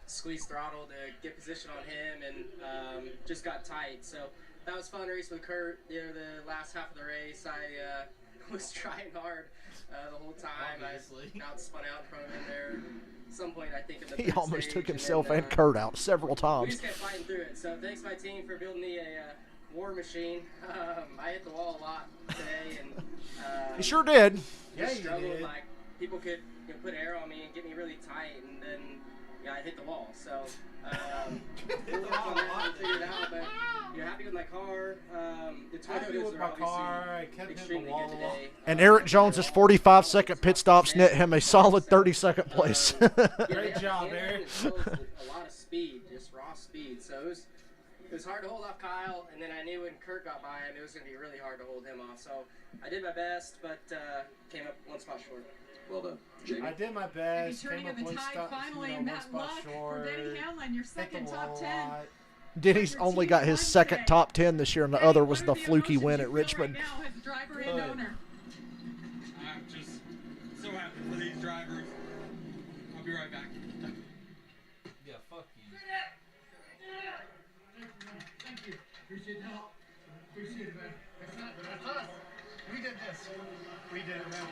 squeeze throttle to get position on him, and just got tight. So that was fun race with Kurt. You know, the last half of the race, I was trying hard the whole time. Obviously. I spun out in front of him there. At some point, I think in the He almost stage, took himself then, and Kurt out several we times. just kept fighting through it. So thanks my team for building me a war machine. I hit the wall a lot today, and He sure did. Yeah, you struggled. did. Like people could put air on me and get me really tight, and then I hit the wall. So we'll work on that and figure it out. But you're happy with my car. The Happy Toyotas with are my obviously car. I kept hitting extremely the wall. good today. And Eric Jones's 45-second pit stops net him a solid 32nd place. Great job, Eric. A lot of speed, just raw speed. So it was hard to hold off Kyle, and then I knew when Kurt got by him, it was going to be really hard to hold him off. So I did my best, but came up one spot short. Well done. I did my best. Turning Came of up the one tide stop, finally, one and that spot luck short. for Denny Hamlin, your Hit second the top wall a 10. lot. Denny's only got his second top 10 this year, and the other was the fluky win at Richmond. Right now, as driver and owner. I'm just so happy for these drivers. I'll be right back. Yeah, fuck you. Thank you. Appreciate the help. Appreciate it, man. That's us. We did this. We did it, man.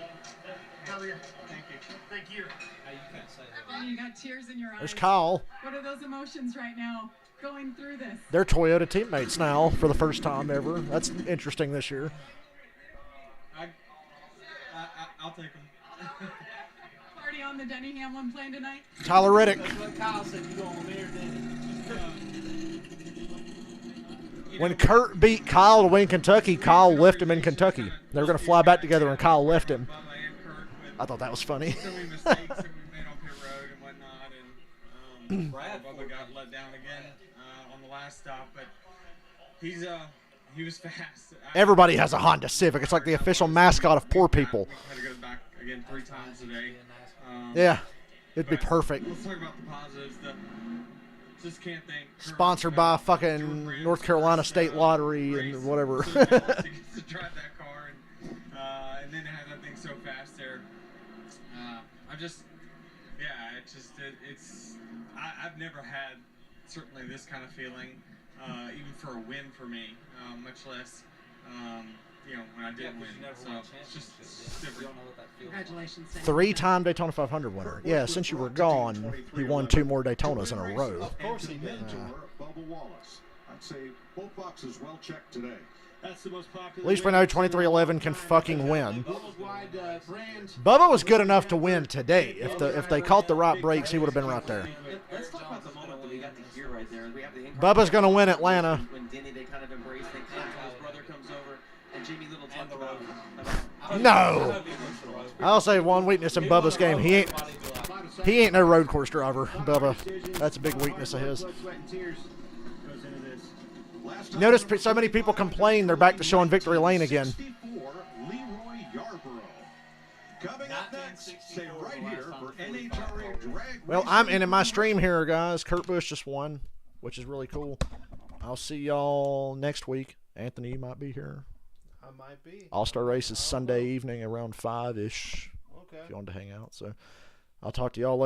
Hell yeah. Thank you. Thank you. Hey, you can't say that. Oh, you got tears in your eyes. There's Kyle. What are those emotions right now? going through this? They're Toyota teammates now for the first time ever. That's interesting this year. I'll take them. Party on the Denny Hamlin plane tonight? Tyler Reddick. That's what Kyle said. You go on there, Denny. When Kurt beat Kyle to win Kentucky, Kyle left him in Kentucky. They were going to fly back together, and Kyle left him. I thought that was funny. So many mistakes that we made on pit road and whatnot, and Bubba got let down again on the last stop, but he was fast. Everybody has a Honda Civic. It's like the official mascot of poor people. We had to go back again 3 times today. Yeah, it'd be perfect. Let's talk about the positives. Just can't think. Sponsored by fucking North Carolina State Lottery and whatever. to drive that car and then have that thing so fast there. I've never had certainly this kind of feeling, even for a win for me, much less, when I did win. So it's just different. Congratulations, Sam. 3-time Daytona 500 winner. Yeah, since you were gone, he won 2 more Daytonas in a row. Of course he did. Bubba Wallace. I'd say both boxes well checked today. That's the most popular. At least we know 2311 can fucking win. Bubba was good enough to win today. If they caught the right brakes, he would have been right there. Let's talk about the moment that we got the gear right there. We have the Bubba's going to win Atlanta. When Denny, they kind of embrace things. His brother comes over, and Jamie Little talked about. No. I'll say one weakness in Bubba's game. He ain't no road course driver, Bubba. That's a big weakness of his. Notice so many people complain they're back to showing victory lane again. Well, I'm ending my stream here, guys. Kurt Busch just won, which is really cool. I'll see y'all next week. Anthony, you might be here. I might be. All-Star race is Sunday evening around 5-ish. Okay. If you want to hang out. So I'll talk to y'all later.